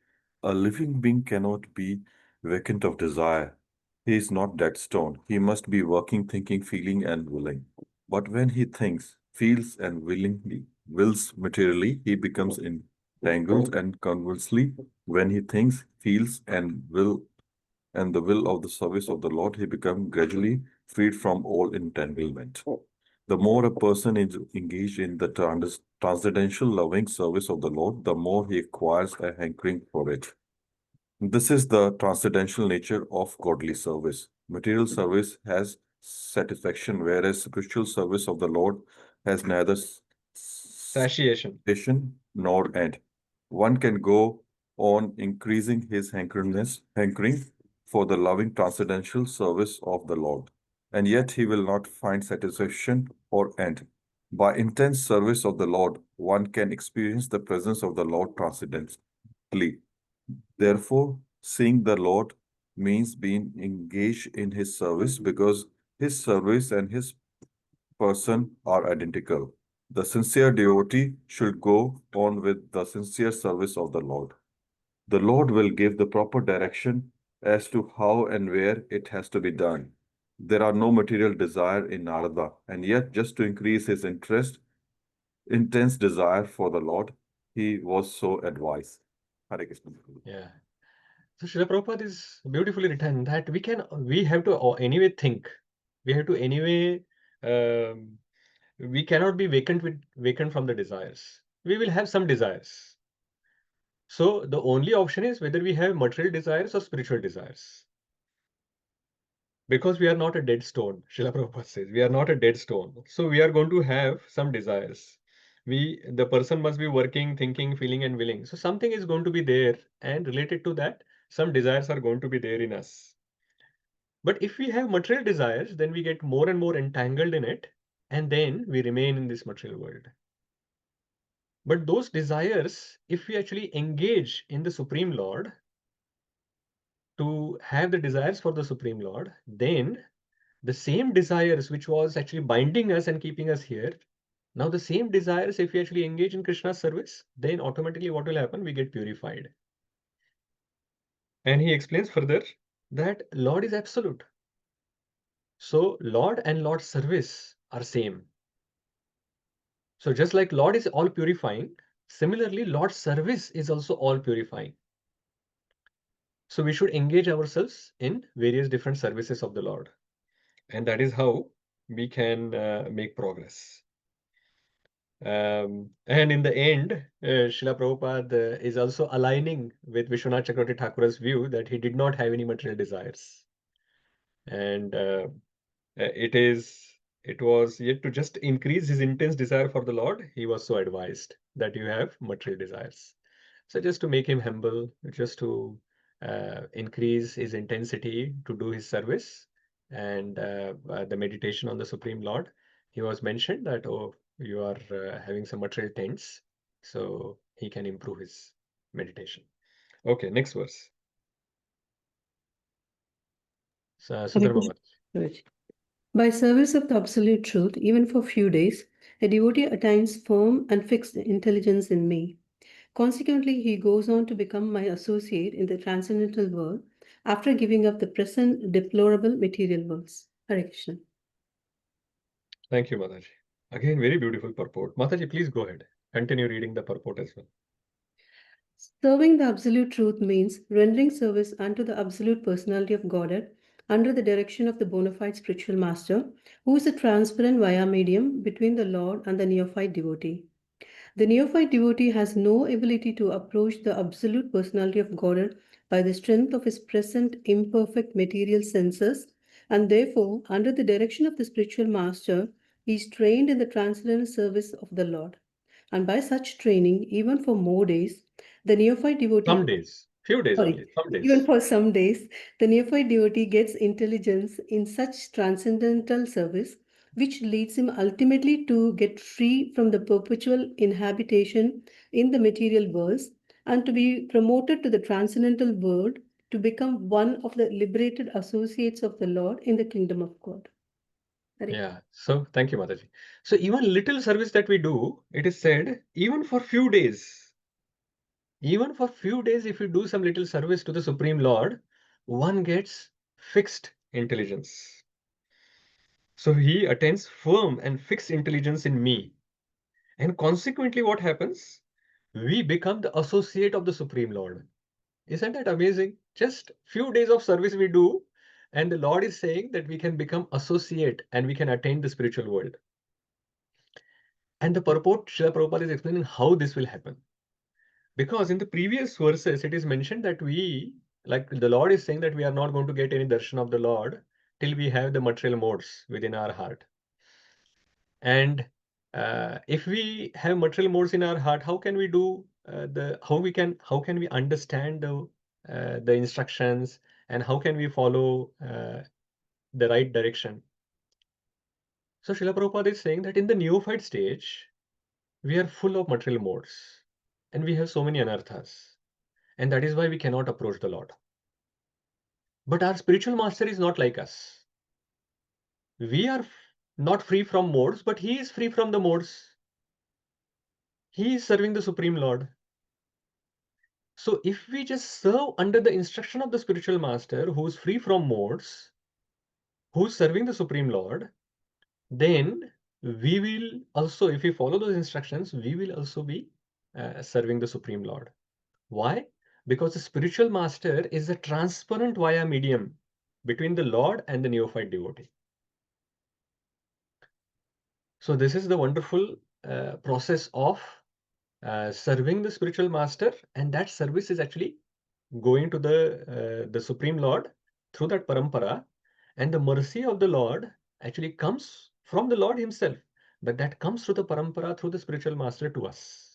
A living being cannot be vacant of desire. He is not that stone. He must be working, thinking, feeling, and willing. But when he thinks, feels, and willingly wills materially, he becomes entangled, and conversely, when he thinks, feels, and the will of the service of the Lord, he becomes gradually freed from all entanglement. The more a person is engaged in the transcendental loving service of the Lord, the more he acquires a hankering for it. This is the transcendental nature of godly service. Material service has satisfaction, whereas spiritual service of the Lord has neither Satiation nor end. One can go on increasing his hankering for the loving transcendental service of the Lord, and yet he will not find satisfaction or end. By intense service of the Lord, one can experience the presence of the Lord transcendently. Therefore, seeing the Lord means being engaged in his service, because his service and his person are identical. The sincere devotee should go on with the sincere service of the Lord. The Lord will give the proper direction as to how and where it has to be done. There are no material desire in Nārada, and yet just to increase his intense desire for the Lord, he was so advised. Hare Krishna. Yeah. So Srila Prabhupada is beautifully written that we have to anyway think. We have to anyway, we cannot be vacant from the desires. We will have some desires. So the only option is whether we have material desires or spiritual desires. Because we are not a dead stone, Srila Prabhupada says, we are not a dead stone. So we are going to have some desires. The person must be working, thinking, feeling, and willing. So something is going to be there, and related to that, some desires are going to be there in us. But if we have material desires, then we get more and more entangled in it, and then we remain in this material world. But those desires, if we actually engage in the Supreme Lord, to have the desires for the Supreme Lord, then the same desires which was actually binding us and keeping us here, now the same desires, if we actually engage in Krishna's service, then automatically what will happen? We get purified. And he explains further that Lord is absolute. So Lord and Lord's service are same. So just like Lord is all purifying, similarly Lord's service is also all purifying. So we should engage ourselves in various different services of the Lord. And that is how we can make progress. And in the end, Srila Prabhupada is also aligning with Vishwanath Chakravarti Thakura's view that he did not have any material desires. And it was yet to just increase his intense desire for the Lord, he was so advised that you have material desires. So just to make him humble, just to increase his intensity to do his service and the meditation on the Supreme Lord, he was mentioned that, oh, you are having some material tents, so he can improve his meditation. Okay, next verse. Sudharma Maharaj. By service of the Absolute Truth, even for few days, a devotee attains firm and fixed intelligence in me. Consequently, he goes on to become my associate in the transcendental world after giving up the present deplorable material worlds. Hare Krishna. Thank you, Mataji. Again, very beautiful purport. Mataji, please go ahead. Continue reading the purport as well. Serving the Absolute Truth means rendering service unto the Absolute Personality of Godhead under the direction of the bona fide spiritual master, who is a transparent via medium between the Lord and the neophyte devotee. The neophyte devotee has no ability to approach the Absolute Personality of Godhead by the strength of his present imperfect material senses, and therefore, under the direction of the spiritual master, he is trained in the transcendental service of the Lord. And by such training, even for more days, the neophyte devotee... Some days, few days Sorry, only, some days. even for some days, the neophyte devotee gets intelligence in such transcendental service, which leads him ultimately to get free from the perpetual inhabitation in the material worlds and to be promoted to the transcendental world to become one of the liberated associates of the Lord in the kingdom of God. Yeah, so thank you, Mataji. So even little service that we do, it is said, even for few days, if you do some little service to the Supreme Lord, one gets fixed intelligence. So he attains firm and fixed intelligence in me. And consequently, what happens? We become the associate of the Supreme Lord. Isn't that amazing? Just few days of service we do, and the Lord is saying that we can become associate and we can attain the spiritual world. And the purport, Srila Prabhupada is explaining how this will happen. Because in the previous verses, it is mentioned that like the Lord is saying that we are not going to get any darshan of the Lord till we have the material modes within our heart. And if we have material modes in our heart, how can we do how can we understand the instructions, and how can we follow the right direction? So Srila Prabhupada is saying that in the neophyte stage, we are full of material modes and we have so many anarthas, and that is why we cannot approach the Lord. But our spiritual master is not like us. We are not free from modes, but he is free from the modes. He is serving the Supreme Lord. So if we just serve under the instruction of the spiritual master who is free from modes, who is serving the Supreme Lord, then we will also, if we follow those instructions, we will also be serving the Supreme Lord. Why? Because the spiritual master is a transparent via medium between the Lord and the neophyte devotee. So this is the wonderful process of serving the spiritual master, and that service is actually going to the Supreme Lord through that parampara, and the mercy of the Lord actually comes from the Lord himself, but that comes through the parampara, through the spiritual master to us.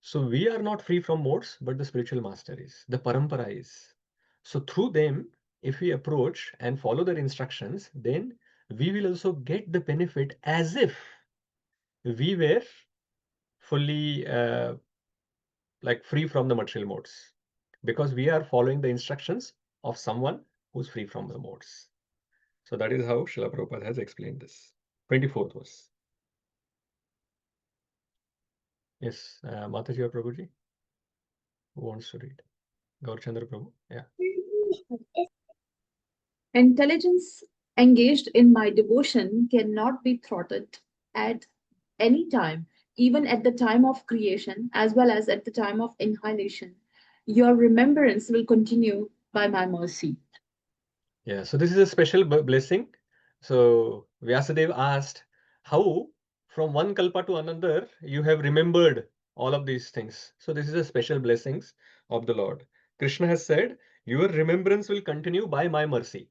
So we are not free from modes, but the spiritual master is, the parampara is. So through them, if we approach and follow their instructions, then we will also get the benefit as if we were fully like free from the material modes, because we are following the instructions of someone who's free from the modes. So that is how Srila Prabhupada has explained this. 24th verse. Yes, Mataji or Prabhuji, who wants to read? Gaurchandra Prabhu, yeah. Intelligence engaged in my devotion cannot be thwarted at any time, even at the time of creation as well as at the time of annihilation. Your remembrance will continue by my mercy. Yeah, so this is a special blessing. So Vyāsadeva asked, how from one kalpa to another you have remembered all of these things? So this is a special blessings of the Lord. Krishna has said, your remembrance will continue by my mercy.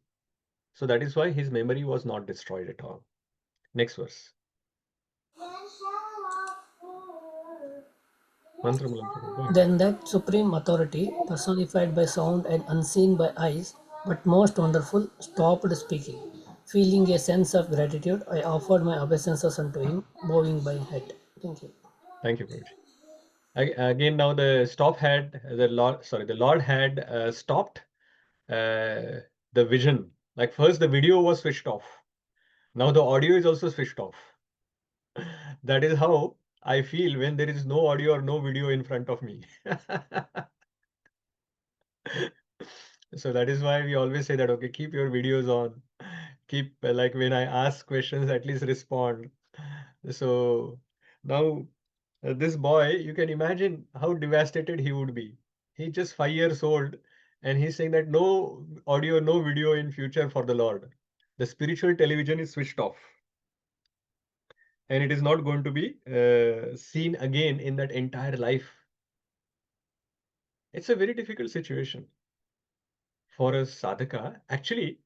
So that is why his memory was not destroyed at all. Next verse. Then that supreme authority, personified by sound and unseen by eyes, but most wonderful, stopped speaking. Feeling a sense of gratitude, I offered my obeisances unto him, bowing my head. Thank you. Thank you, Prabhuji. Again, now the Lord had stopped the vision Like first the video was switched off. Now the audio is also switched off. That is how I feel when there is no audio or no video in front of me. So that is why we always say that, okay, keep your videos on. Keep, like when I ask questions, at least respond. So now this boy, you can imagine how devastated he would be. He's just 5 years old and he's saying that no audio, no video in future for the Lord. The spiritual television is switched off. And it is not going to be seen again in that entire life. It's a very difficult situation for a sadhaka. Actually,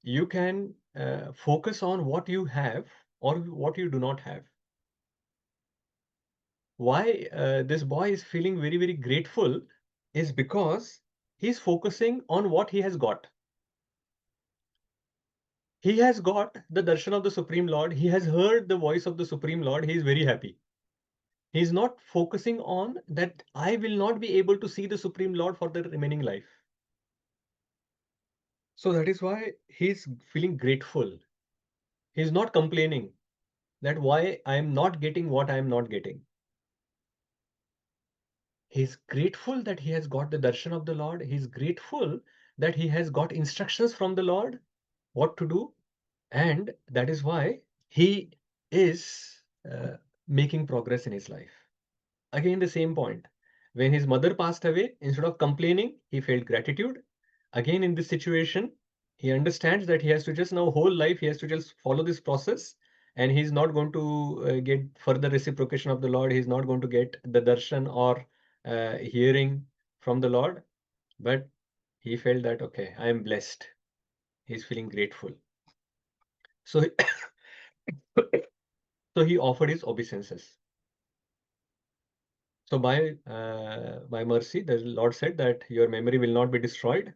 you can focus on what you have or what you do not have. Why this boy is feeling very, very grateful is because he's focusing on what he has got. He has got the darshan of the Supreme Lord. He has heard the voice of the Supreme Lord. He is very happy. He is not focusing on that I will not be able to see the Supreme Lord for the remaining life. So that is why he's feeling grateful. He's not complaining that why I am not getting what I am not getting. He's grateful that he has got the darshan of the Lord. He's grateful that he has got instructions from the Lord what to do. And that is why he is making progress in his life. Again, the same point. When his mother passed away, instead of complaining, he felt gratitude. Again, in this situation, he understands that he has to just now whole life, he has to just follow this process and he's not going to get further reciprocation of the Lord. He's not going to get the darshan or hearing from the Lord. But he felt that, okay, I am blessed. He's feeling grateful. So, so he offered his obeisances. So by mercy, the Lord said that your memory will not be destroyed.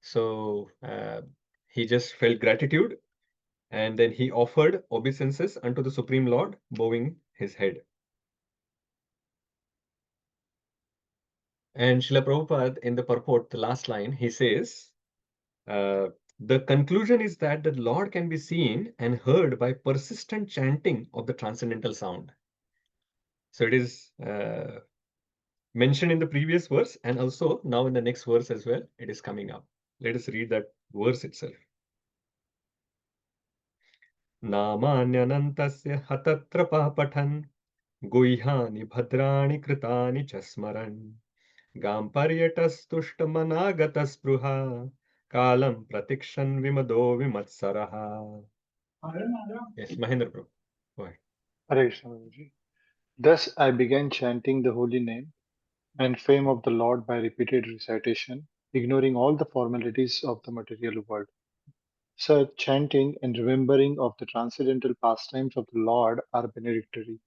So he just felt gratitude and then he offered obeisances unto the Supreme Lord, bowing his head. And Srila Prabhupada in the purport, the last line, he says, the conclusion is that the Lord can be seen and heard by persistent chanting of the transcendental sound. So it is mentioned in the previous verse and also now in the next verse as well, it is coming up. Let us read that verse itself. Namanyanantasya hatatrapa pathan guhyani bhadrani kritani chasmaran gamparyatastushtmanagataspruha kalam pratikshan vimado vimatsaraha. Yes, Mahendra Prabhu. Go ahead. Hare Krishna, Prabhuji. Thus I began chanting the holy name and fame of the Lord by repeated recitation, ignoring all the formalities of the material world. Such chanting and remembering of the transcendental pastimes of the Lord are benedictory.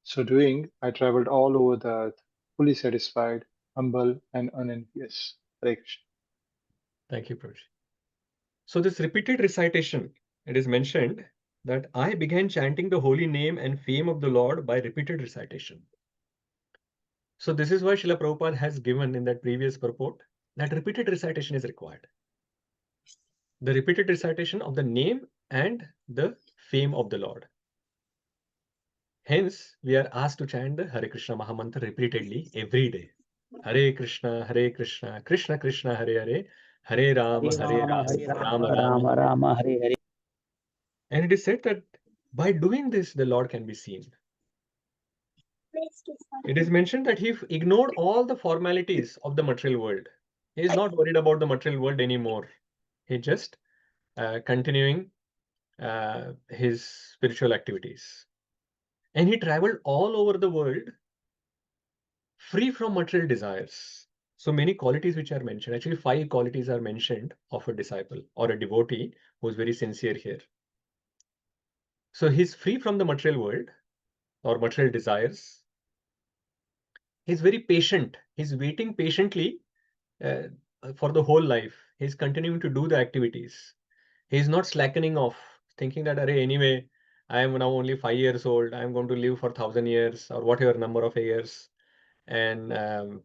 So doing, I traveled all over the earth, fully satisfied, humble, and unenvious. Hare Krishna. Thank you, Prabhu. So this repeated recitation, it is mentioned that I began chanting the holy name and fame of the Lord by repeated recitation. So this is why Srila Prabhupada has given in that previous purport that repeated recitation is required. The repeated recitation of the name and the fame of the Lord. Hence, we are asked to chant the Hare Krishna Mahamantra repeatedly every day. Hare Krishna, Krishna Krishna, Hare Hare, Hare Rama, Rama Rama, Hare Hare. And it is said that by doing this, the Lord can be seen. It is mentioned that he ignored all the formalities of the material world. He is not worried about the material world anymore. He just continuing his spiritual activities. And he traveled all over the world free from material desires. So many qualities which are mentioned, actually 5 qualities are mentioned of a disciple or a devotee who is very sincere here. So he's free from the material world or material desires. He's very patient. He's waiting patiently for the whole life. He's continuing to do the activities. He's not slackening off, thinking that, anyway, I am now only 5 years old. I'm going to live for 1,000 years or whatever number of years. And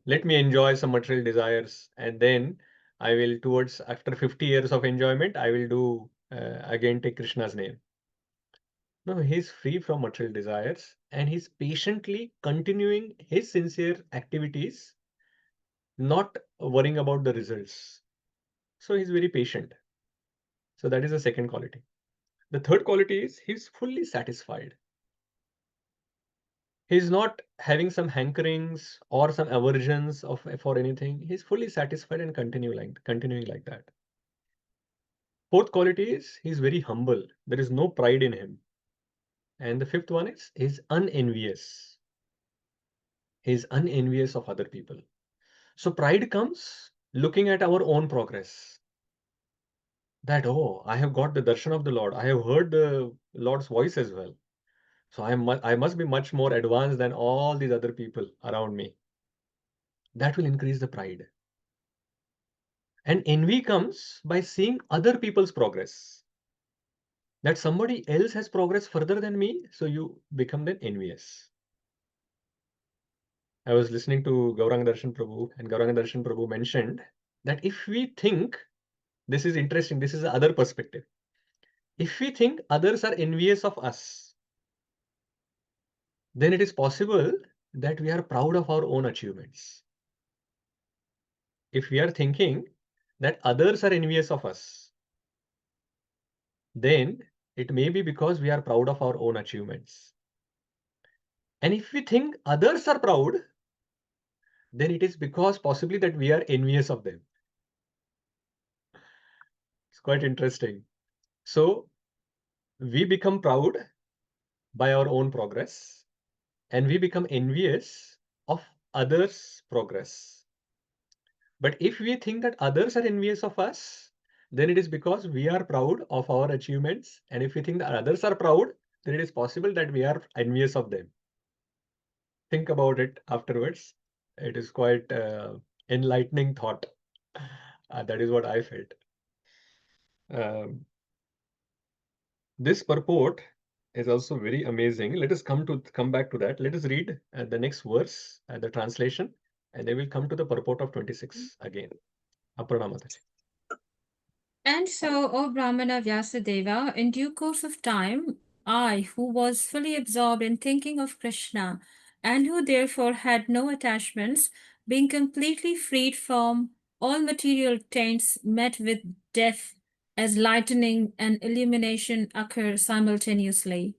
let me enjoy some material desires. And then I will towards after 50 years of enjoyment, I will do again take Krishna's name. No, he's free from material desires and he's patiently continuing his sincere activities, not worrying about the results. So he's very patient. So that is the second quality. The third quality is he's fully satisfied. He's not having some hankerings or some aversions for anything. He's fully satisfied and continuing like that. Fourth quality is he's very humble. There is no pride in him. And the fifth one is he's unenvious. He's unenvious of other people. So pride comes looking at our own progress. That, oh, I have got the darshan of the Lord. I have heard the Lord's voice as well. So I must be much more advanced than all these other people around me. That will increase the pride. And envy comes by seeing other people's progress. That somebody else has progressed further than me, so you become then envious. I was listening to Gauranga Darshan Prabhu, and Gauranga Darshan Prabhu mentioned that if we think, this is interesting, this is the other perspective. If we think others are envious of us, then it is possible that we are proud of our own achievements. If we are thinking that others are envious of us, then it may be because we are proud of our own achievements. And if we think others are proud, then it is because possibly that we are envious of them. It's quite interesting. So we become proud by our own progress and we become envious of others' progress. But if we think that others are envious of us, then it is because we are proud of our achievements. And if we think that others are proud, then it is possible that we are envious of them. Think about it afterwards. It is quite enlightening thought. That is what I felt. This purport is also very amazing. Let us come back to that. Let us read the next verse, the translation, and then we'll come to the purport of 26 again. Aparna Mataji. And so, O Brahmana Vyasadeva, in due course of time, I, who was fully absorbed in thinking of Krishna, and who therefore had no attachments, being completely freed from all material taints, met with death as lightning and illumination occur simultaneously.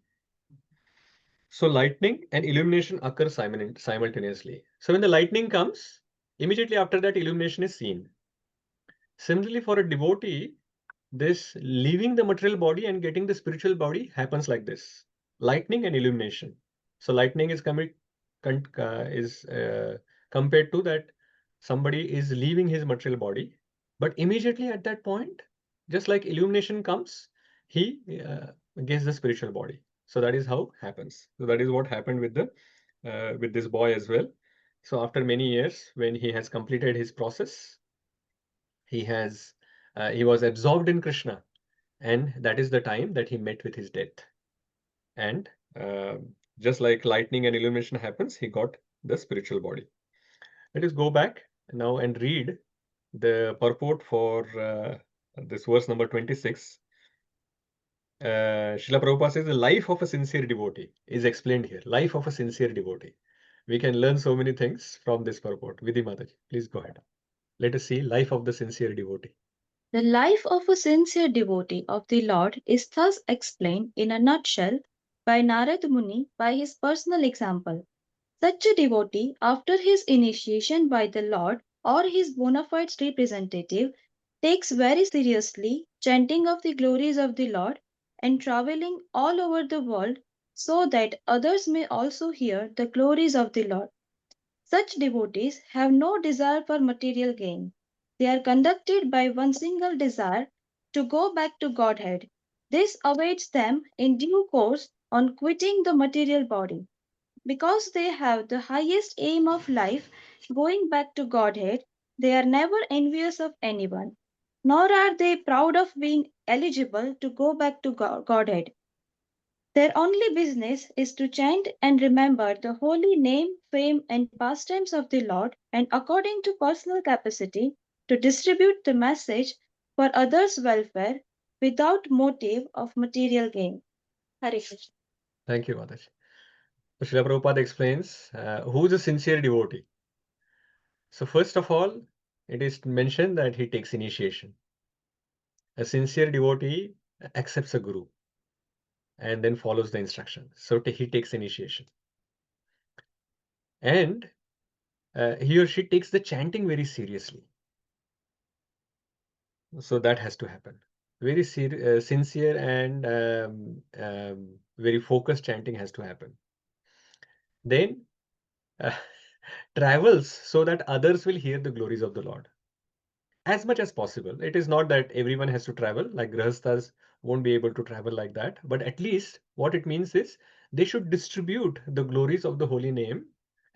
So lightning and illumination occur simultaneously. So when the lightning comes, immediately after that illumination is seen. Similarly, for a devotee, this leaving the material body and getting the spiritual body happens like this: lightning and illumination. So lightning is compared to that somebody is leaving his material body, but immediately at that point, just like illumination comes, he gets the spiritual body. So that is how happens. So that is what happened with this boy as well. So after many years, when he has completed his process, he was absorbed in Krishna, and that is the time that he met with his death. And just like lightning and illumination happens, he got the spiritual body. Let us go back now and read the purport for this verse number 26. Srila Prabhupada says the life of a sincere devotee is explained here. Life of a sincere devotee. We can learn so many things from this purport. Vidhi Mataji, please go ahead. Let us see life of the sincere devotee. The life of a sincere devotee of the Lord is thus explained in a nutshell by Nārada Muni by his personal example. Such a devotee, after his initiation by the Lord or his bona fide representative, takes very seriously chanting of the glories of the Lord and traveling all over the world so that others may also hear the glories of the Lord. Such devotees have no desire for material gain. They are conducted by one single desire to go back to Godhead. This awaits them in due course on quitting the material body. Because they have the highest aim of life, going back to Godhead, they are never envious of anyone, nor are they proud of being eligible to go back to Godhead. Their only business is to chant and remember the holy name, fame, and pastimes of the Lord, and according to personal capacity, to distribute the message for others' welfare without motive of material gain. Hare Krishna. Thank you, Maharaj. So Srila Prabhupada explains who is a sincere devotee. So first of all, it is mentioned that he takes initiation. A sincere devotee accepts a guru and then follows the instruction. So he takes initiation. And he or she takes the chanting very seriously. So that has to happen. Very sincere and very focused chanting has to happen. Then travels so that others will hear the glories of the Lord. As much as possible. It is not that everyone has to travel, like Grahasthas won't be able to travel like that, but at least what it means is they should distribute the glories of the holy name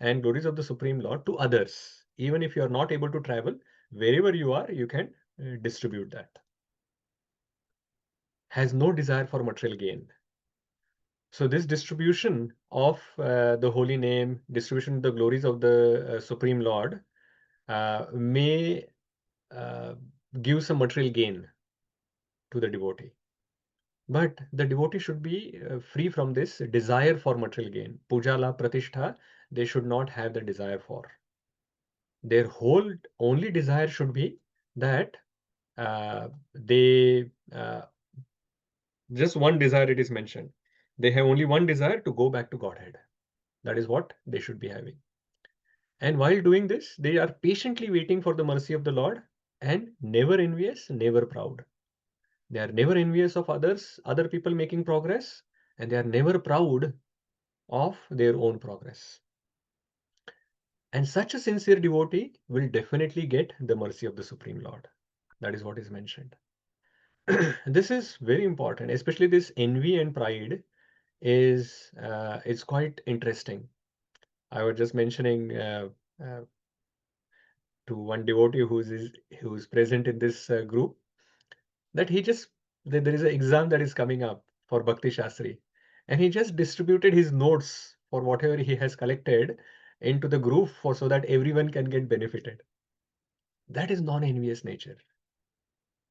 and glories of the Supreme Lord to others. Even if you are not able to travel, wherever you are, you can distribute that. Has no desire for material gain. So this distribution of the holy name, distribution of the glories of the Supreme Lord may give some material gain to the devotee. But the devotee should be free from this desire for material gain. Pujala, pratishtha, they should not have the desire for. Their whole only desire should be that they just one desire it is mentioned. They have only one desire to go back to Godhead. That is what they should be having. And while doing this, they are patiently waiting for the mercy of the Lord and never envious, never proud. They are never envious of others, other people making progress, and they are never proud of their own progress. And such a sincere devotee will definitely get the mercy of the Supreme Lord. That is what is mentioned. This is very important, especially this envy and pride is it's quite interesting. I was just mentioning to one devotee who's present in this group that there is an exam that is coming up for Bhakti Shastri, and he just distributed his notes for whatever he has collected into the group so that everyone can get benefited. That is non-envious nature.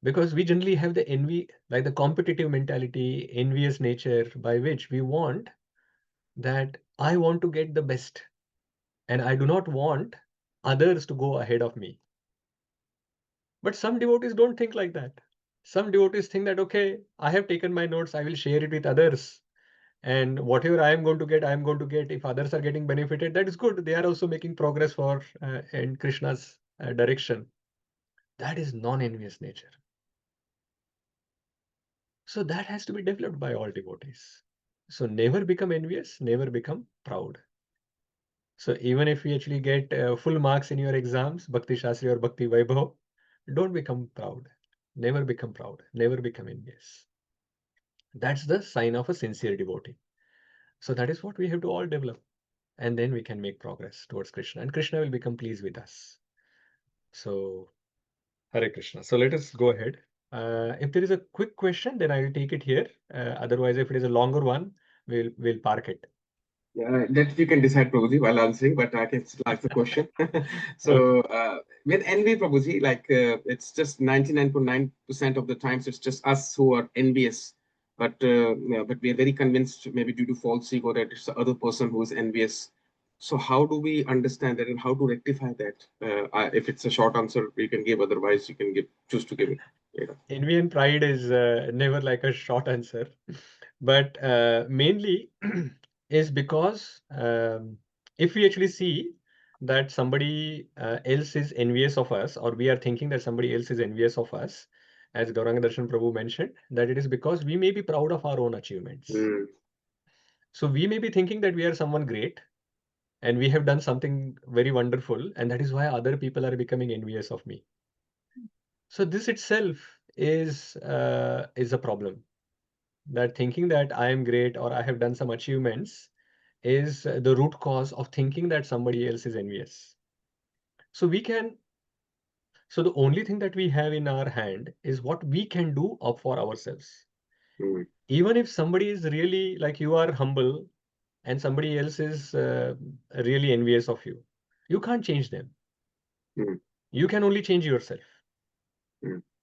Because we generally have the envy, like the competitive mentality, envious nature, by which we want that I want to get the best and I do not want others to go ahead of me. But some devotees don't think like that. Some devotees think that, okay, I have taken my notes, I will share it with others. And whatever I am going to get, I am going to get. If others are getting benefited, that is good. They are also making progress for in Krishna's direction. That is non-envious nature. So that has to be developed by all devotees. So never become envious, never become proud. So even if you actually get full marks in your exams, Bhakti Shastri or Bhakti Vaibhav, don't become proud. Never become proud. Never become envious. That's the sign of a sincere devotee. So that is what we have to all develop. And then we can make progress towards Krishna. And Krishna will become pleased with us. So, Hare Krishna. So let us go ahead. If there is a quick question, then I will take it here. Otherwise, if it is a longer one, we'll park it. Yeah, that you can decide, Prabhuji, while answering, but I can still ask the question. So, with envy, Prabhuji, like it's just 99.9% of the times it's just us who are envious, but but we are very convinced, maybe due to false ego, that it's the other person who is envious. So, how do we understand that, and how to rectify that? If it's a short answer, you can give. Otherwise, you can choose to give it later. Envy and pride is never like a short answer, but mainly is because if we actually see that somebody else is envious of us, or we are thinking that somebody else is envious of us, as Gauranga Darshan Prabhu mentioned, that it is because we may be proud of our own achievements. So we may be thinking that we are someone great and we have done something very wonderful, and that is why other people are becoming envious of me. So this itself is a problem. That thinking that I am great or I have done some achievements is the root cause of thinking that somebody else is envious. So the only thing that we have in our hand is what we can do up for ourselves. Even if somebody is really, like, you are humble and somebody else is really envious of you, you can't change them. You can only change yourself.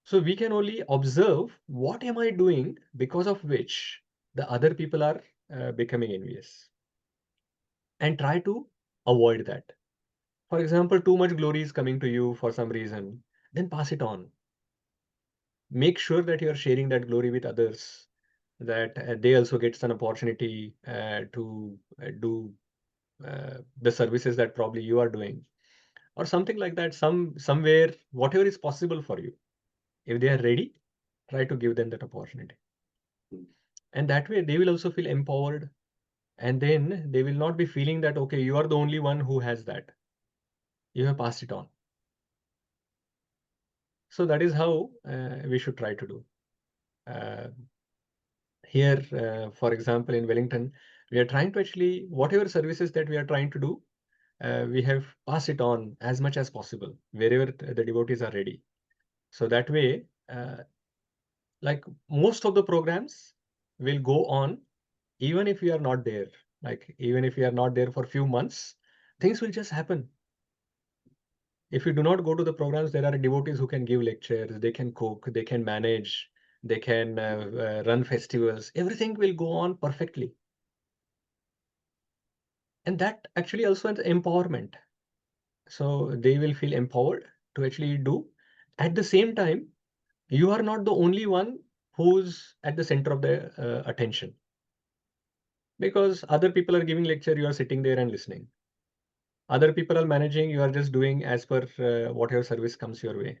So we can only observe what am I doing because of which the other people are becoming envious, and try to avoid that. For example, too much glory is coming to you for some reason, then pass it on. Make sure that you are sharing that glory with others, that they also get an opportunity to do the services that probably you are doing, or something like that. Somewhere, whatever is possible for you, if they are ready, try to give them that opportunity, and that way they will also feel empowered, and then they will not be feeling that okay, you are the only one who has that, you have passed it on. So that is how we should try to do. Here, for example, in Wellington, we are trying to actually, whatever services that we are trying to do, we have passed it on as much as possible wherever the devotees are ready. So that way, like most of the programs will go on even if we are not there. Like even if we are not there for a few months, things will just happen. If you do not go to the programs, there are devotees who can give lectures, they can cook, they can manage, they can run festivals. Everything will go on perfectly. And that actually also is empowerment. So they will feel empowered to actually do. At the same time, you are not the only one who's at the center of the attention. Because other people are giving lecture, you are sitting there and listening. Other people are managing, you are just doing as per whatever service comes your way.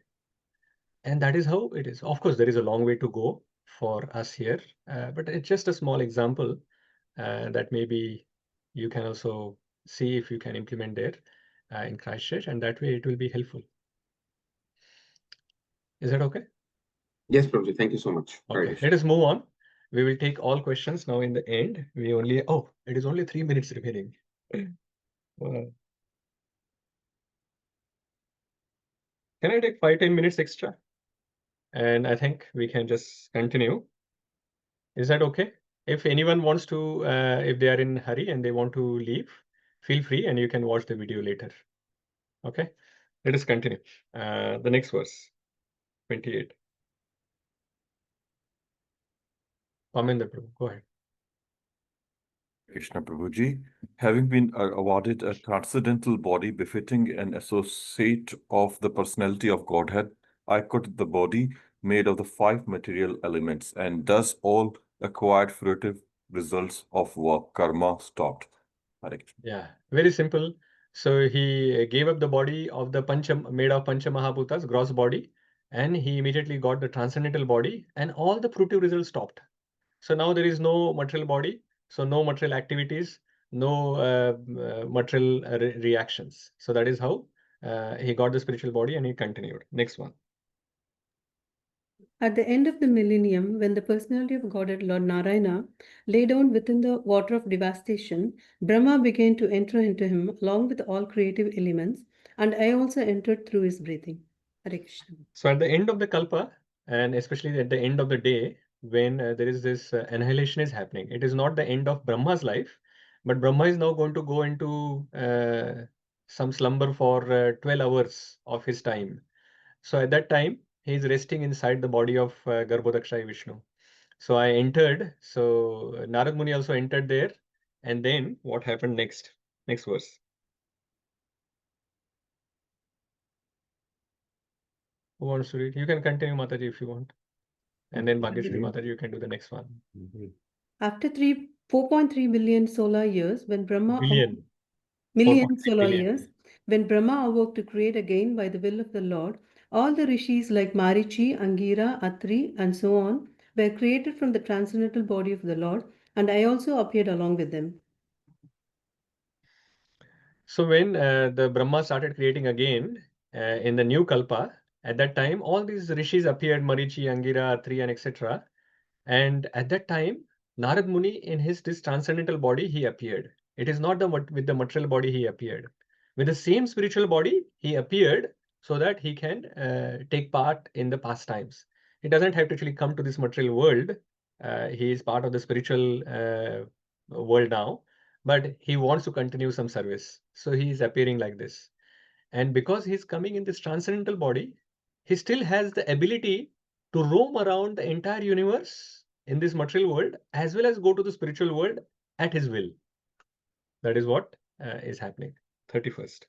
And that is how it is. Of course, there is a long way to go for us here, but it's just a small example that maybe you can also see if you can implement there in Christchurch, and that way it will be helpful. Is that okay? Yes, Prabhuji, thank you so much. Okay, let us move on. We will take all questions now in the end. We only, oh, it is only 3 minutes remaining. Can I take 5-10 minutes extra? And I think we can just continue. Is that okay? If anyone wants to, if they are in a hurry and they want to leave, feel free and you can watch the video later. Okay, let us continue. The next verse, 28. Pamendra Prabhu, go ahead. Krishna Prabhuji, having been awarded a transcendental body befitting an associate of the personality of Godhead, I quitted the body made of the 5 material elements, and thus all acquired fruitive results of work, karma, stopped. Yeah, very simple. So he gave up the body of the made of Pancha Mahabhutas, gross body, and he immediately got the transcendental body, and all the fruitive results stopped. So now there is no material body, so no material activities, no material reactions. So that is how he got the spiritual body and he continued. Next one. At the end of the millennium, when the personality of Godhead Lord Narayana lay down within the water of devastation, Brahma began to enter into him along with all creative elements, and I also entered through his breathing. Hare Krishna. So at the end of the Kalpa, and especially at the end of the day, when there is this annihilation is happening, it is not the end of Brahma's life, but Brahma is now going to go into some slumber for 12 hours of his time. So at that time, he is resting inside the body of Garbhodakshayi Vishnu. So I entered, so Nārada Muni also entered there. And then what happened next? Next verse. Who wants to read? You can continue, Mataji, if you want. And then Bhageshwari Mataji, you can do the next one. After 4.3 billion solar years, when Brahma Billion. million solar billion. years, when Brahma awoke to create again by the will of the Lord, all the rishis like Marichi, Angira, Atri, and so on were created from the transcendental body of the Lord, and I also appeared along with them. So when the Brahma started creating again in the new Kalpa, at that time, all these rishis appeared, Marichi, Angira, Atri, and etc. And at that time, Nārada Muni in this transcendental body, he appeared. It is not with the material body he appeared. With the same spiritual body, he appeared so that he can take part in the pastimes. He doesn't have to actually come to this material world. He is part of the spiritual world now, but he wants to continue some service. So he is appearing like this. And because he's coming in this transcendental body, he still has the ability to roam around the entire universe in this material world, as well as go to the spiritual world at his will. That is what is happening. 31st.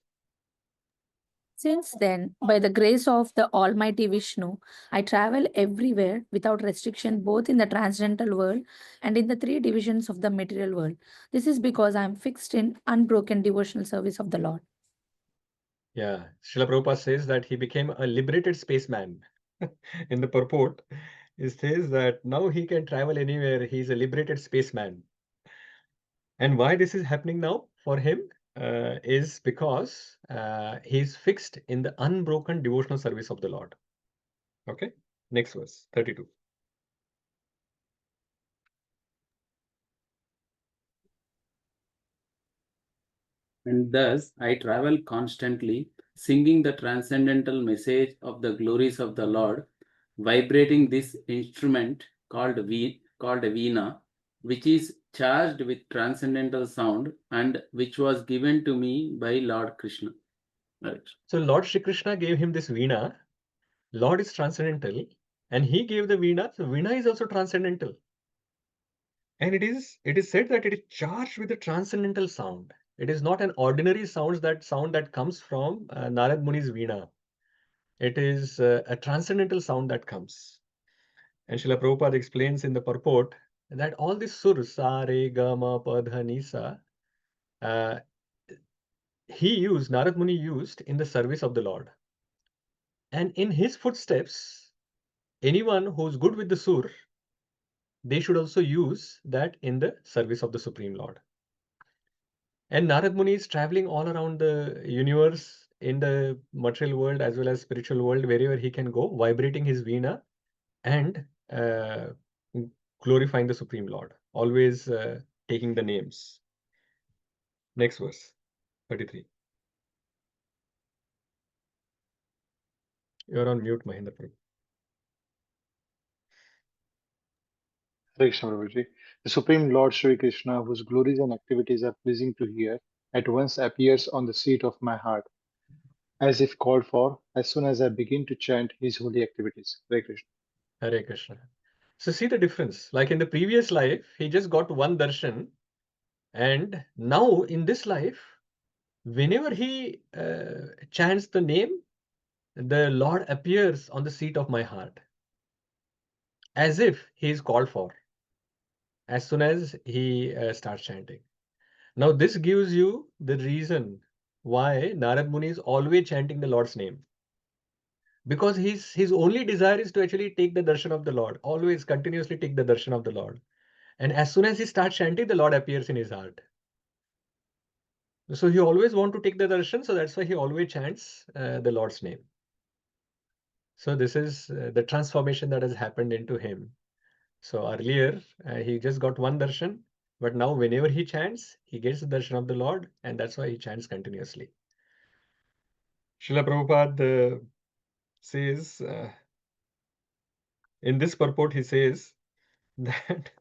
Since then, by the grace of the Almighty Vishnu, I travel everywhere without restriction, both in the transcendental world and in the three divisions of the material world. This is because I am fixed in unbroken devotional service of the Lord. Yeah, Srila Prabhupada says that he became a liberated spaceman. In the purport, it says that now he can travel anywhere. He's a liberated spaceman. And why this is happening now for him is because he's fixed in the unbroken devotional service of the Lord. Okay, next verse, 32. And thus I travel constantly, singing the transcendental message of the glories of the Lord, vibrating this instrument called a veena, which is charged with transcendental sound and which was given to me by Lord Krishna. Right. So Lord Shri Krishna gave him this veena. Lord is transcendental, and he gave the veena. So veena is also transcendental. And it is said that it is charged with a transcendental sound. It is not an ordinary sound that comes from Nārada Muni's veena. It is a transcendental sound that comes. And Srila Prabhupada explains in the purport that all these suras, sa, re, ga, ma, pa, dha, ni, sa, Nārada Muni used in the service of the Lord. And in his footsteps, anyone who's good with the sur, they should also use that in the service of the Supreme Lord. And Nārada Muni is traveling all around the universe in the material world as well as spiritual world, wherever he can go, vibrating his veena and glorifying the Supreme Lord, always taking the names. Next verse, 33. You're on mute, Mahendra Prabhu. Hare Krishna, Prabhuji. The Supreme Lord Sri Krishna, whose glories and activities are pleasing to hear, at once appears on the seat of my heart, as if called for, as soon as I begin to chant his holy activities. Hare Krishna. Hare Krishna. So see the difference. Like in the previous life, he just got one darshan, and now in this life, whenever he chants the name, the Lord appears on the seat of my heart, as if he is called for, as soon as he starts chanting. Now this gives you the reason why Nārada Muni is always chanting the Lord's name. Because his only desire is to actually take the darshan of the Lord, always continuously take the darshan of the Lord. And as soon as he starts chanting, the Lord appears in his heart. So he always wants to take the darshan, so that's why he always chants the Lord's name. So this is the transformation that has happened into him. So earlier, he just got one darshan, but now whenever he chants, he gets the darshan of the Lord, and that's why he chants continuously. Srila Prabhupada says, in this purport, he says that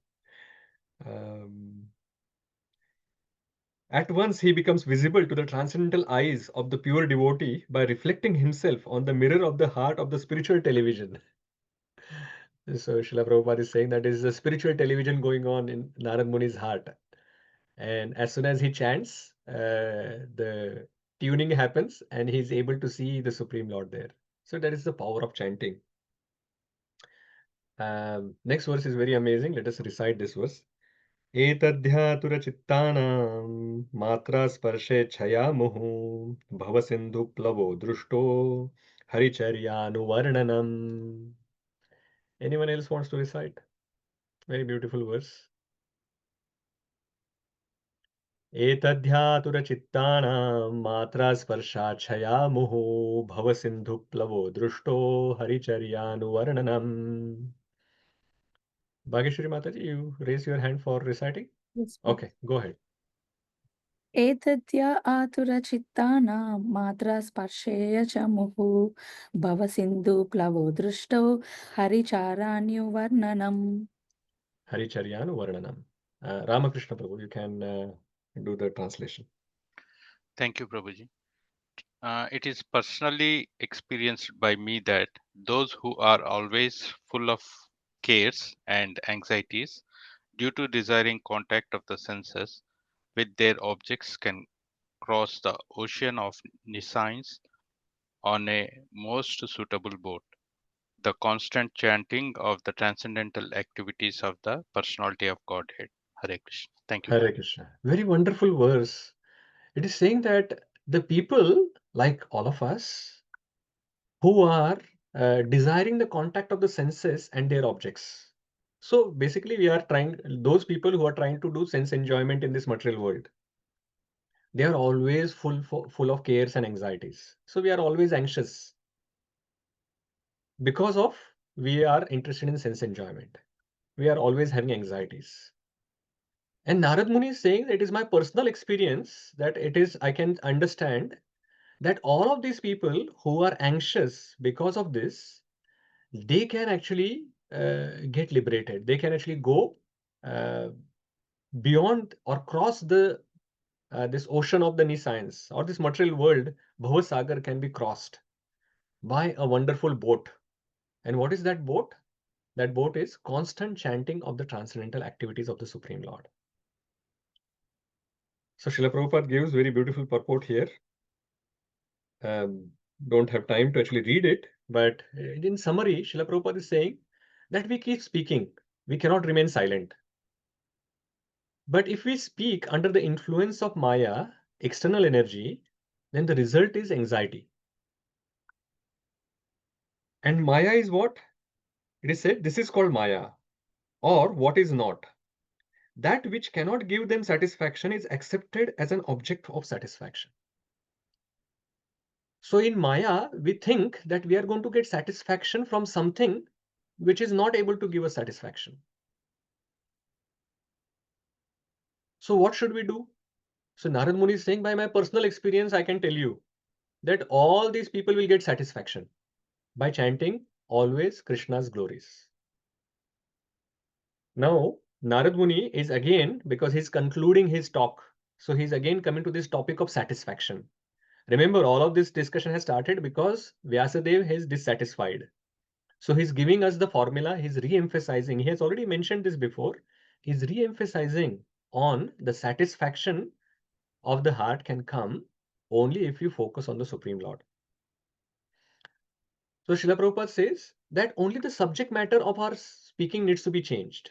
at once he becomes visible to the transcendental eyes of the pure devotee by reflecting himself on the mirror of the heart of the spiritual television. So Srila Prabhupada is saying that there is a spiritual television going on in Nārada Muni's heart. And as soon as he chants, the tuning happens and he's able to see the Supreme Lord there. So that is the power of chanting. Next verse is very amazing. Let us recite this verse. एतद्ध्यातुरचित्तानां मात्रा स्पर्शे छयामुहुः भवसिन्धुप्लवो दृष्टो हरिचर्यानुवर्णनम्. Anyone else wants to recite? Very beautiful verse. एतद्ध्यातुरचित्तानां मात्रा स्पर्शा छयामुहुः भवसिन्धुप्लवो दृष्टो हरिचर्यानुवर्णनम्. Bhageshwari Mataji, you raise your hand for reciting? Yes, Okay, go ahead. एतद्या आतुरचित्तानां मात्रा स्पर्शेय च मुहुः भवसिन्धुप्लवो दृष्टो हरिचारान्युवर्णनम्. Haricharyanu Ramakrishna Prabhu, you can do the translation. Thank you, Prabhuji. It is personally experienced by me that those who are always full of cares and anxieties due to desiring contact of the senses with their objects can cross the ocean of nescience on a most suitable boat. The constant chanting of the transcendental activities of the personality of Godhead. Hare Krishna. Thank you. Hare Krishna. Very wonderful verse. It is saying that the people, like all of us, who are desiring the contact of the senses and their objects. So basically, we are trying, those people who are trying to do sense enjoyment in this material world, they are always full of cares and anxieties. So we are always anxious because of we are interested in sense enjoyment. We are always having anxieties. And Nārada Muni is saying that it is my personal experience that it is, I can understand that all of these people who are anxious because of this, they can actually get liberated. They can actually go beyond or cross the this ocean of the nescience or this material world. Bhavasagar can be crossed by a wonderful boat. And what is that boat? That boat is constant chanting of the transcendental activities of the Supreme Lord. So Srila Prabhupada gives very beautiful purport here. Don't have time to actually read it, but in summary, Srila Prabhupada is saying that we keep speaking. We cannot remain silent. But if we speak under the influence of Maya, external energy, then the result is anxiety. And Maya is what? It is said this is called Maya, or what is not. That which cannot give them satisfaction is accepted as an object of satisfaction. So in Maya, we think that we are going to get satisfaction from something which is not able to give us satisfaction. So what should we do? So Nārada Muni is saying, by my personal experience, I can tell you that all these people will get satisfaction by chanting always Krishna's glories. Now, Nārada Muni is again, because he's concluding his talk, so he's again coming to this topic of satisfaction. Remember, all of this discussion has started because Vyāsadeva is dissatisfied. So he's giving us the formula, he's re-emphasizing. He has already mentioned this before. He's re-emphasizing on the satisfaction of the heart can come only if you focus on the Supreme Lord. So Srila Prabhupada says that only the subject matter of our speaking needs to be changed.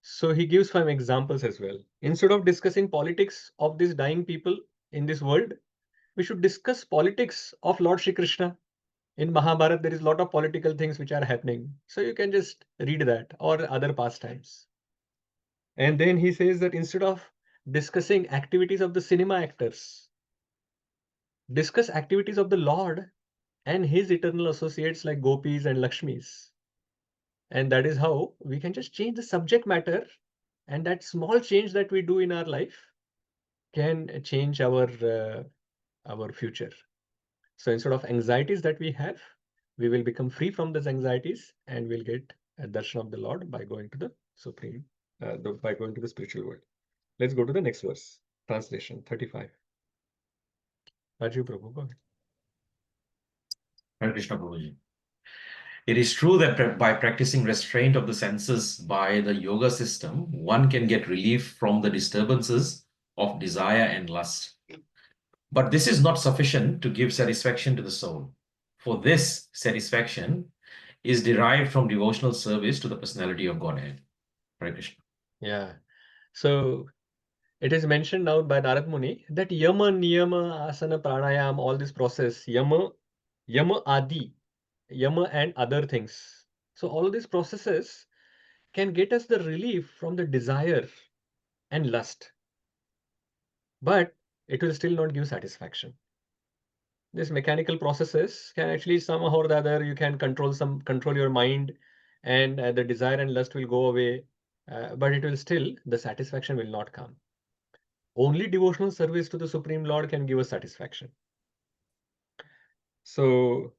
So he gives 5 examples as well. Instead of discussing politics of these dying people in this world, we should discuss politics of Lord Shri Krishna. In Mahabharata, there is a lot of political things which are happening. So you can just read that or other pastimes. And then he says that instead of discussing activities of the cinema actors, discuss activities of the Lord and his eternal associates like gopis and lakshmis. And that is how we can just change the subject matter, and that small change that we do in our life can change our future. So instead of anxieties that we have, we will become free from those anxieties and we'll get a darshan of the Lord by going to the Supreme, by going to the spiritual world. Let's go to the next verse. Translation 35. Raju Prabhu, go ahead. Hare Krishna Prabhuji. It is true that by practicing restraint of the senses by the yoga system, one can get relief from the disturbances of desire and lust. But this is not sufficient to give satisfaction to the soul. For this satisfaction is derived from devotional service to the personality of Godhead. Hare Krishna. Yeah. So it is mentioned now by Nārada Muni that yama, niyama, asana, pranayam, all this process, yama, adi, yama and other things. So all these processes can get us the relief from the desire and lust, but it will still not give satisfaction. These mechanical processes can actually somehow or the other, you can control your mind, and the desire and lust will go away, but it will still, the satisfaction will not come. Only devotional service to the Supreme Lord can give us satisfaction. So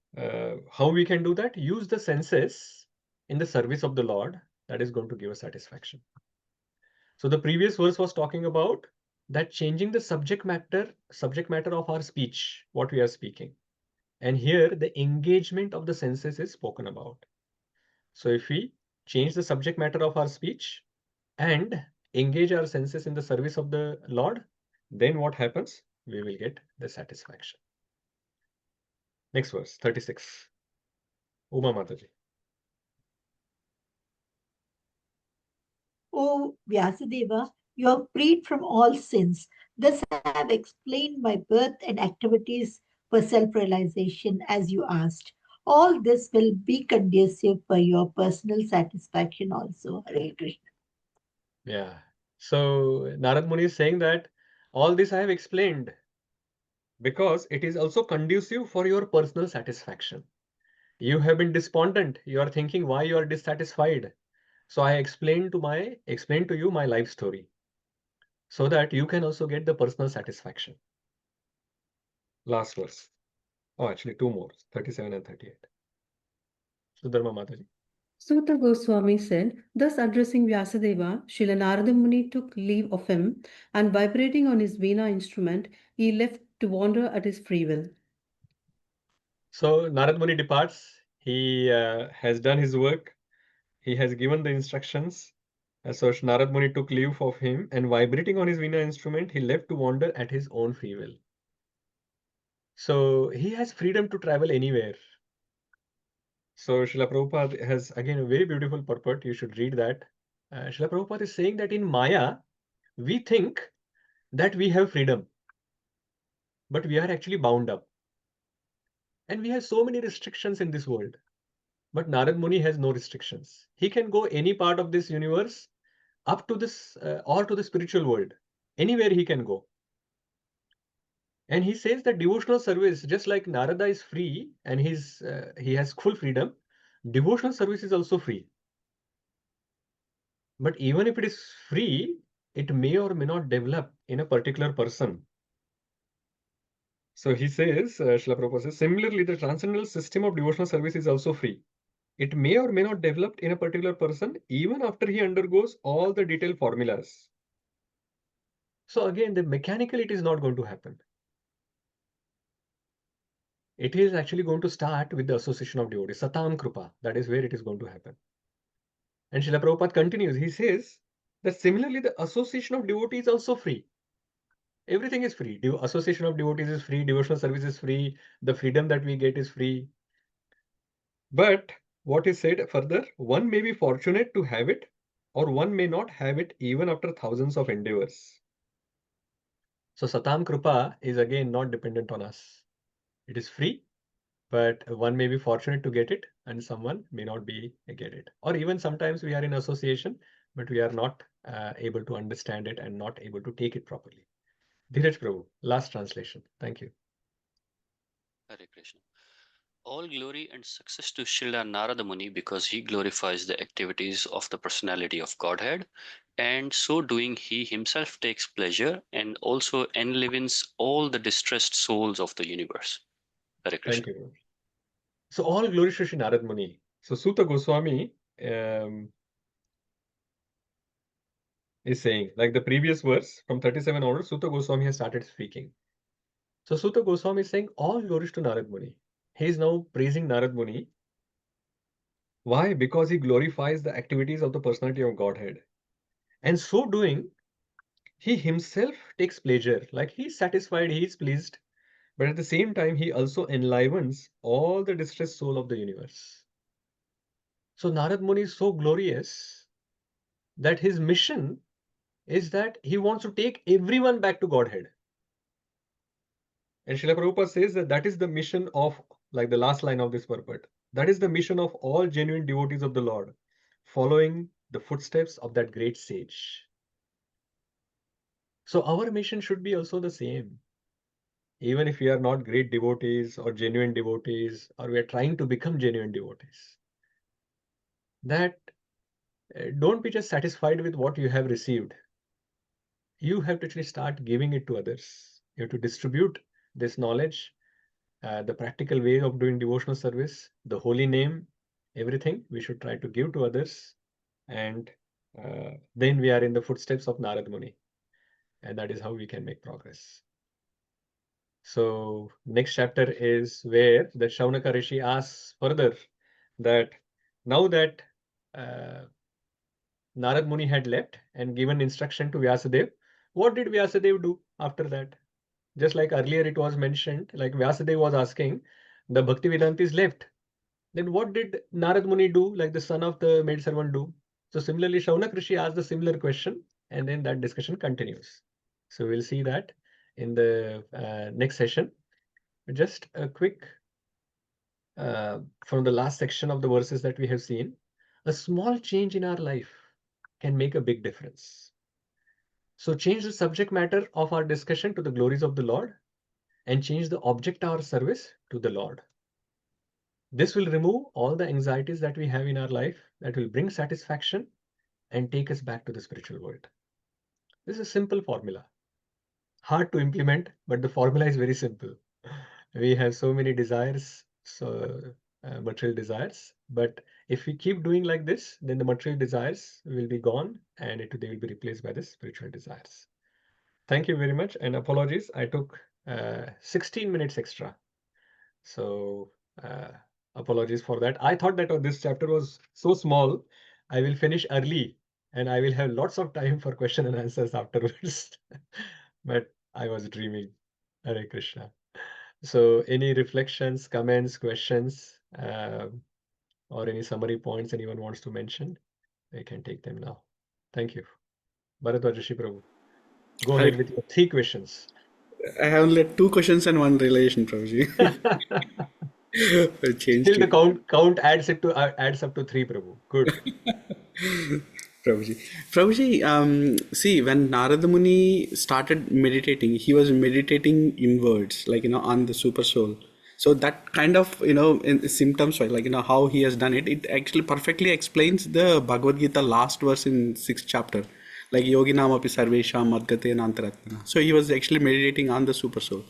how we can do that? Use the senses in the service of the Lord. That is going to give us satisfaction. So the previous verse was talking about that changing the subject matter of our speech, what we are speaking. And here the engagement of the senses is spoken about. So if we change the subject matter of our speech and engage our senses in the service of the Lord, then what happens? We will get the satisfaction. Next verse, 36. Uma Mataji. O Vyasadeva, you are freed from all sins. Thus I have explained my birth and activities for self-realization as you asked. All this will be conducive for your personal satisfaction also. Hare Krishna. Yeah. So Nārada Muni is saying that all this I have explained because it is also conducive for your personal satisfaction. You have been despondent. You are thinking why you are dissatisfied. So I explained to you my life story so that you can also get the personal satisfaction. Last verse. Oh, actually two more, 37 and 38. Sudharma Mataji. Suta Goswami said, thus addressing Vyasadeva, Srila Nārada Muni took leave of him, and vibrating on his Veena instrument, he left to wander at his free will. So Nārada Muni departs. He has done his work. He has given the instructions. So Nārada Muni took leave of him, and vibrating on his Veena instrument, he left to wander at his own free will. So he has freedom to travel anywhere. So Srila Prabhupada has again a very beautiful purport. You should read that. Srila Prabhupada is saying that in Maya, we think that we have freedom, but we are actually bound up. And we have so many restrictions in this world. But Nārada Muni has no restrictions. He can go any part of this universe up to this or to the spiritual world. Anywhere he can go. And he says that devotional service, just like Narada is free and he has full freedom, devotional service is also free. But even if it is free, it may or may not develop in a particular person. So he says, Srila Prabhupada says, similarly, the transcendental system of devotional service is also free. It may or may not develop in a particular person even after he undergoes all the detailed formulas. So again, mechanically it is not going to happen. It is actually going to start with the association of devotees, Satam Krupa. That is where it is going to happen. And Srila Prabhupada continues. He says that similarly, the association of devotees is also free. Everything is free. Association of devotees is free. Devotional service is free. The freedom that we get is free. But what is said further, one may be fortunate to have it, or one may not have it even after thousands of endeavors. So Satam Krupa is again not dependent on us. It is free, but one may be fortunate to get it and someone may not be get it. Or even sometimes we are in association, but we are not able to understand it and not able to take it properly. Dheeraj Prabhu, last translation. Thank you. Hare Krishna. All glory and success to Srila Nārada Muni because he glorifies the activities of the personality of Godhead, and so doing he himself takes pleasure and also enlivens all the distressed souls of the universe. Hare Krishna. Thank you. So all glory to Sri Nārada Muni. So Suta Goswami is saying, like the previous verse from 37 onwards, Suta Goswami has started speaking. So Suta Goswami is saying all glories to Nārada Muni. He is now praising Nārada Muni. Why? Because he glorifies the activities of the personality of Godhead. And so doing, he himself takes pleasure. Like he is satisfied, he is pleased. But at the same time, he also enlivens all the distressed soul of the universe. So Nārada Muni is so glorious that his mission is that he wants to take everyone back to Godhead. And Srila Prabhupada says that that is the mission of, like the last line of this purport, that is the mission of all genuine devotees of the Lord, following the footsteps of that great sage. So our mission should be also the same. Even if we are not great devotees or genuine devotees, or we are trying to become genuine devotees, that don't be just satisfied with what you have received. You have to actually start giving it to others. You have to distribute this knowledge, the practical way of doing devotional service, the holy name, everything we should try to give to others. And then we are in the footsteps of Nārada Muni. and that is how we can make progress. So next chapter is where the Shaunaka Rishi asks further that now that Nārada Muni had left and given instruction to Vyāsadeva, what did Vyāsadeva do after that? Just like earlier it was mentioned, like Vyāsadeva was asking, the Bhaktivedanta is left. Then what did Nārada Muni do, like the son of the maidservant do? So similarly, Shaunaka Rishi asked the similar question, and then that discussion continues. So we'll see that in the next session. Just a quick, from the last section of the verses that we have seen, a small change in our life can make a big difference. So change the subject matter of our discussion to the glories of the Lord and change the object of our service to the Lord. This will remove all the anxieties that we have in our life, that will bring satisfaction and take us back to the spiritual world. This is a simple formula. Hard to implement, but the formula is very simple. We have so many desires, material desires, but if we keep doing like this, then the material desires will be gone and they will be replaced by the spiritual desires. Thank you very much, and apologies, I took 16 minutes extra. So apologies for that. I thought that this chapter was so small, I will finish early and I will have lots of time for question and answers afterwards. But I was dreaming. Hare Krishna. So any reflections, comments, questions, or any summary points anyone wants to mention, they can take them now. Thank you. Bharadwaj Rishi Prabhu, go ahead with your 3 questions. I have only 2 questions and 1 relation, Prabhuji. Still the count adds up to 3, Prabhu. Good. Prabhuji, see, when Nārada Muni started meditating, he was meditating inwards, like, on the super soul. So that kind of, in symptoms, like, how he has done it, it actually perfectly explains the Bhagavad Gita last verse in 6th chapter, like yogi nama api sarvesham madgate antaratmana. So he was actually meditating on the super soul.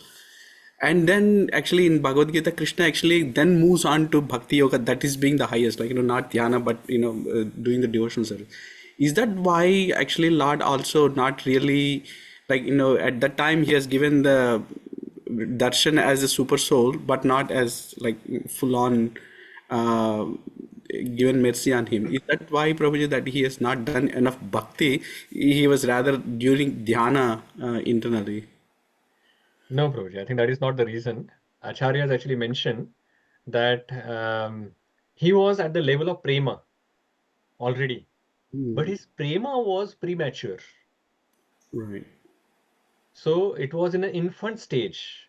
And then actually in Bhagavad Gita, Krishna actually then moves on to Bhakti Yoga, that is being the highest, like, not dhyana, but, doing the devotional service. Is that why actually Lord also not really, like, at that time he has given the darśana as a super soul, but not as like full on given mercy on him? Is that why, Prabhuji, that he has not done enough bhakti? He was rather during dhyana internally. No, Prabhuji, I think that is not the reason. Acharya has actually mentioned that he was at the level of prema already, but his prema was premature. Right. So it was in an infant stage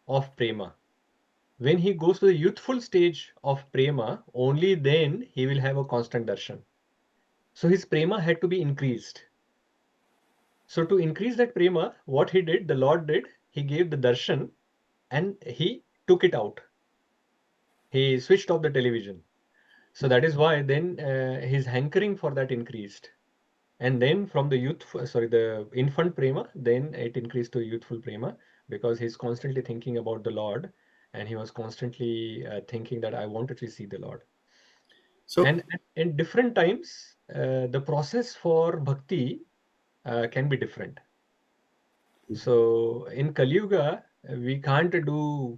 of prema. When he goes to the youthful stage of prema, only then he will have a constant darshan. So his prema had to be increased. So to increase that prema, what he did, the Lord did, he gave the darshan and he took it out. He switched off the television. So that is why then his hankering for that increased. And then from the the infant prema, then it increased to youthful prema, because he's constantly thinking about the Lord, and he was constantly thinking that I want to see the Lord. So, and in different times, the process for bhakti can be different. So in Kali Yuga, we can't do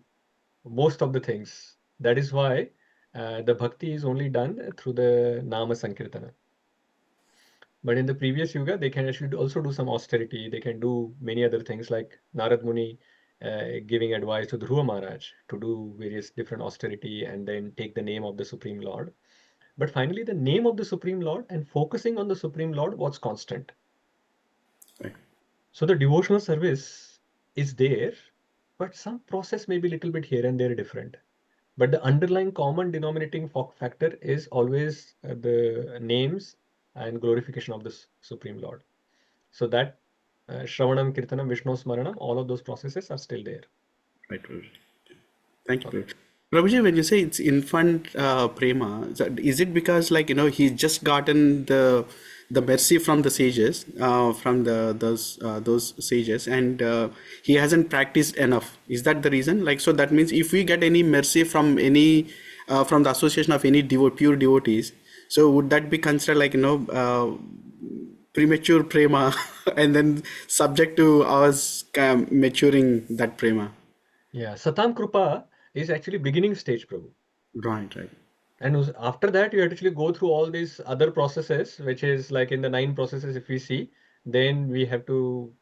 most of the things. That is why the bhakti is only done through the Nama Sankirtana. But in the previous Yuga, they can actually also do some austerity. They can do many other things, like Nārada Muni giving advice to Dhruva Maharaj to do various different austerity and then take the name of the Supreme Lord. But finally, the name of the Supreme Lord and focusing on the Supreme Lord was constant. Right. So the devotional service is there, but some process may be a little bit here and there different. But the underlying common denominating factor is always the names and glorification of the Supreme Lord. So that Shravanam, Kirtanam, Vishnu Smaranam, all of those processes are still there. Right. Thank you. Okay. Prabhuji, when you say it's infant prema, is it because, like, he's just gotten the mercy from the sages, from those sages, and he hasn't practiced enough? Is that the reason? Like, so that means if we get any mercy from any from the association of any pure devotees, so would that be considered like premature prema and then subject to us maturing that prema. Yeah, Satam Krupa is actually beginning stage, Prabhu. Right. And after that, you actually go through all these other processes, which is like in the 9 processes, if we see, then we have to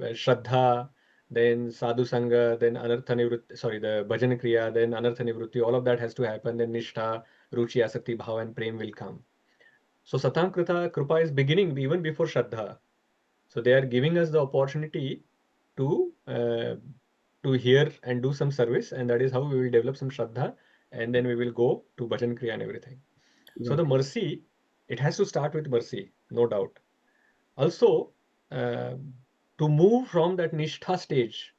Shraddha, then Sadhu Sangha, then Anartha Nivrutti, sorry, the Bhajan Kriya, then Anartha Nivrutti, all of that has to happen. Then Nishtha, Ruchi, Asakti, Bhava, and Prem will come. So Satam Krupa is beginning even before Shraddha. So they are giving us the opportunity to hear and do some service, and that is how we will develop some Shraddha, and then we will go to Bhajan Kriya and everything. So the mercy, it has to start with mercy, no doubt. Also, to move from that Nishtha stage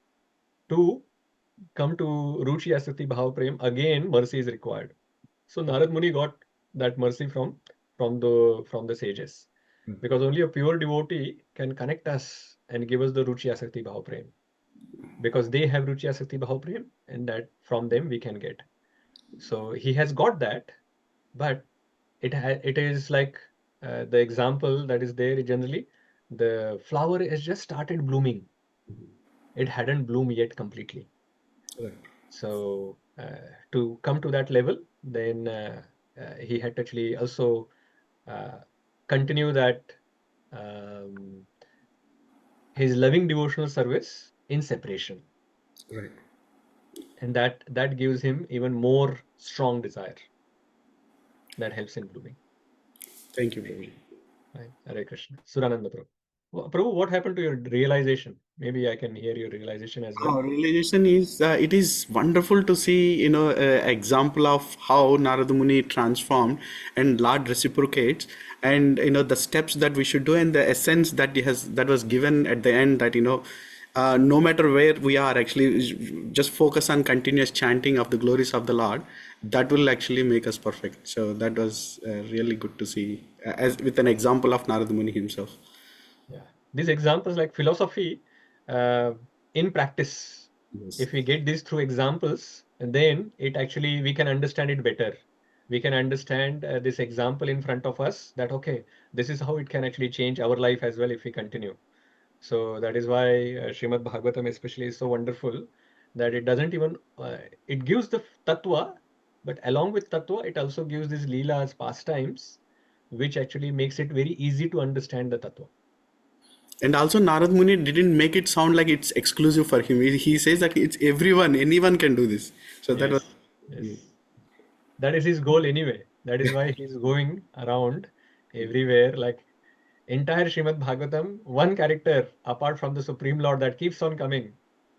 to come to Ruchi Asakti Bhava Prem, again mercy is required. So Nārada Muni got that mercy from the sages, because only a pure devotee can connect us and give us the Ruchi Asakti Bhava Prem, because they have Ruchi Asakti Bhava Prem, and that from them we can get. So he has got that, but it is like the example that is there generally, the flower has just started blooming. It hadn't bloomed yet completely. So to come to that level, then he had to actually also continue that his loving devotional service in separation. Right. And that gives him even more strong desire that helps in blooming. Thank you, Prabhuji. Right. Hare Krishna. Surananda Prabhu. Prabhu, what happened to your realization? Maybe I can hear your realization as well. Realization is it is wonderful to see example of how Narada Muni transformed and Lord reciprocates, and the steps that we should do, and the essence that that was given at the end, that no matter where we are, actually just focus on continuous chanting of the glories of the Lord. That will actually make us perfect. So that was really good to see as with an example of Narada Muni himself. Yeah, these examples like philosophy in practice, if we get these through examples, and then it actually we can understand it better. We can understand this example in front of us, that okay, this is how it can actually change our life as well if we continue. So that is why Srimad Bhagavatam especially is so wonderful, that it doesn't even it gives the tattva, but along with tattva it also gives these leelas, pastimes, which actually makes it very easy to understand the tattva. And also Narad Muni didn't make it sound like it's exclusive for him. He says that it's anyone can do this. So that was that is his goal anyway. That is why he's going around everywhere, like entire Srimad Bhagavatam, one character apart from the Supreme Lord that keeps on coming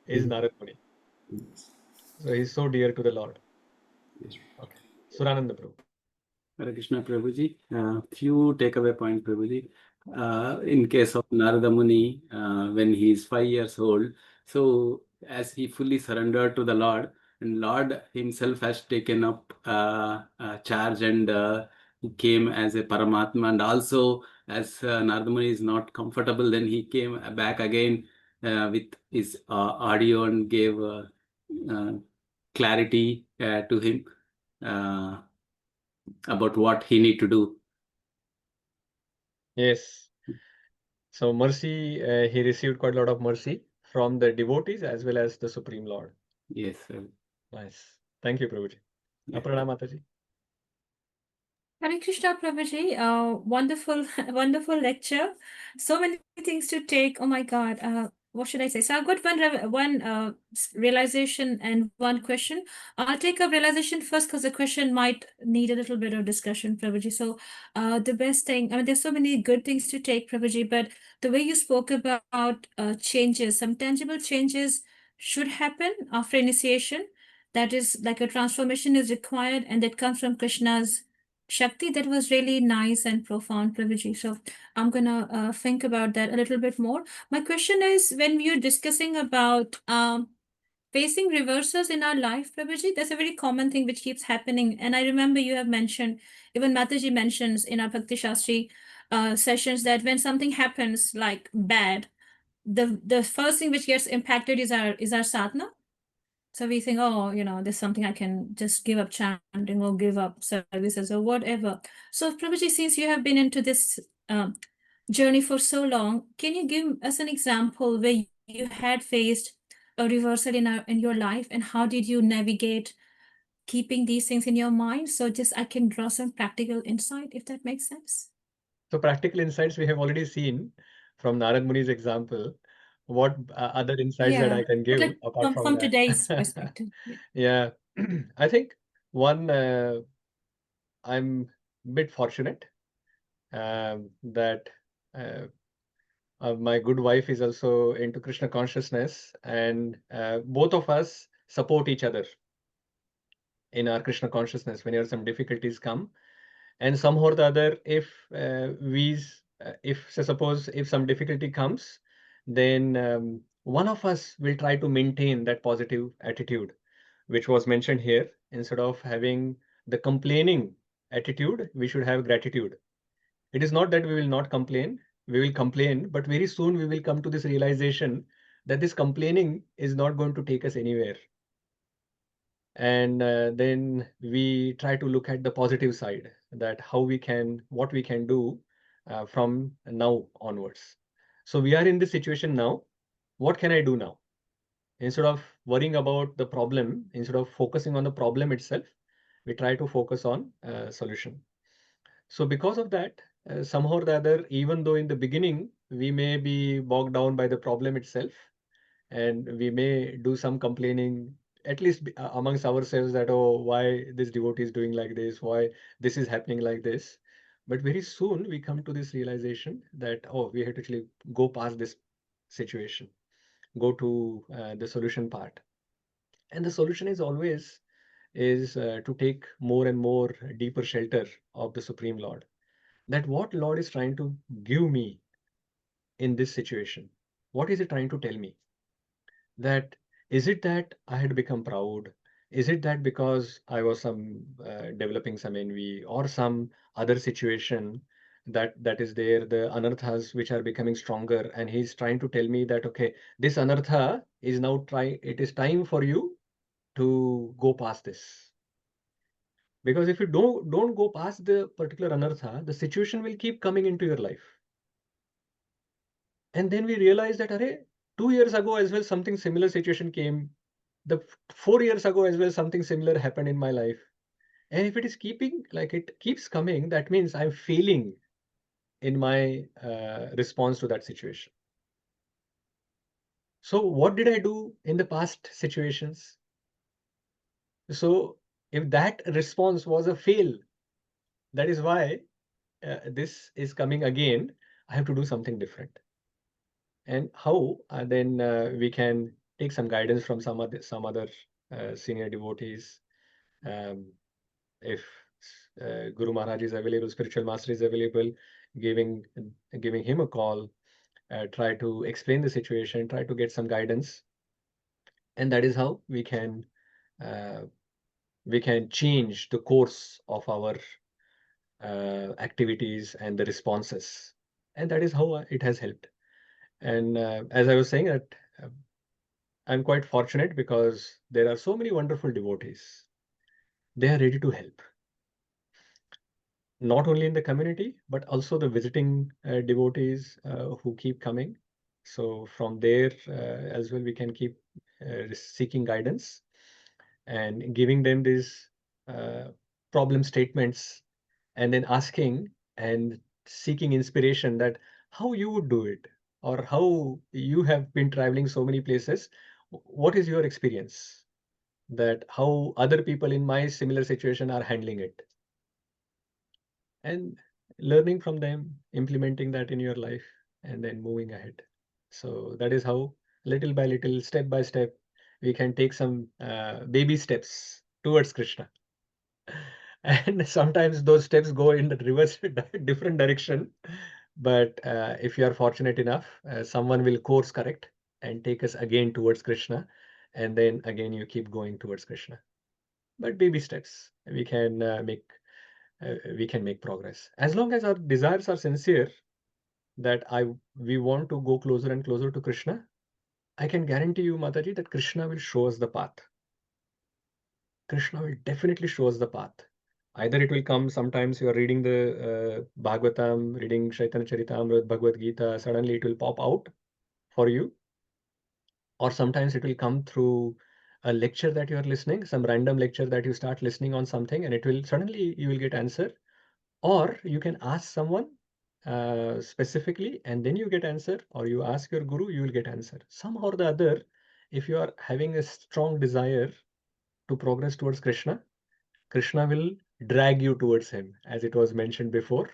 is Narad Muni. So he's so dear to the Lord. Okay. Surananda Prabhu. Hare Krishna Prabhuji. Few takeaway points, Prabhuji. In case of Narada Muni, when he is 5 years old, so as he fully surrendered to the Lord, and Lord himself has taken up charge, and he came as a Paramatma, and also as Narada Muni is not comfortable, then he came back again with his audio and gave clarity to him about what he need to do. Yes. So mercy, he received quite a lot of mercy from the devotees as well as the Supreme Lord. Yes, sir. Nice. Thank you, Prabhuji. Aparna Mataji. Hare Krishna Prabhuji, wonderful, wonderful lecture. So many things to take. Oh my God, what should I say? So I've got one realization and one question. I'll take a realization first because the question might need a little bit of discussion, Prabhuji. So the best thing, I mean, there's so many good things to take, Prabhuji, but the way you spoke about changes, some tangible changes should happen after initiation. That is like a transformation is required, and that comes from Krishna's Shakti. That was really nice and profound, Prabhuji. So I'm gonna think about that a little bit more. My question is, when we are discussing about facing reversals in our life, Prabhuji, that's a very common thing which keeps happening. And I remember you have mentioned, even Mataji mentions in our Bhakti Shastri sessions, that when something happens like bad, the first thing which gets impacted is our sadhana. So we think, oh, there's something I can just give up chanting or give up services or whatever. So Prabhuji, since you have been into this journey for so long, can you give us an example where you had faced a reversal in your life, and how did you navigate keeping these things in your mind? So just I can draw some practical insight, if that makes sense. So practical insights we have already seen from Nārada Muni's example. What other insights that I can But give like apart from from that? today's perspective. Yeah, I think one, I'm a bit fortunate that my good wife is also into Krishna consciousness, and both of us support each other in our Krishna consciousness whenever some difficulties come. And somehow or the other, if if suppose if some difficulty comes, then one of us will try to maintain that positive attitude, which was mentioned here. Instead of having the complaining attitude, we should have gratitude. It is not that we will not complain, we will complain, but very soon we will come to this realization that this complaining is not going to take us anywhere. And then we try to look at the positive side, that what we can do from now onwards. So we are in this situation now. What can I do now? Instead of worrying about the problem, instead of focusing on the problem itself, we try to focus on solution. So because of that, somehow or the other, even though in the beginning we may be bogged down by the problem itself, and we may do some complaining, at least amongst ourselves, that, oh, why this devotee is doing like this, why this is happening like this. But very soon we come to this realization that, oh, we have to actually go past this situation, go to the solution part. And the solution is always to take more and more deeper shelter of the Supreme Lord. That what Lord is trying to give me in this situation. What is it trying to tell me? That is it that I had become proud? Is it that because I was developing some envy or some other situation that is there, the anarthas which are becoming stronger, and he's trying to tell me that, okay, this anartha is now it is time for you to go past this. Because if you don't go past the particular anartha, the situation will keep coming into your life. And then we realized that, array, 2 years ago as well, something similar situation came. 4 years ago as well, something similar happened in my life. And if it is it keeps coming, that means I'm failing in my response to that situation. So what did I do in the past situations? So if that response was a fail, that is why this is coming again. I have to do something different. And how then we can take some guidance from some other senior devotees. If Guru Maharaj is available, spiritual master is available, giving him a call, try to explain the situation, try to get some guidance, and that is how we can change the course of our activities and the responses, and that is how it has helped. And as I was saying, that I'm quite fortunate because there are so many wonderful devotees. They are ready to help, not only in the community, but also the visiting devotees who keep coming. So from there as well, we can keep seeking guidance and giving them these problem statements, and then asking and seeking inspiration that how you would do it, or how you have been traveling so many places. What is your experience? That how other people in my similar situation are handling it, and learning from them, implementing that in your life, and then moving ahead. So that is how, little by little, step by step, we can take some baby steps towards Krishna. And sometimes those steps go in the reverse different direction. But if you are fortunate enough, someone will course correct and take us again towards Krishna. And then again, you keep going towards Krishna. But baby steps, we can make progress. As long as our desires are sincere, that we want to go closer and closer to Krishna, I can guarantee you, Mataji, that Krishna will show us the path. Krishna will definitely show us the path. Either it will come sometimes you are reading the Bhagavatam, reading Chaitanya Charitamrita, Bhagavad Gita, suddenly it will pop out for you. Or sometimes it will come through a lecture that you are listening, some random lecture that you start listening on something, and it will suddenly you will get answer. Or you can ask someone specifically, and then you get answer, or you ask your guru, you will get answer. Somehow or the other, if you are having a strong desire to progress towards Krishna, Krishna will drag you towards him, as it was mentioned before,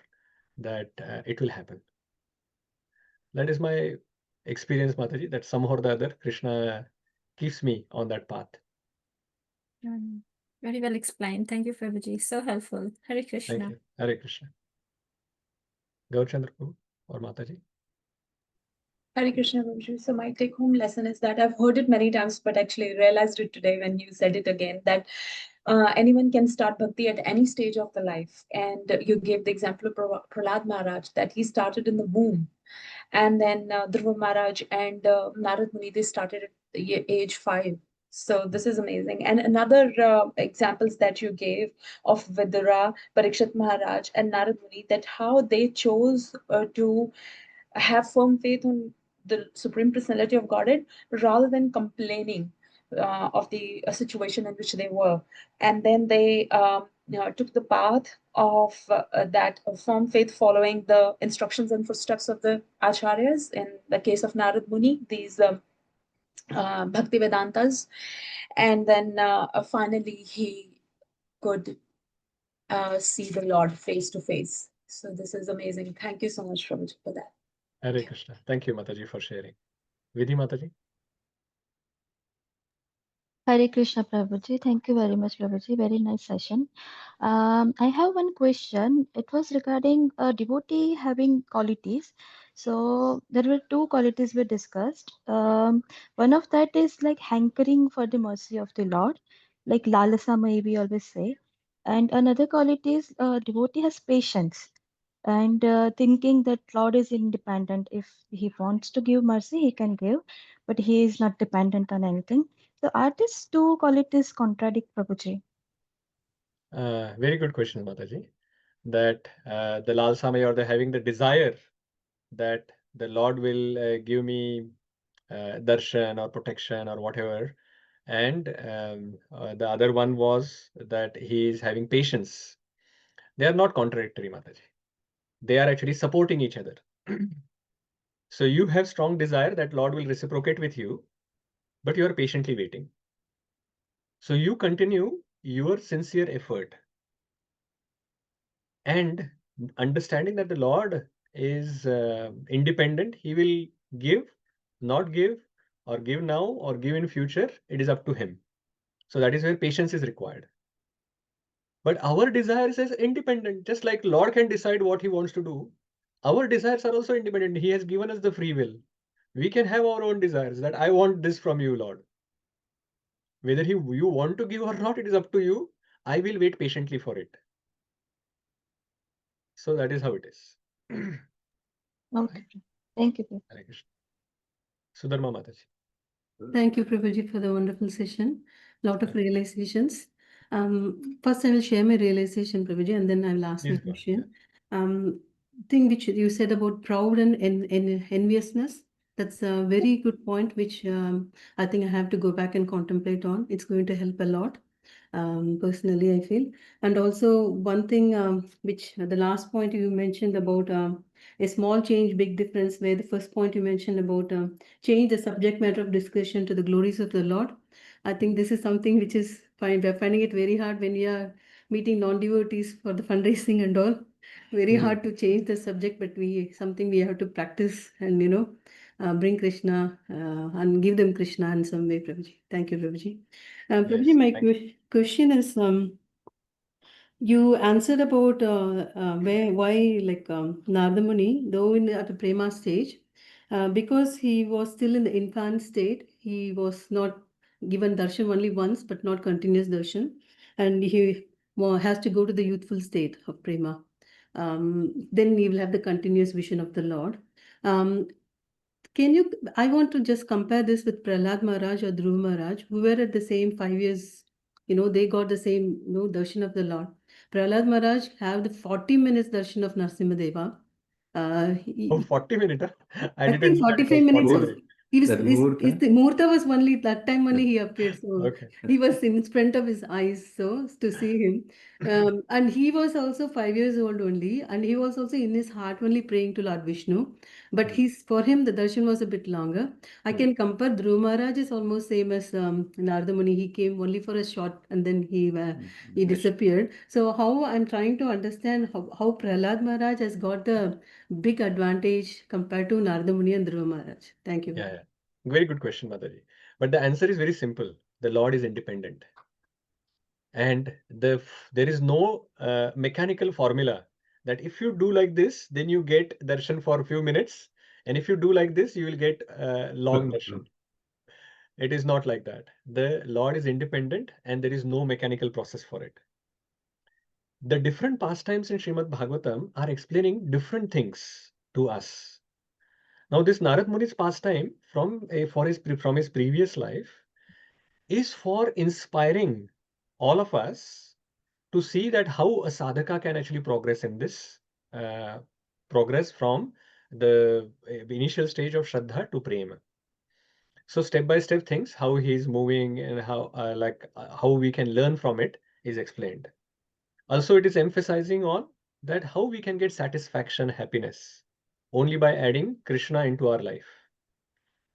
that it will happen. That is my experience, Mataji, that somehow or the other, Krishna keeps me on that path. Very well explained. Thank you, Prabhuji. So helpful. Hare Thank Krishna. you. Hare Krishna. Gaurchandra Prabhu or Mataji. Hare Krishna, Prabhuji. So my take-home lesson is that I've heard it many times, but actually realized it today when you said it again, that anyone can start bhakti at any stage of the life. And you gave the example of Prahlad Maharaj, that he started in the womb. And then Dhruva Maharaj and Nārada Muni, they started at age 5. So this is amazing. And another examples that you gave of Vidura, Parikshit Maharaj and Nārada Muni, that how they chose to have firm faith on the Supreme Personality of Godhead rather than complaining of the situation in which they were. And then they took the path of that firm faith, following the instructions and footsteps of the acharyas. In the case of Nārada Muni, these Bhaktivedantas. And then finally he could see the Lord face to face. So this is amazing. Thank you so much, Prabhuji, for that. Hare Krishna. Thank you, Mataji, for sharing. Vidhi Mataji. Hare Krishna, Prabhuji. Thank you very much, Prabhuji. Very nice session. I have one question. It was regarding a devotee having qualities. So there were two qualities we discussed. One of that is like hankering for the mercy of the Lord, like lalasa may we always say. And another quality is devotee has patience and thinking that Lord is independent. If he wants to give mercy, he can give, but he is not dependent on anything. So are these two qualities contradict, Prabhuji? Very good question, Mataji. That the Lal Samay, or the having the desire that the Lord will give me darshan or protection or whatever. And the other one was that he is having patience. They are not contradictory, Mataji. They are actually supporting each other. So you have strong desire that Lord will reciprocate with you, but you are patiently waiting. So you continue your sincere effort and understanding that the Lord is independent. He will give, not give, or give now, or give in future. It is up to him. So that is where patience is required. But our desires is independent. Just like Lord can decide what he wants to do, our desires are also independent. He has given us the free will. We can have our own desires, that I want this from you, Lord. Whether you want to give or not, it is up to you. I will wait patiently for it. So that is how it is. Okay. Thank you. Hare Krishna. Sudharma Mataji. Thank you, Prabhuji, for the wonderful session. Lot of realizations. First, I will share my realization, Prabhuji, and then I will ask my Please go ahead. question. Thing which you said about proud and enviousness, that's a very good point, which I think I have to go back and contemplate on. It's going to help a lot. Personally, I feel. And also one thing which the last point you mentioned about a small change, big difference, where the first point you mentioned about change the subject matter of discussion to the glories of the Lord. I think this is something which is fine. We're finding it very hard when we are meeting non-devotees for the fundraising and all. Very hard to change the subject, but something we have to practice and bring Krishna and give them Krishna in some way, Prabhuji. Thank you, Prabhuji. Prabhuji, my question is, you answered about why Nārada Muni, though at the prema stage, because he was still in the infant state, he was not given darshan only once, but not continuous darshan, and he has to go to the youthful state of prema. Then he will have the continuous vision of the Lord. I want to just compare this with Prahlad Maharaj or Dhruva Maharaj, who were at the same 5 years, they got the same, darshan of the Lord. Prahlad Maharaj have the 40 minutes darshan of Narasimhadeva. Oh, 40 minutes. I I didn't think know that it 45 was minutes 40 was minutes. he was That is Muhurta? the Muhurta was only that time only he appeared. So Okay. he was in front of his eyes, so to see him. And he was also 5 years old only, and he was also in his heart only praying to Lord Vishnu. But for him the darshan was a bit longer. I can compare Dhruva Maharaj is almost same as Nārada Muni. He came only for a short and then he disappeared. So how I'm trying to understand how Prahlad Maharaj has got the big advantage compared to Nārada Muni and Dhruva Maharaj. Thank you. Yeah. Very good question, Mataji. But the answer is very simple. The Lord is independent. And there is no mechanical formula that if you do like this, then you get darshan for a few minutes. And if you do like this, you will get long darshan. It is not like that. The Lord is independent and there is no mechanical process for it. The different pastimes in Srimad Bhagavatam are explaining different things to us. Now, this Nārada Muni's pastime from his previous life is for inspiring all of us to see that how a sadhaka can actually progress in this progress from the initial stage of Shraddha to Prema. So step by step things, how he is moving and how we can learn from it is explained. Also, it is emphasizing on that how we can get satisfaction, happiness only by adding Krishna into our life.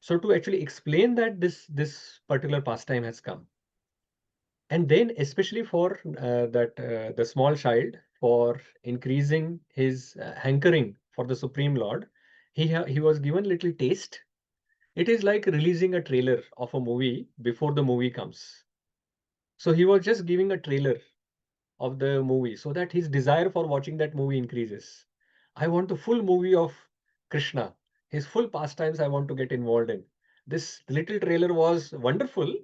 So to actually explain that this particular pastime has come. And then especially for the small child, for increasing his hankering for the Supreme Lord, he was given little taste. It is like releasing a trailer of a movie before the movie comes. So he was just giving a trailer of the movie so that his desire for watching that movie increases. I want the full movie of Krishna. His full pastimes I want to get involved in. This little trailer was wonderful,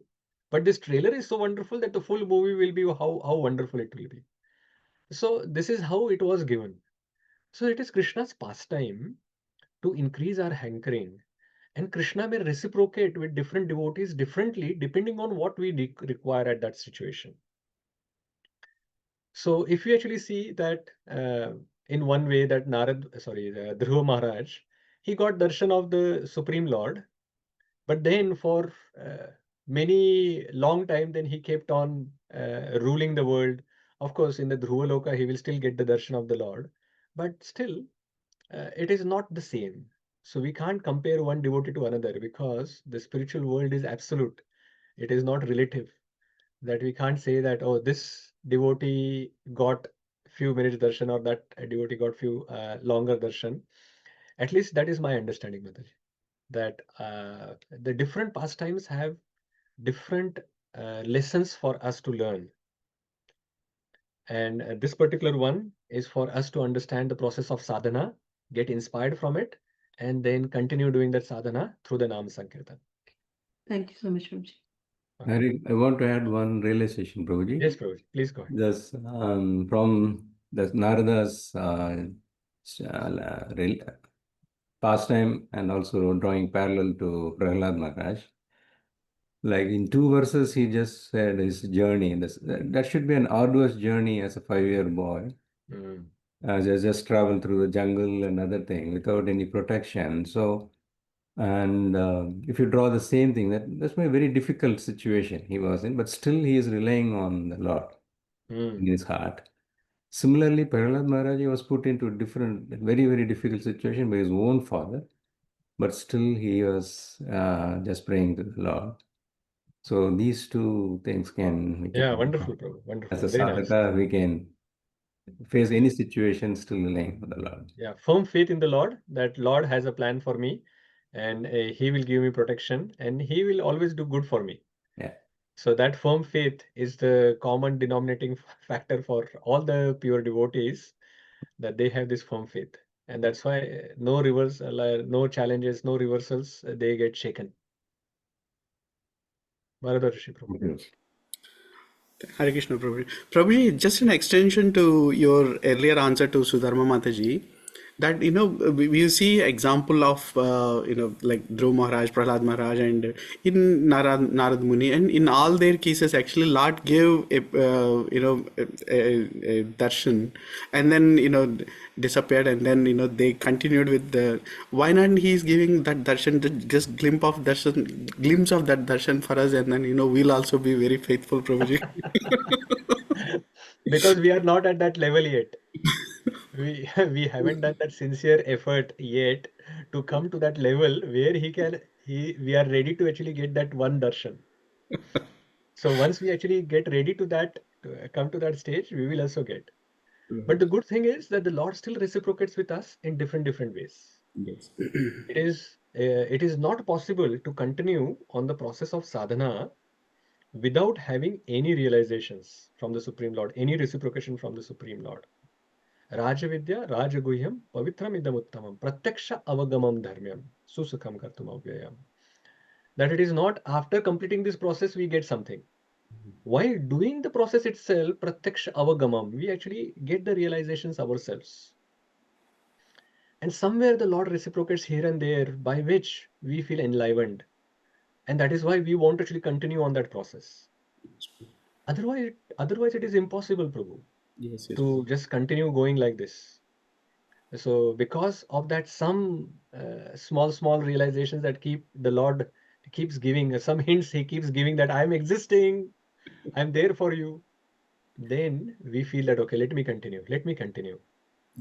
but this trailer is so wonderful that the full movie will be how wonderful it will be. So this is how it was given. So it is Krishna's pastime to increase our hankering. And Krishna may reciprocate with different devotees differently depending on what we require at that situation. So if you actually see that in one way that Dhruva Maharaj, he got darshan of the Supreme Lord, but then for many long time, then he kept on ruling the world. Of course, in the Dhruva Loka, he will still get the darshan of the Lord, but still, it is not the same. So we can't compare one devotee to another because the spiritual world is absolute. It is not relative. That we can't say that, oh, this devotee got few minutes darshan or that devotee got few longer darshan. At least that is my understanding, Mataji, that the different pastimes have different lessons for us to learn. And this particular one is for us to understand the process of sadhana, get inspired from it, and then continue doing that sadhana through the Nam Sankirtan. Thank you so much, Prabhuji. I want to add one realization, Prabhuji. Yes, Prabhuji, please go ahead. This from the Narada's pastime and also drawing parallel to Prahlad Maharaj. Like in 2 verses, he just said his journey. That should be an arduous journey as a 5-year boy. Just travel through the jungle and other thing without any protection. So, and if you draw the same thing, that's a very difficult situation he was in, but still he is relying on the Lord in his heart. Similarly, Prahlad Maharaj was put into a different, very, very difficult situation by his own father, but still he was just praying to the Lord. So these two things Wonderful, Prabhu. Wonderful. As a Very sadhaka, nice. we can face any situation still relying on the Lord. Yeah, firm faith in the Lord, that Lord has a plan for me and he will give me protection and he will always do good for me. Yeah. So that firm faith is the common denominating factor for all the pure devotees, that they have this firm faith. And that's why no no challenges, no reversals, they get shaken. Bharata Rishi Prabhu. Hare Krishna, Prabhuji. Prabhuji, just an extension to your earlier answer to Sudharma Mataji. that we see example of like Dhruv Maharaj, Prahlad Maharaj, and in Nārada Muni, and in all their cases actually Lord gave a darshan, and then disappeared, and then they continued with the, why not he is giving that darshan, just glimpse of that darshan for us, and then we'll also be very faithful, Prabhuji. Because we are not at that level yet. We haven't done that sincere effort yet to come to that level where we are ready to actually get that one darshan. So once we actually get ready to that, come to that stage, we will also get. But the good thing is that the Lord still reciprocates with us in different ways. Yes. It is not possible to continue on the process of sadhana without having any realizations from the Supreme Lord, any reciprocation from the Supreme Lord. Rajavidya Rajaguhyam Pavitram Idam Uttamam Pratyaksha Avagamam Dharmyam Susukham Kartum Avyayam. That it is not after completing this process we get something. While doing the process itself, Pratyaksha Avagamam, we actually get the realizations ourselves. And somewhere the Lord reciprocates here and there by which we feel enlivened. And that is why we want to actually continue on that process. Otherwise it is impossible, Prabhu, Yes, to just continue going like this. So because of that, some small realizations that the Lord keeps giving, some hints he keeps giving that I'm existing, I'm there for you. Then we feel that, okay, let me continue.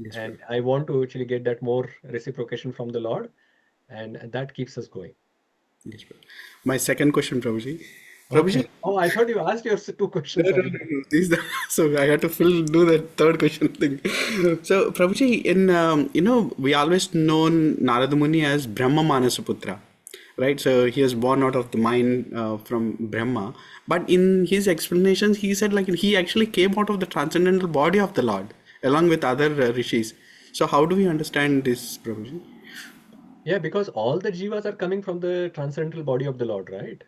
Yes, And I want to actually get that more reciprocation from the Lord, and that keeps us going. Yes, my second question, Prabhuji. Okay. Oh, I thought you asked your two questions. No. So I had to do the third question thing. So Prabhuji, in we always known Nārada Muni as Brahma Manasa-putra, right? So he was born out of the mind from Brahma. But in his explanations, he said like he actually came out of the transcendental body of the Lord along with other rishis. So how do we understand this, Prabhuji? Yeah, because all the jivas are coming from the transcendental body of the Lord, right?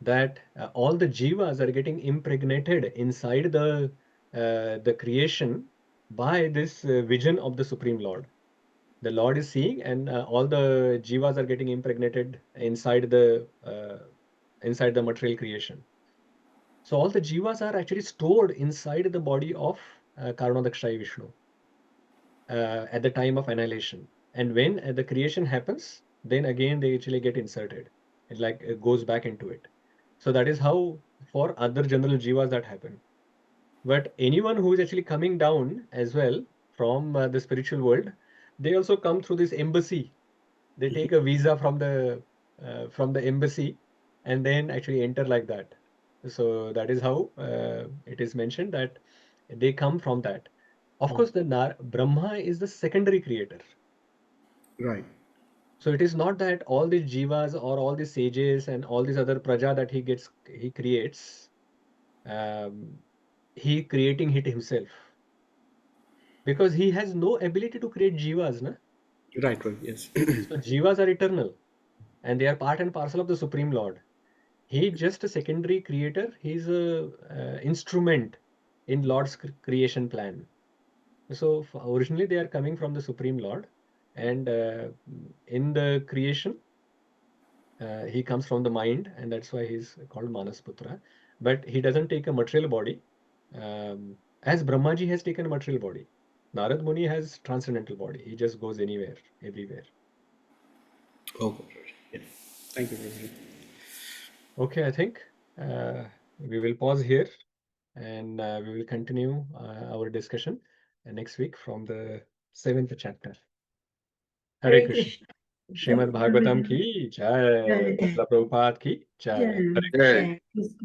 That all the jivas are getting impregnated inside the creation by this vision of the Supreme Lord. The Lord is seeing, and all the jivas are getting impregnated inside the material creation. So all the jivas are actually stored inside the body of Karanodakshaya Vishnu at the time of annihilation. And when the creation happens, then again they actually get inserted. It goes back into it. So that is how for other general jivas that happen. But anyone who is actually coming down as well from the spiritual world, they also come through this embassy. They take a visa from the embassy and then actually enter like that. So that is how it is mentioned that they come from that. Of course, the Brahma is the secondary creator. Right. So it is not that all these jivas or all these sages and all these other praja that he creates, he creating it himself. Because he has no ability to create jivas, na? Right, yes. So jivas are eternal and they are part and parcel of the Supreme Lord. He just a secondary creator. He's a instrument in Lord's creation plan. So originally they are coming from the Supreme Lord, and in the creation, he comes from the mind, and that's why he's called Manasputra. But he doesn't take a material body, as Brahmaji has taken a material body. Nārada Muni has transcendental body. He just goes anywhere, everywhere. Okay. Yeah. Thank you, Prabhuji. Okay, I think we will pause here, and we will continue our discussion next week from the 7th chapter. Hare Krishna. Srimad Bhagavatam ki jai. Prabhupada ki jai. Hare Krishna.